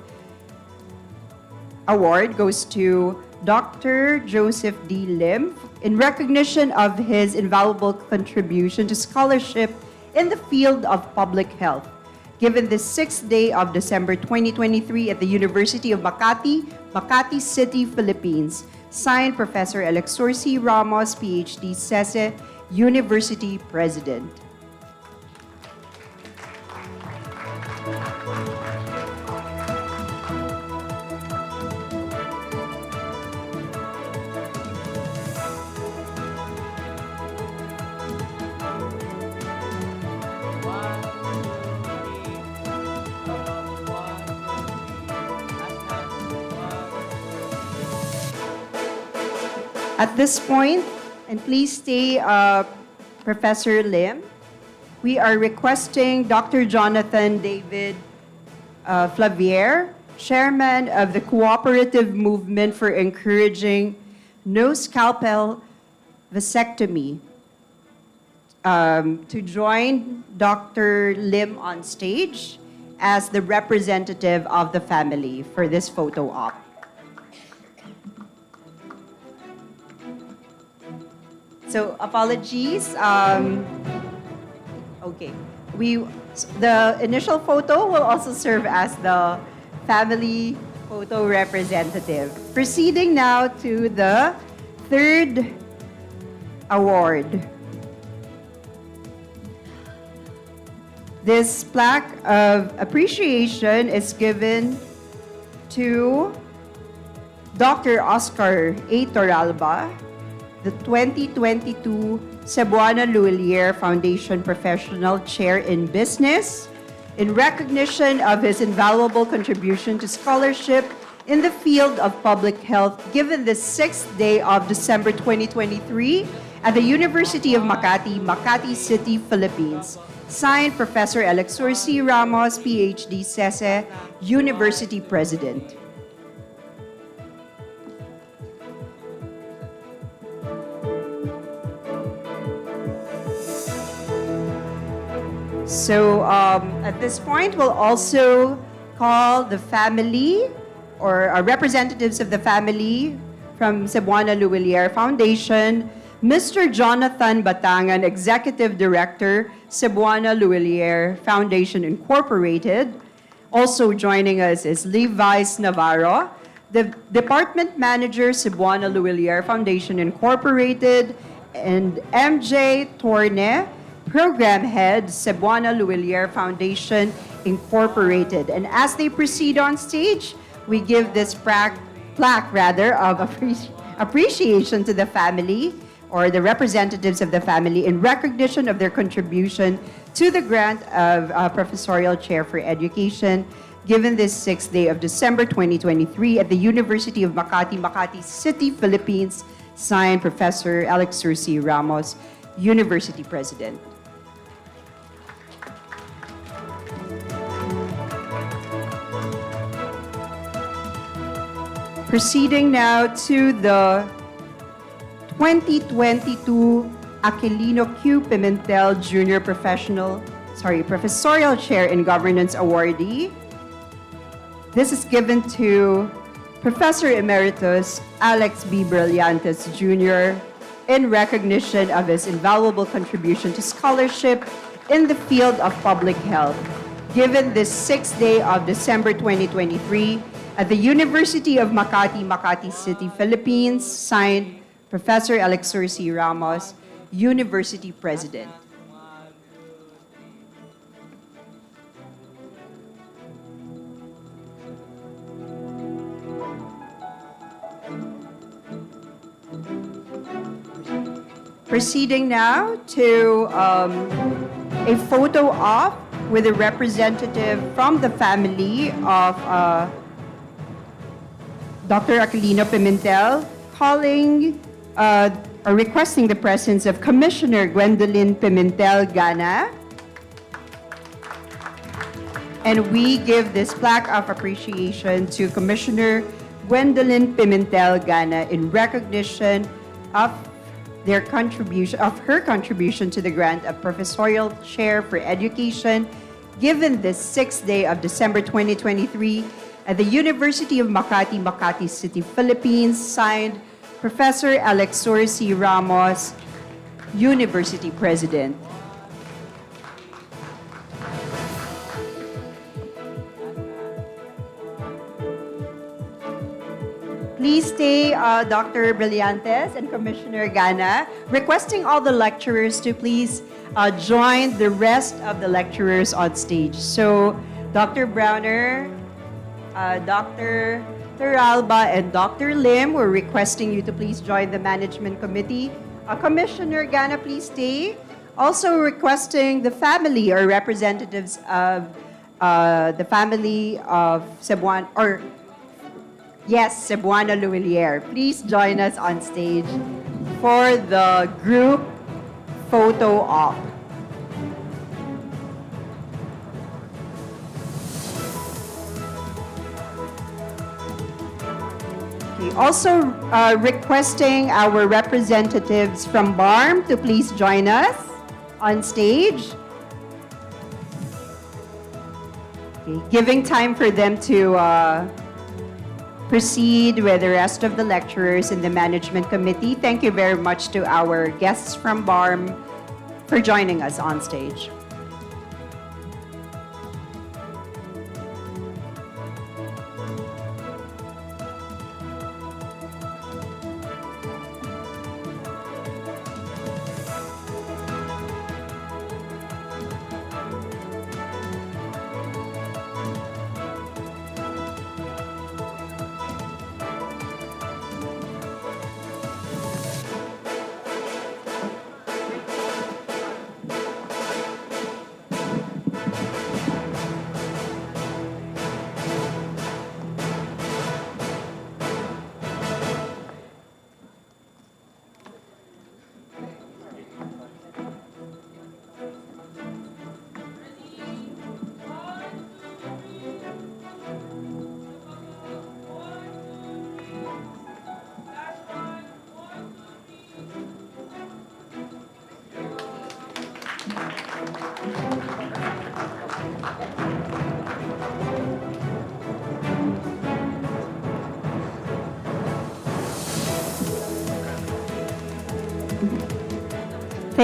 Award goes to Dr. Joseph D. Lim in recognition of his invaluable contribution to scholarship in the field of public health. Given the 6th day of December 2023 at the University of Makati, Makati City, Philippines. Signed, Professor Alexor C. Ramos, PhD, SESE, University President. At this point, and please stay, Professor Lim, we are requesting Dr. Jonathan David Flavier, Chairman of the Cooperative Movement for Encouraging No Scalpel Vasectomy, to join Dr. Lim on stage as the representative of the family for this photo op. So apologies. Okay. The initial photo will also serve as the family photo representative. Proceeding now to the third award. This plaque of appreciation is given to Dr. Oscar A. Torralba, the 2022 Cebuana Luilier Foundation Professional Chair in Business, in recognition of his invaluable contribution to scholarship in the field of public health, given the 6th day of December 2023 at the University of Makati, Makati City, Philippines. Signed, Professor Alexor C. Ramos, PhD, SESE, University President. So at this point, we'll also call the family or representatives of the family from Cebuana Luilier Foundation, Mr. Jonathan Batangan, Executive Director, Cebuana Luilier Foundation Incorporated. Also joining us is Levi's Navarro, the Department Manager, Cebuana Luilier Foundation Incorporated, and MJ Torne, Program Head, Cebuana Luilier Foundation Incorporated. And as they proceed on stage, we give this plaque of appreciation to the family or the representatives of the family in recognition of their contribution to the grant of Professorial Chair for Education given this 6th day of December 2023 at the University of Makati, Makati City, Philippines. Signed, Professor Alexor C. Ramos, University President. Proceeding now to the 2022 Aquilino Q. Pimentel Jr. Professorial Chair in Governance awardee. This is given to Professor Emeritus Alex B. Brillantes Jr. in recognition of his invaluable contribution to scholarship in the field of public health, given this 6th day of December 2023 at the University of Makati, Makati City, Philippines. Signed, Professor Alexor C. Ramos, University President. Proceeding now to a photo op with a representative from the family of Dr. Aquilino Pimentel, calling or requesting the presence of Commissioner Gwendolyn Pimentel Gana. And we give this plaque of appreciation to Commissioner Gwendolyn Pimentel Gana in recognition of her contribution to the grant of Professorial Chair for Education given this 6th day of December 2023 at the University of Makati, Makati City, Philippines. Signed, Professor Alexor C. Ramos, University President. Please stay, Dr. Brillantes and Commissioner Gana, requesting all the lecturers to please join the rest of the lecturers on stage. So, Dr. Browner, Dr. Torralba, and Dr. Lim, we're requesting you to please join the Management Committee. Commissioner Gana, please stay. Also requesting the family or representatives of the family of Cebuana, or yes, Cebuana Luilier. Please join us on stage for the group photo op. Okay, also requesting our representatives from BARM to please join us on stage. Okay, giving time for them to proceed with the rest of the lecturers in the Management Committee. Thank you very much to our guests from BARM for joining us on stage.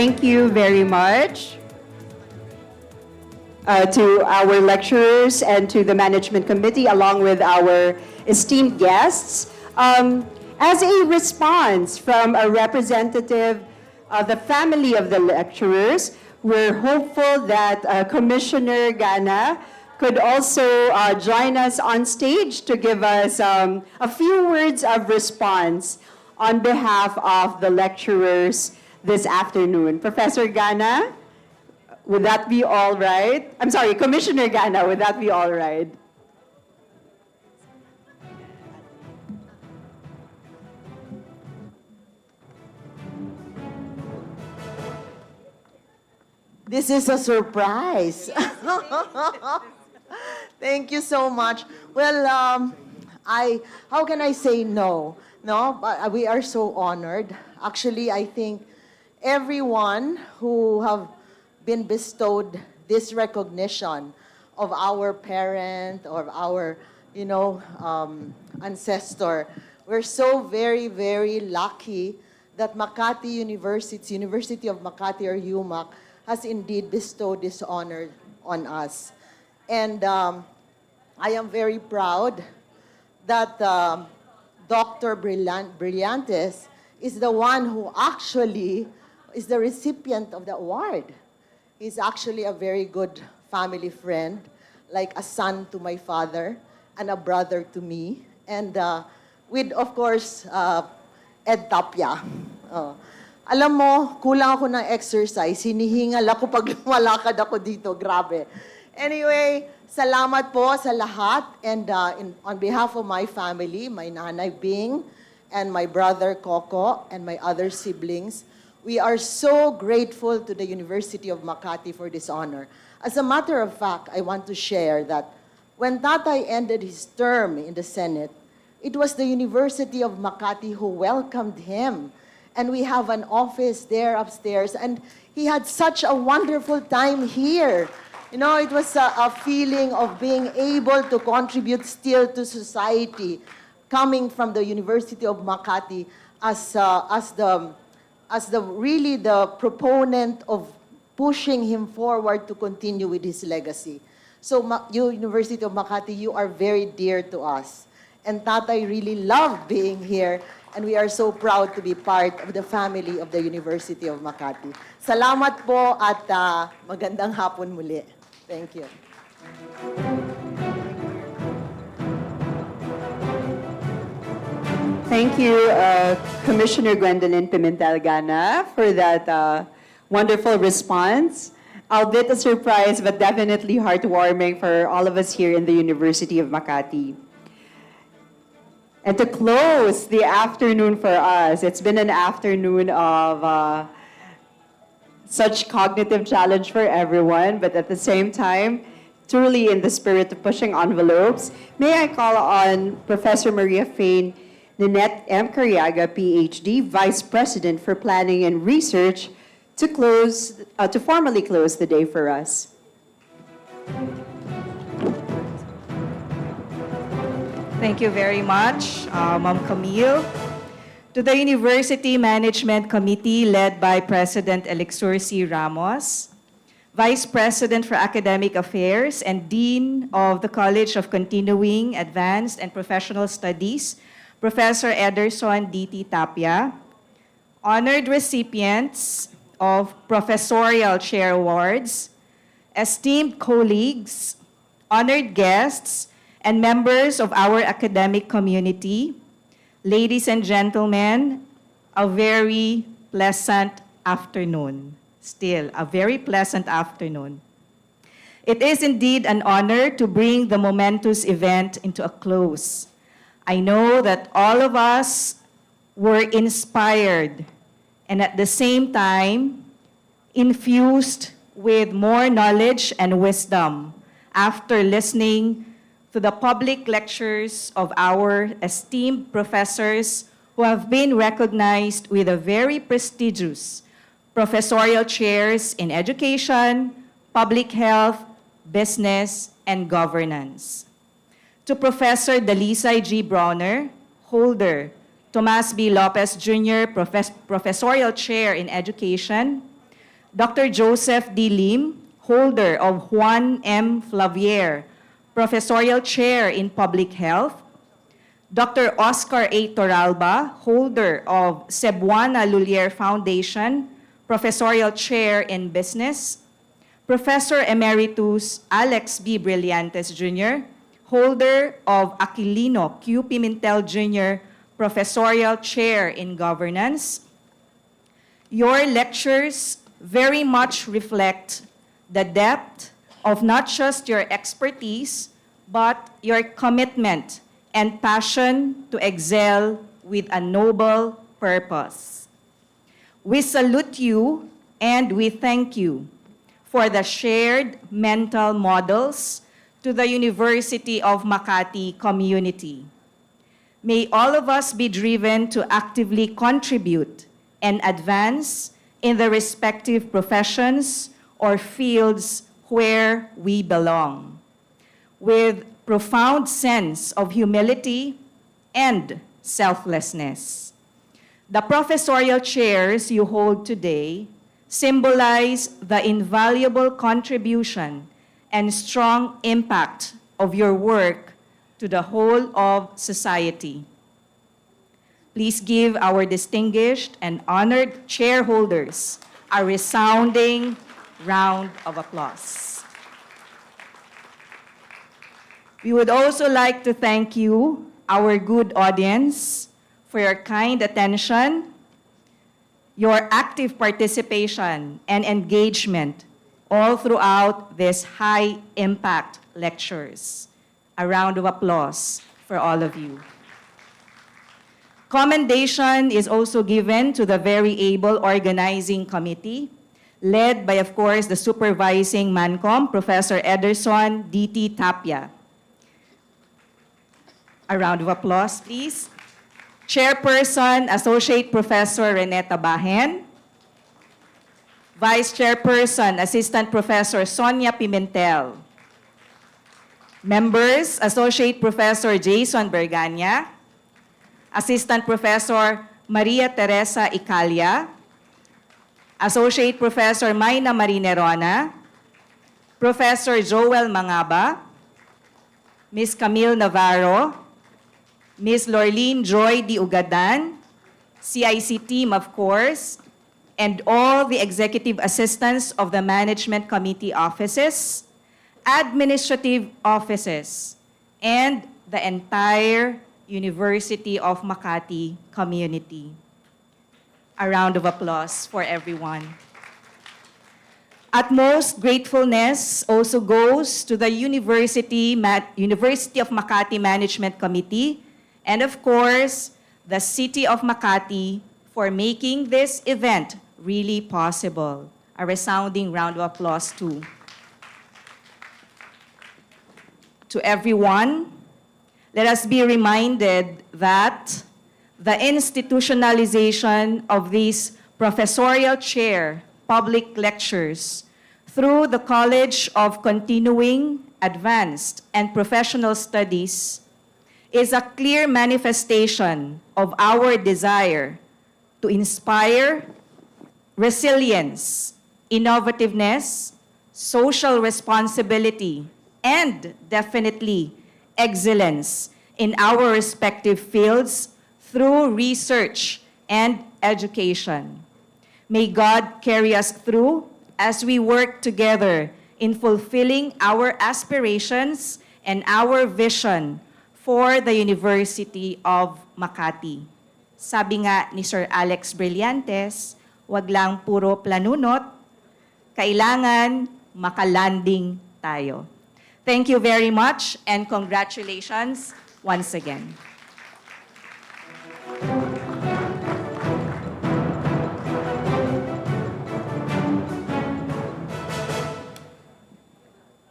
Thank you very much to our lecturers and to the management committee, along with our esteemed guests. As a response from a representative of the family of the lecturers, we're hopeful that Commissioner Gana could also join us on stage to give us a few words of response on behalf of the lecturers this afternoon. Professor Gana, would that be all right? I'm sorry, Commissioner Gana, would that be all right? This is a surprise. Thank you so much. Well, how can I say no? No, but we are so honored. Actually, I think everyone who have been bestowed this recognition of our parent or our, ancestor, we're so very, very lucky that Makati University of Makati or UMak, has indeed bestowed this honor on us. And I am very proud that Dr. Brillantes is the one who actually is the recipient of the award. He's actually a very good family friend, like a son to my father and a brother to me. And with, of course, Ed Tapia. Alam mo, kulang ako ng exercise. Hinihingal ako pag lumalakad ako dito. Grabe. Anyway, salamat po sa lahat. And on behalf of my family, my nanay Bing, and my brother Coco, and my other siblings, we are so grateful to the University of Makati for this honor. As a matter of fact, I want to share that when Tatay ended his term in the Senate, it was the University of Makati who welcomed him. And we have an office there upstairs. And he had such a wonderful time here. It was a feeling of being able to contribute still to society, coming from the University of Makati as really the proponent of pushing him forward to continue with his legacy. So, University of Makati, you are very dear to us. And Tatay really loved being here. And we are so proud to be part of the family of the University of Makati. Salamat po at magandang hapon muli. Thank you. Thank you, Commissioner Gwendolyn Pimentel-Gana, for that wonderful response. Albeit a surprise, but definitely heartwarming for all of us here in the University of Makati. And to close the afternoon for us, it's been an afternoon of such cognitive challenge for everyone, but at the same time, truly in the spirit of pushing envelopes, may I call on Professor Maria Fain Ninette M. Cariaga, PhD, Vice President for Planning and Research, to formally close the day for us. Thank you very much, Ma'am Camille. To the University Management Committee led by President Elixir C. Ramos, Vice President for Academic Affairs and Dean of the College of Continuing, Advanced, and Professional Studies, Professor Ederson D.T. Tapia, honored recipients of Professorial Chair Awards, esteemed colleagues, honored guests, and members of our academic community, ladies and gentlemen, a very pleasant afternoon. Still, a very pleasant afternoon. It is indeed an honor to bring the momentous event into a close. I know that all of us were inspired and at the same time infused with more knowledge and wisdom after listening to the public lectures of our esteemed professors who have been recognized with a very prestigious professorial chairs in education, public health, business, and governance. To Professor Dalisay G. Bronner, holder, Tomas B. Lopez Jr., Professorial Chair in Education, Dr. Joseph D. Lim, holder of Juan M. Flavier Professorial Chair in Public Health, Dr. Oscar A. Torralba, holder of Cebuana Lulier Foundation Professorial Chair in Business, Professor Emeritus Alex B. Brillantes Jr., holder of Aquilino Q. Pimentel Jr. Professorial Chair in Governance. Your lectures very much reflect the depth of not just your expertise, but your commitment and passion to excel with a noble purpose. We salute you and we thank you for the shared mental models to the University of Makati community. May all of us be driven to actively contribute and advance in the respective professions or fields where we belong, with profound sense of humility and selflessness. The professorial chairs you hold today symbolize the invaluable contribution and strong impact of your work to the whole of society. Please give our distinguished and honored chairholders a resounding round of applause. We would also like to thank you, our good audience, for your kind attention, your active participation and engagement all throughout these high-impact lectures. A round of applause for all of you. Commendation is also given to the very able organizing committee, led by, of course, the supervising MANCOM, Professor Ederson D.T. Tapia. A round of applause, please. Chairperson, Associate Professor Reneta Bahen. Vice Chairperson, Assistant Professor Sonia Pimentel. Members, Associate Professor Jason Berganya. Assistant Professor Maria Teresa Icalia. Associate Professor Mayna Marinerona. Professor Joel Mangaba. Ms. Camille Navarro. Ms. Lorleen Joy Di Ugadan, CIC team, of course, and all the executive assistants of the management committee offices, administrative offices, and the entire University of Makati community. A round of applause for everyone. Utmost gratefulness also goes to the University of Makati Management Committee, and of course, the City of Makati for making this event really possible. A resounding round of applause too. To everyone, let us be reminded that the institutionalization of these professorial chair public lectures through the College of Continuing, Advanced, and Professional Studies is a clear manifestation of our desire to inspire resilience, innovativeness, social responsibility, and definitely excellence in our respective fields through research and education. May God carry us through as we work together in fulfilling our aspirations and our vision for the University of Makati. Sabi nga ni Sir Alex Brillantes, wag lang puro planunot, kailangan makalanding tayo. Thank you very much and congratulations once again.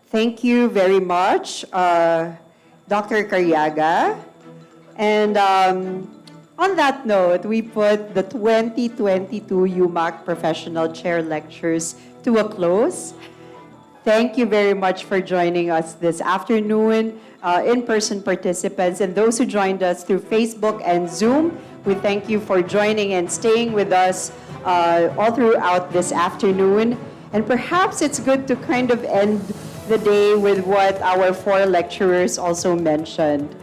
Thank you very much, Dr. Cariaga. And on that note, we put the 2022 UMak Professional Chair Lectures to a close. Thank you very much for joining us this afternoon, in-person participants, and those who joined us through Facebook and Zoom. We thank you for joining and staying with us all throughout this afternoon. And perhaps it's good to kind of end the day with what our four lecturers also mentioned.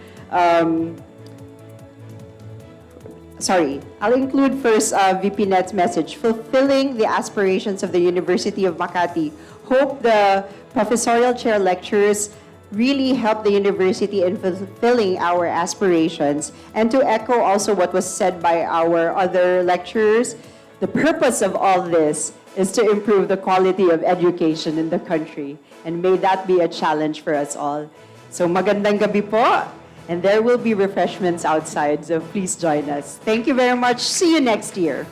I'll include first VP Net's message, fulfilling the aspirations of the University of Makati. Hope the professorial chair lecturers really help the university in fulfilling our aspirations. And to echo also what was said by our other lecturers, the purpose of all this is to improve the quality of education in the country. And may that be a challenge for us all. So magandang gabi po. And there will be refreshments outside, so please join us. Thank you very much. See you next year.